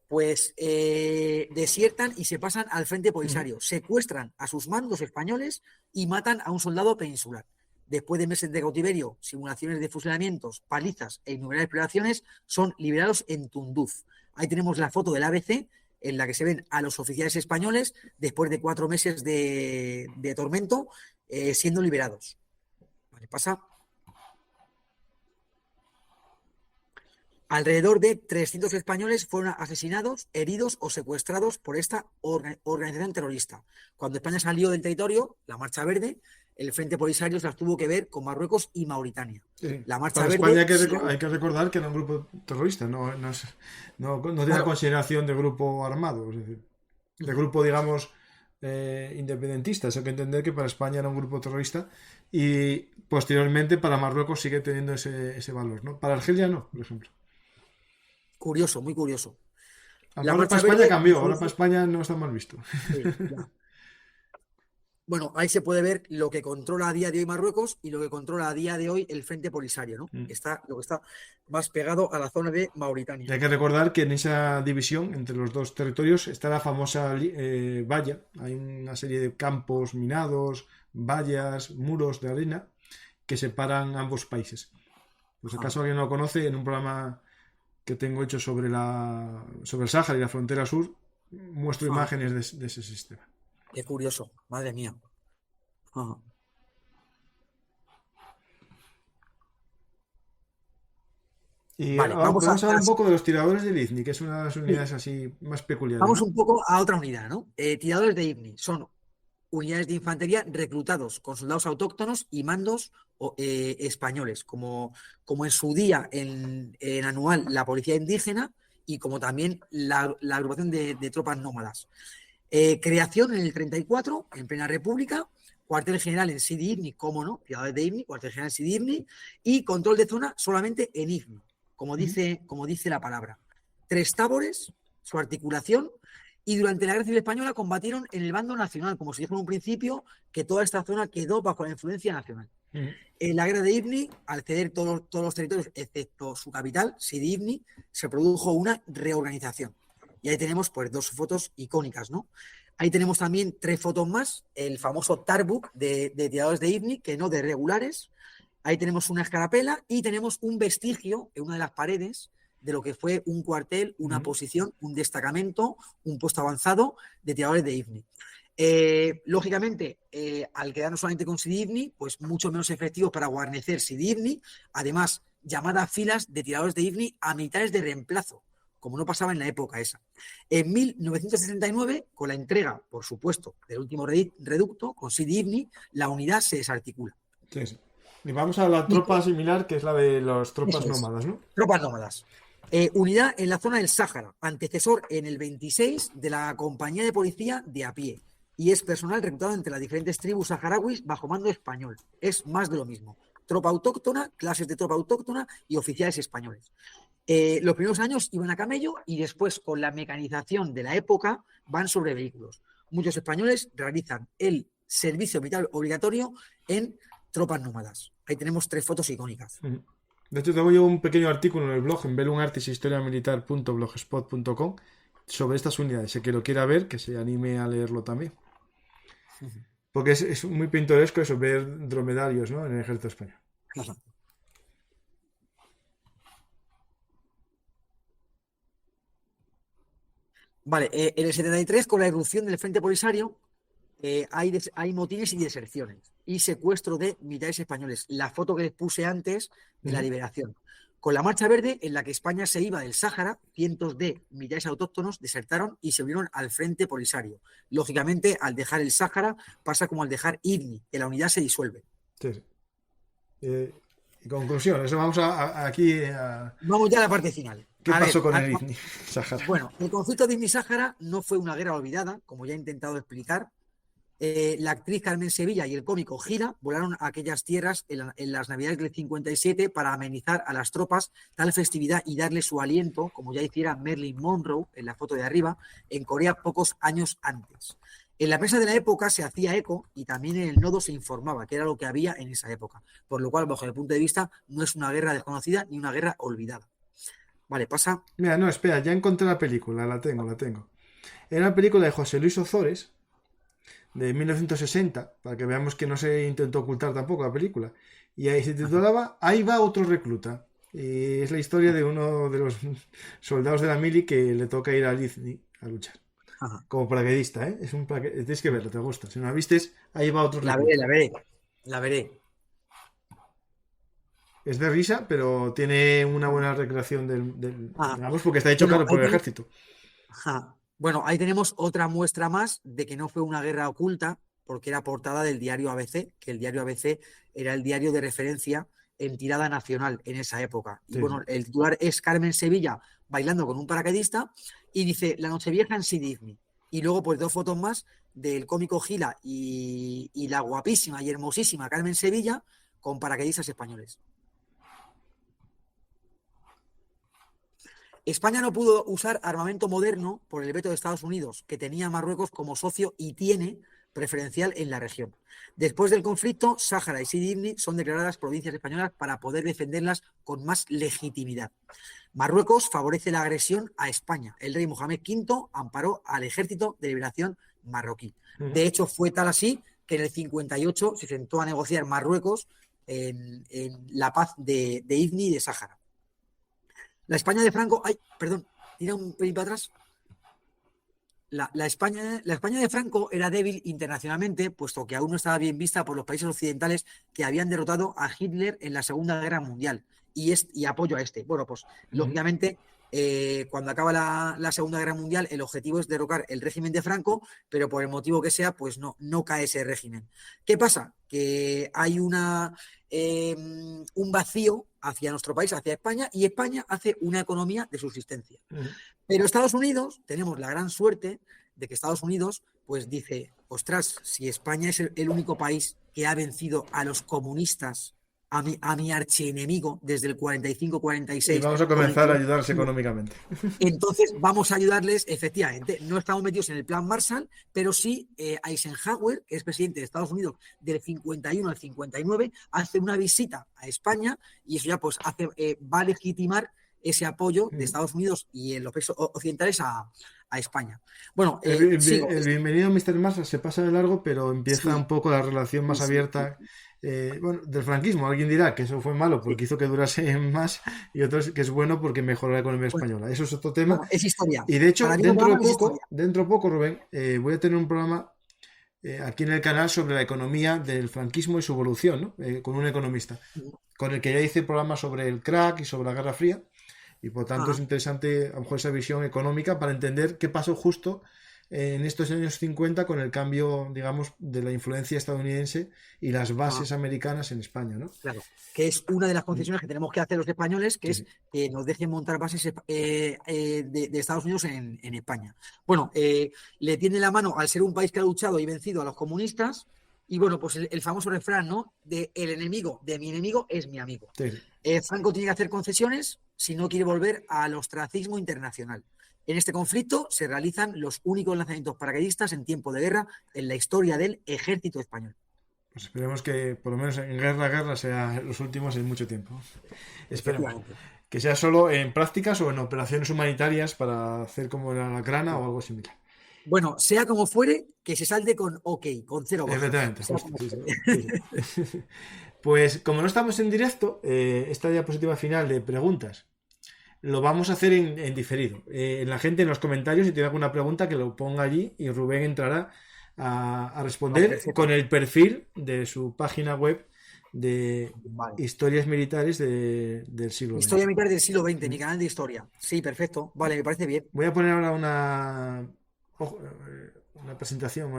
Pues desiertan y se pasan al Frente Polisario. Secuestran a sus mandos españoles y matan a un soldado peninsular. Después de meses de cautiverio, simulaciones de fusilamientos, palizas e innumerables exploraciones, son liberados en Tunduf. Ahí tenemos la foto del ABC, en la que se ven a los oficiales españoles, después de 4 meses de tormento, siendo liberados. Vale, pasa. Alrededor de 300 españoles fueron asesinados, heridos o secuestrados por esta organización terrorista. Cuando España salió del territorio, la Marcha Verde, el Frente Polisario se las tuvo que ver con Marruecos y Mauritania. Sí. La Marcha Para Verde, España hay que recordar que era un grupo terrorista, no tiene claro, consideración de grupo armado, es decir, de grupo, digamos, independentista. Eso hay que entender que para España era un grupo terrorista y posteriormente para Marruecos sigue teniendo ese valor, ¿no? Para Argelia no, por ejemplo. curioso, muy curioso. La Ahora para marcha España verde cambió, ahora para introduce. España no está mal visto. Sí, ya. Bueno, ahí se puede ver lo que controla a día de hoy Marruecos y lo que controla a día de hoy el Frente Polisario, ¿no? Mm. Está, lo que está más pegado a la zona de Y Mauritania. hay que recordar que en esa división entre los dos territorios está la famosa valla. Hay una serie de campos minados, vallas, muros de arena que separan ambos países. Pues si Ajá. acaso alguien no lo conoce, en un programa que tengo hecho sobre el Sáhara y la frontera sur, muestro Ajá. imágenes de ese sistema. Qué curioso, madre mía. Ajá. Y Vale, vamos a, podemos hablar un poco de los tiradores del IZNI, que es una de las sí, unidades así más peculiares, vamos ¿no? un poco a otra unidad, ¿no? Tiradores de IFNI son unidades de infantería reclutados con soldados autóctonos y mandos españoles, como en su día en anual la policía indígena y como también la agrupación de tropas nómadas. Creación en el 34, en plena república, cuartel general en Sidi Ifni, cómo no, ciudades de Ifni, cuartel general en Sidi Ifni, y control de zona solamente en Ifni, Mm. como dice la palabra. Tres tábores, su articulación, y durante la Guerra Civil Española combatieron en el bando nacional, como se dijo en un principio, que toda esta zona quedó bajo la influencia nacional. Mm. En la guerra de Ifni, al ceder todos los territorios, excepto su capital, Sidi Ifni, se produjo una reorganización. Y ahí tenemos pues dos fotos icónicas, ¿no? Ahí tenemos también tres fotos más, el famoso Tarbuk de tiradores de Ifni, que no de regulares. Ahí tenemos una escarapela y tenemos un vestigio en una de las paredes de lo que fue un cuartel, una Mm. posición, un destacamento, un puesto avanzado de tiradores de Ifni. Lógicamente, al quedarnos solamente con Sidi Ifni, pues mucho menos efectivos para guarnecer Sidi Ifni. Además, llamadas filas de tiradores de Ifni a militares de reemplazo, como no pasaba en la época esa. En 1969, con la entrega, por supuesto, del último reducto, con Sidi Ifni, la unidad se desarticula. Sí, sí. Y vamos a la Y tropa similar, que es la de las eso tropas es. nómadas, ¿no? Tropas nómadas. Unidad en la zona del Sáhara, antecesor en el 26 de la compañía de policía de a pie. Y es personal reclutado entre las diferentes tribus saharauis bajo mando español. Es más de lo mismo. Tropa autóctona, clases de tropa autóctona y oficiales españoles. Los primeros años iban a camello y después, con la mecanización de la época, van sobre vehículos. Muchos españoles realizan el servicio militar obligatorio en tropas nómadas. Ahí tenemos tres fotos icónicas. Mm. De hecho, tengo yo un pequeño artículo en el blog, en belunartishistoriamilitar.blogspot.com, sobre estas unidades. El que lo quiera ver, que se anime a leerlo también. Porque es muy pintoresco eso, ver dromedarios, ¿no? En el ejército español. Vale, en el 73, con la irrupción del Frente Polisario, hay motines y deserciones y secuestro de militares españoles. La foto que les puse antes de la Ujú. liberación. Con la Marcha Verde, en la que España se iba del Sáhara, cientos de militares autóctonos desertaron y se unieron al Frente Polisario. Lógicamente, al dejar el Sáhara, pasa como al dejar Ifni, que la unidad se disuelve. Sí, sí. Y conclusión, eso vamos aquí Vamos ya a la parte final. ¿qué A pasó ver, con el IFNI? Sahara. bueno, el conflicto de Ifni-Sáhara no fue una guerra olvidada, como ya he intentado explicar. La actriz Carmen Sevilla y el cómico Gira volaron a aquellas tierras en las Navidades del 57 para amenizar a las tropas tal festividad y darle su aliento, como ya hiciera Marilyn Monroe en la foto de arriba, en Corea pocos años antes. En la prensa de la época se hacía eco y también en el nodo se informaba que era lo que había en esa época, por lo cual, bajo el punto de vista, no es una guerra desconocida ni una guerra olvidada. Vale, pasa. Mira, no, espera, ya encontré la película, la tengo, la tengo. Era una película de José Luis Ozores, de 1960, para que veamos que no se intentó ocultar tampoco la película. Y ahí se titulaba Ahí va otro recluta. Y es la historia de uno de los soldados de la mili que le toca ir al IZNI a luchar. Ajá. Como paracaidista, ¿eh? Tienes que verlo, te gusta. Si no la vistes, ahí va otro La veré, recluta. la veré, la veré. Es de risa, pero tiene una buena recreación Ajá. digamos, porque está hecho, Bueno, claro, por el ejército. ajá. Bueno, ahí tenemos otra muestra más de que no fue una guerra oculta, porque era portada del diario ABC, que el diario ABC era el diario de referencia en tirada nacional en esa época. Y Sí, sí. bueno, el titular es Carmen Sevilla bailando con un paracaidista y dice La Nochevieja en Sidi. Y luego, pues dos fotos más del cómico Gila y la guapísima y hermosísima Carmen Sevilla con paracaidistas españoles. España no pudo usar armamento moderno por el veto de Estados Unidos, que tenía a Marruecos como socio y tiene preferencial en la región. Después del conflicto, Sáhara y Sidi Ifni son declaradas provincias españolas para poder defenderlas con más legitimidad. Marruecos favorece la agresión a España. El rey Mohamed V amparó al Ejército de Liberación marroquí. De hecho, fue tal así que en el 58 se sentó a negociar Marruecos en la paz de Ifni y de Sáhara. La España de Franco... Ay, perdón, tira un pelín para atrás. La España de Franco era débil internacionalmente, puesto que aún no estaba bien vista por los países occidentales que habían derrotado a Hitler en la Segunda Guerra Mundial y apoyo a este. Bueno, pues lógicamente, cuando acaba la Segunda Guerra Mundial, el objetivo es derrocar el régimen de Franco, pero por el motivo que sea, pues no cae ese régimen. ¿Qué pasa? Que hay un vacío hacia nuestro país, hacia España, y España hace una economía de subsistencia. Pero Estados Unidos, tenemos la gran suerte de que Estados Unidos pues dice, ostras, si España es el único país que ha vencido a los comunistas, a mi archienemigo desde el 45-46. Y vamos a comenzar a ayudarse económicamente. Entonces vamos a ayudarles, efectivamente. No estamos metidos en el plan Marshall, pero sí Eisenhower, que es presidente de Estados Unidos del 51 al 59, hace una visita a España y eso ya pues va a legitimar ese apoyo de Estados Unidos y en los países occidentales a España. Bueno, el bienvenido Mr. Marshall se pasa de largo, pero empieza un poco la relación más abierta del franquismo. Alguien dirá que eso fue malo porque hizo que durase más y otros que es bueno porque mejoró la economía española. Eso es otro tema. Es historia. Y de hecho, dentro de poco, Rubén, voy a tener un programa aquí en el canal sobre la economía del franquismo y su evolución, ¿no? Con un economista, con el que ya hice programas sobre el crack y sobre la Guerra Fría. Y por tanto es interesante a lo mejor esa visión económica para entender qué pasó justo en estos años 50 con el cambio, digamos, de la influencia estadounidense y las bases americanas en España, ¿no? Claro, que es una de las concesiones que tenemos que hacer los españoles, que es que nos dejen montar bases de Estados Unidos en España. Bueno, le tiene la mano al ser un país que ha luchado y vencido a los comunistas. Y bueno, pues el famoso refrán, ¿no? De el enemigo de mi enemigo es mi amigo. Franco tiene que hacer concesiones si no quiere volver al ostracismo internacional. En este conflicto se realizan los únicos lanzamientos paracaidistas en tiempo de guerra en la historia del ejército español. Pues esperemos que por lo menos en guerra sea los últimos en mucho tiempo. Esperemos que sea solo en prácticas o en operaciones humanitarias para hacer como la grana o algo similar. Bueno, sea como fuere, que se salte con OK, con 0 bajas. Efectivamente, justo. Sí. Pues como no estamos en directo, esta diapositiva final de preguntas lo vamos a hacer en diferido. La gente en los comentarios, si tiene alguna pregunta, que lo ponga allí y Rubén entrará a responder con el perfil de su página web de historias militares del siglo XX. Historia militar del siglo XX, mi canal de historia. Sí, perfecto. Vale, me parece bien. Voy a poner ahora una presentación,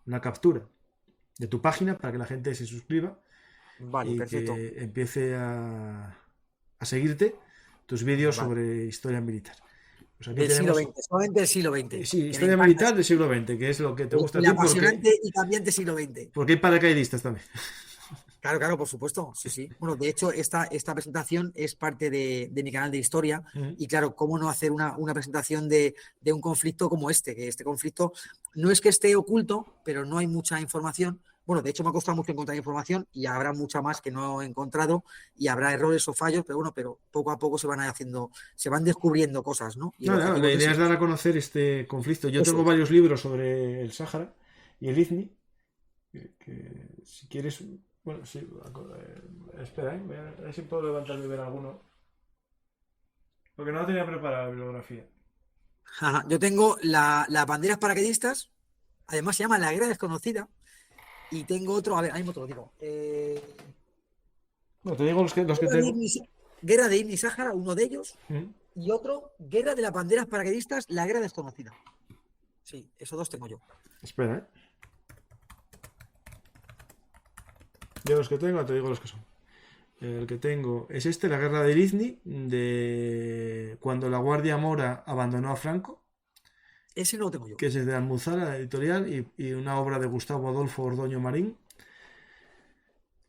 una captura de tu página para que la gente se suscriba y perfecto. que empiece a seguirte tus vídeos sobre historia militar. Pues del siglo XX, solamente del siglo XX. Sí, historia militar del siglo XX, que es lo que te gusta a ti. Apasionante y cambiante siglo XX. Porque hay paracaidistas también. Claro, por supuesto, sí. Bueno, de hecho, esta presentación es parte de mi canal de historia y claro, cómo no hacer una presentación de un conflicto como que este conflicto no es que esté oculto, pero no hay mucha información. Bueno, de hecho me ha costado mucho encontrar información y habrá mucha más que no he encontrado y habrá errores o fallos, pero poco a poco se van descubriendo cosas, ¿no? Y la idea es dar a conocer este conflicto. Yo tengo varios libros sobre el Sáhara y el Ifni, que si quieres... Bueno, sí, espera, voy a ver si puedo levantarme y ver alguno. Porque no tenía preparada la bibliografía. Yo tengo las banderas paracaidistas, además se llama La Guerra Desconocida, y tengo otro, a ver, ahí mismo te lo digo. No, te digo los que tengo. Guerra de Ifni Sáhara, uno de ellos, y otro, Guerra de las Banderas Paracaidistas, La Guerra Desconocida. Sí, esos dos tengo yo. Espera, De los que tengo, te digo los que son. El que tengo es la Guerra del Ifni, de cuando la Guardia Mora abandonó a Franco. Ese no lo tengo yo. Que es de Almuzara, editorial, y una obra de Gustavo Adolfo Ordoño Marín.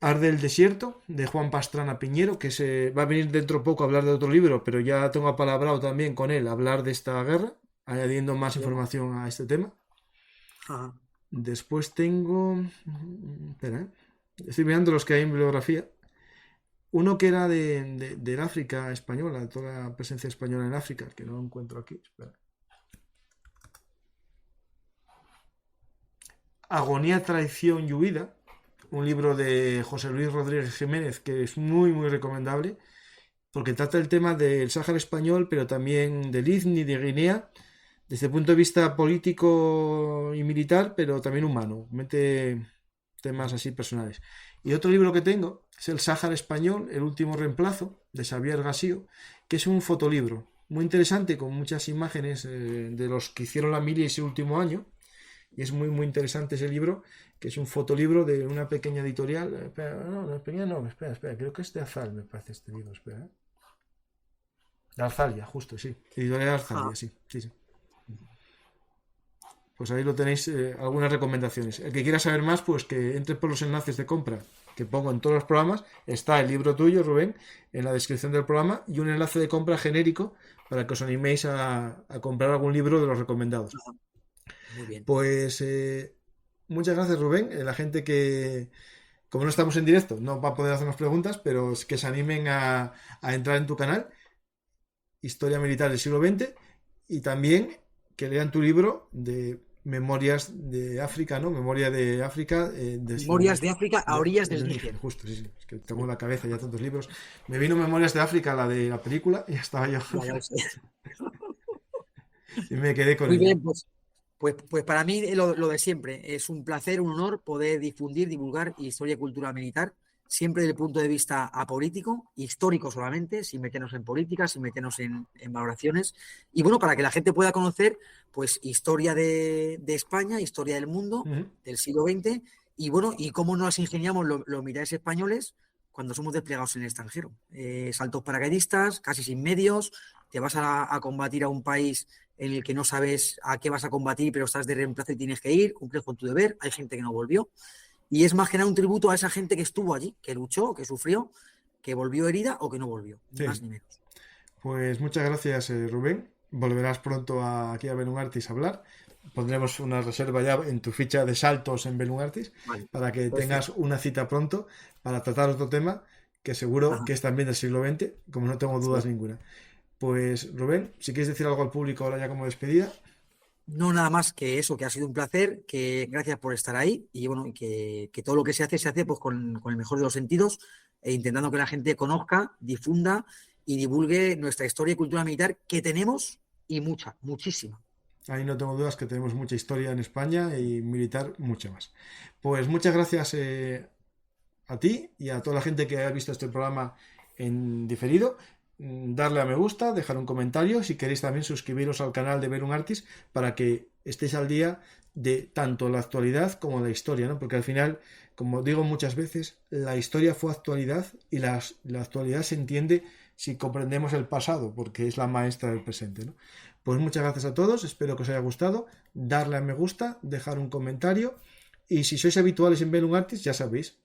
Ar del Desierto, de Juan Pastrana Piñero, que se va a venir dentro poco a hablar de otro libro, pero ya tengo apalabrado también con él hablar de esta guerra, añadiendo más Bien. información a este tema. Ajá. Después tengo... Espera, estoy mirando los que hay en bibliografía. Uno que era del África española, de toda la presencia española en África, que no lo encuentro aquí. Espera. Agonía, traición y huida, un libro de José Luis Rodríguez Jiménez que es muy, muy recomendable, porque trata el tema del Sáhara español, pero también del IZNI, de Guinea, desde el punto de vista político y militar, pero también humano. Mete temas así personales. Y otro libro que tengo es El Sáhara español, el último reemplazo, de Xavier Gasío, que es un fotolibro muy interesante, con muchas imágenes de los que hicieron la mili ese último año. Y es muy, muy interesante ese libro, que es un fotolibro de una pequeña editorial. Espera, no, pequeña no, espera, creo que es de Azal, me parece este libro, espera. De Arzalia, justo, sí. Editorial Arzalia, sí. Pues ahí lo tenéis, algunas recomendaciones. El que quiera saber más, pues que entre por los enlaces de compra que pongo en todos los programas. Está el libro tuyo, Rubén, en la descripción del programa, y un enlace de compra genérico para que os animéis a comprar algún libro de los recomendados. Muy bien. Pues muchas gracias, Rubén. La gente que, como no estamos en directo, no va a poder hacernos preguntas, pero que se animen a entrar en tu canal, Historia Militar del siglo XX, y también que lean tu libro de Memorias de África, ¿no? Memoria de África. Memorias de África a orillas del Níger. Justo, sí. Es que tengo en la cabeza ya tantos libros. Me vino Memorias de África, la de la película, y ya estaba yo. Ya lo sé. Y me quedé con Muy ella. bien, pues para mí lo de siempre. Es un placer, un honor poder difundir, divulgar historia y cultura militar, siempre desde el punto de vista apolítico, histórico solamente, sin meternos en política, sin meternos en valoraciones. Y bueno, para que la gente pueda conocer pues historia de España, historia del mundo, del siglo XX, y bueno, y cómo nos ingeniamos los militares españoles cuando somos desplegados en el extranjero. Saltos paracaidistas, casi sin medios, te vas a combatir a un país en el que no sabes a qué vas a combatir, pero estás de reemplazo y tienes que ir, cumples con tu deber. Hay gente que no volvió. Y es más que nada un tributo a esa gente que estuvo allí, que luchó, que sufrió, que volvió herida o que no volvió, ni más ni menos. Pues muchas gracias, Rubén. Volverás pronto aquí a Belungartis a hablar. Pondremos una reserva ya en tu ficha de saltos en Belungartis, vale, para que tengas una cita pronto para tratar otro tema que seguro que es también del siglo XX, como no tengo dudas ninguna. Pues Rubén, si quieres decir algo al público ahora ya como despedida. No, nada más que eso, que ha sido un placer, que gracias por estar ahí y bueno, que todo lo que se hace pues con el mejor de los sentidos e intentando que la gente conozca, difunda y divulgue nuestra historia y cultura militar que tenemos y muchísima. Ahí no tengo dudas que tenemos mucha historia en España y militar mucha más. Pues muchas gracias a ti y a toda la gente que haya visto este programa en diferido. Darle a me gusta, dejar un comentario, si queréis también suscribiros al canal de Belungartis para que estéis al día de tanto la actualidad como la historia, ¿no? Porque al final, como digo muchas veces, la historia fue actualidad y la actualidad se entiende si comprendemos el pasado, porque es la maestra del presente, ¿no? Pues muchas gracias a todos, espero que os haya gustado, darle a me gusta, dejar un comentario y si sois habituales en Belungartis, ya sabéis,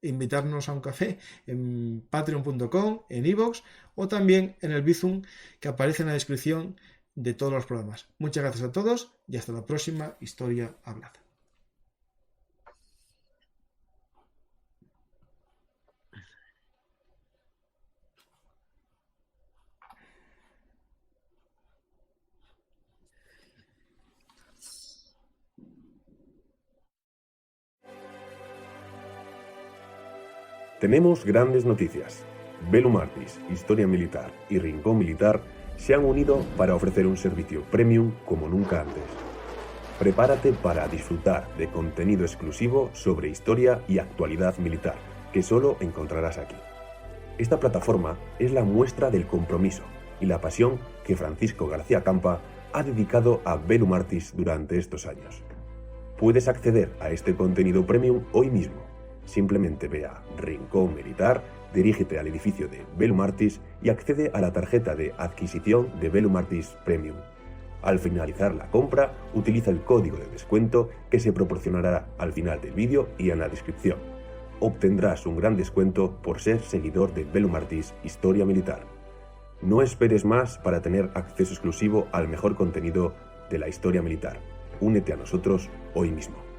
invitarnos a un café en patreon.com, en iVoox o también en el Bizum que aparece en la descripción de todos los programas. Muchas gracias a todos y hasta la próxima Historia Hablada. Tenemos grandes noticias. Belungartis, Historia Militar y Rincón Militar se han unido para ofrecer un servicio premium como nunca antes. Prepárate para disfrutar de contenido exclusivo sobre historia y actualidad militar, que solo encontrarás aquí. Esta plataforma es la muestra del compromiso y la pasión que Francisco García Campa ha dedicado a Belungartis durante estos años. Puedes acceder a este contenido premium hoy mismo. Simplemente ve a Rincón Militar, dirígete al edificio de Belungartis y accede a la tarjeta de adquisición de Belungartis Premium. Al finalizar la compra, utiliza el código de descuento que se proporcionará al final del vídeo y en la descripción. obtendrás un gran descuento por ser seguidor de Velum Artis Historia Militar. No esperes más para tener acceso exclusivo al mejor contenido de la historia militar. Únete a nosotros hoy mismo.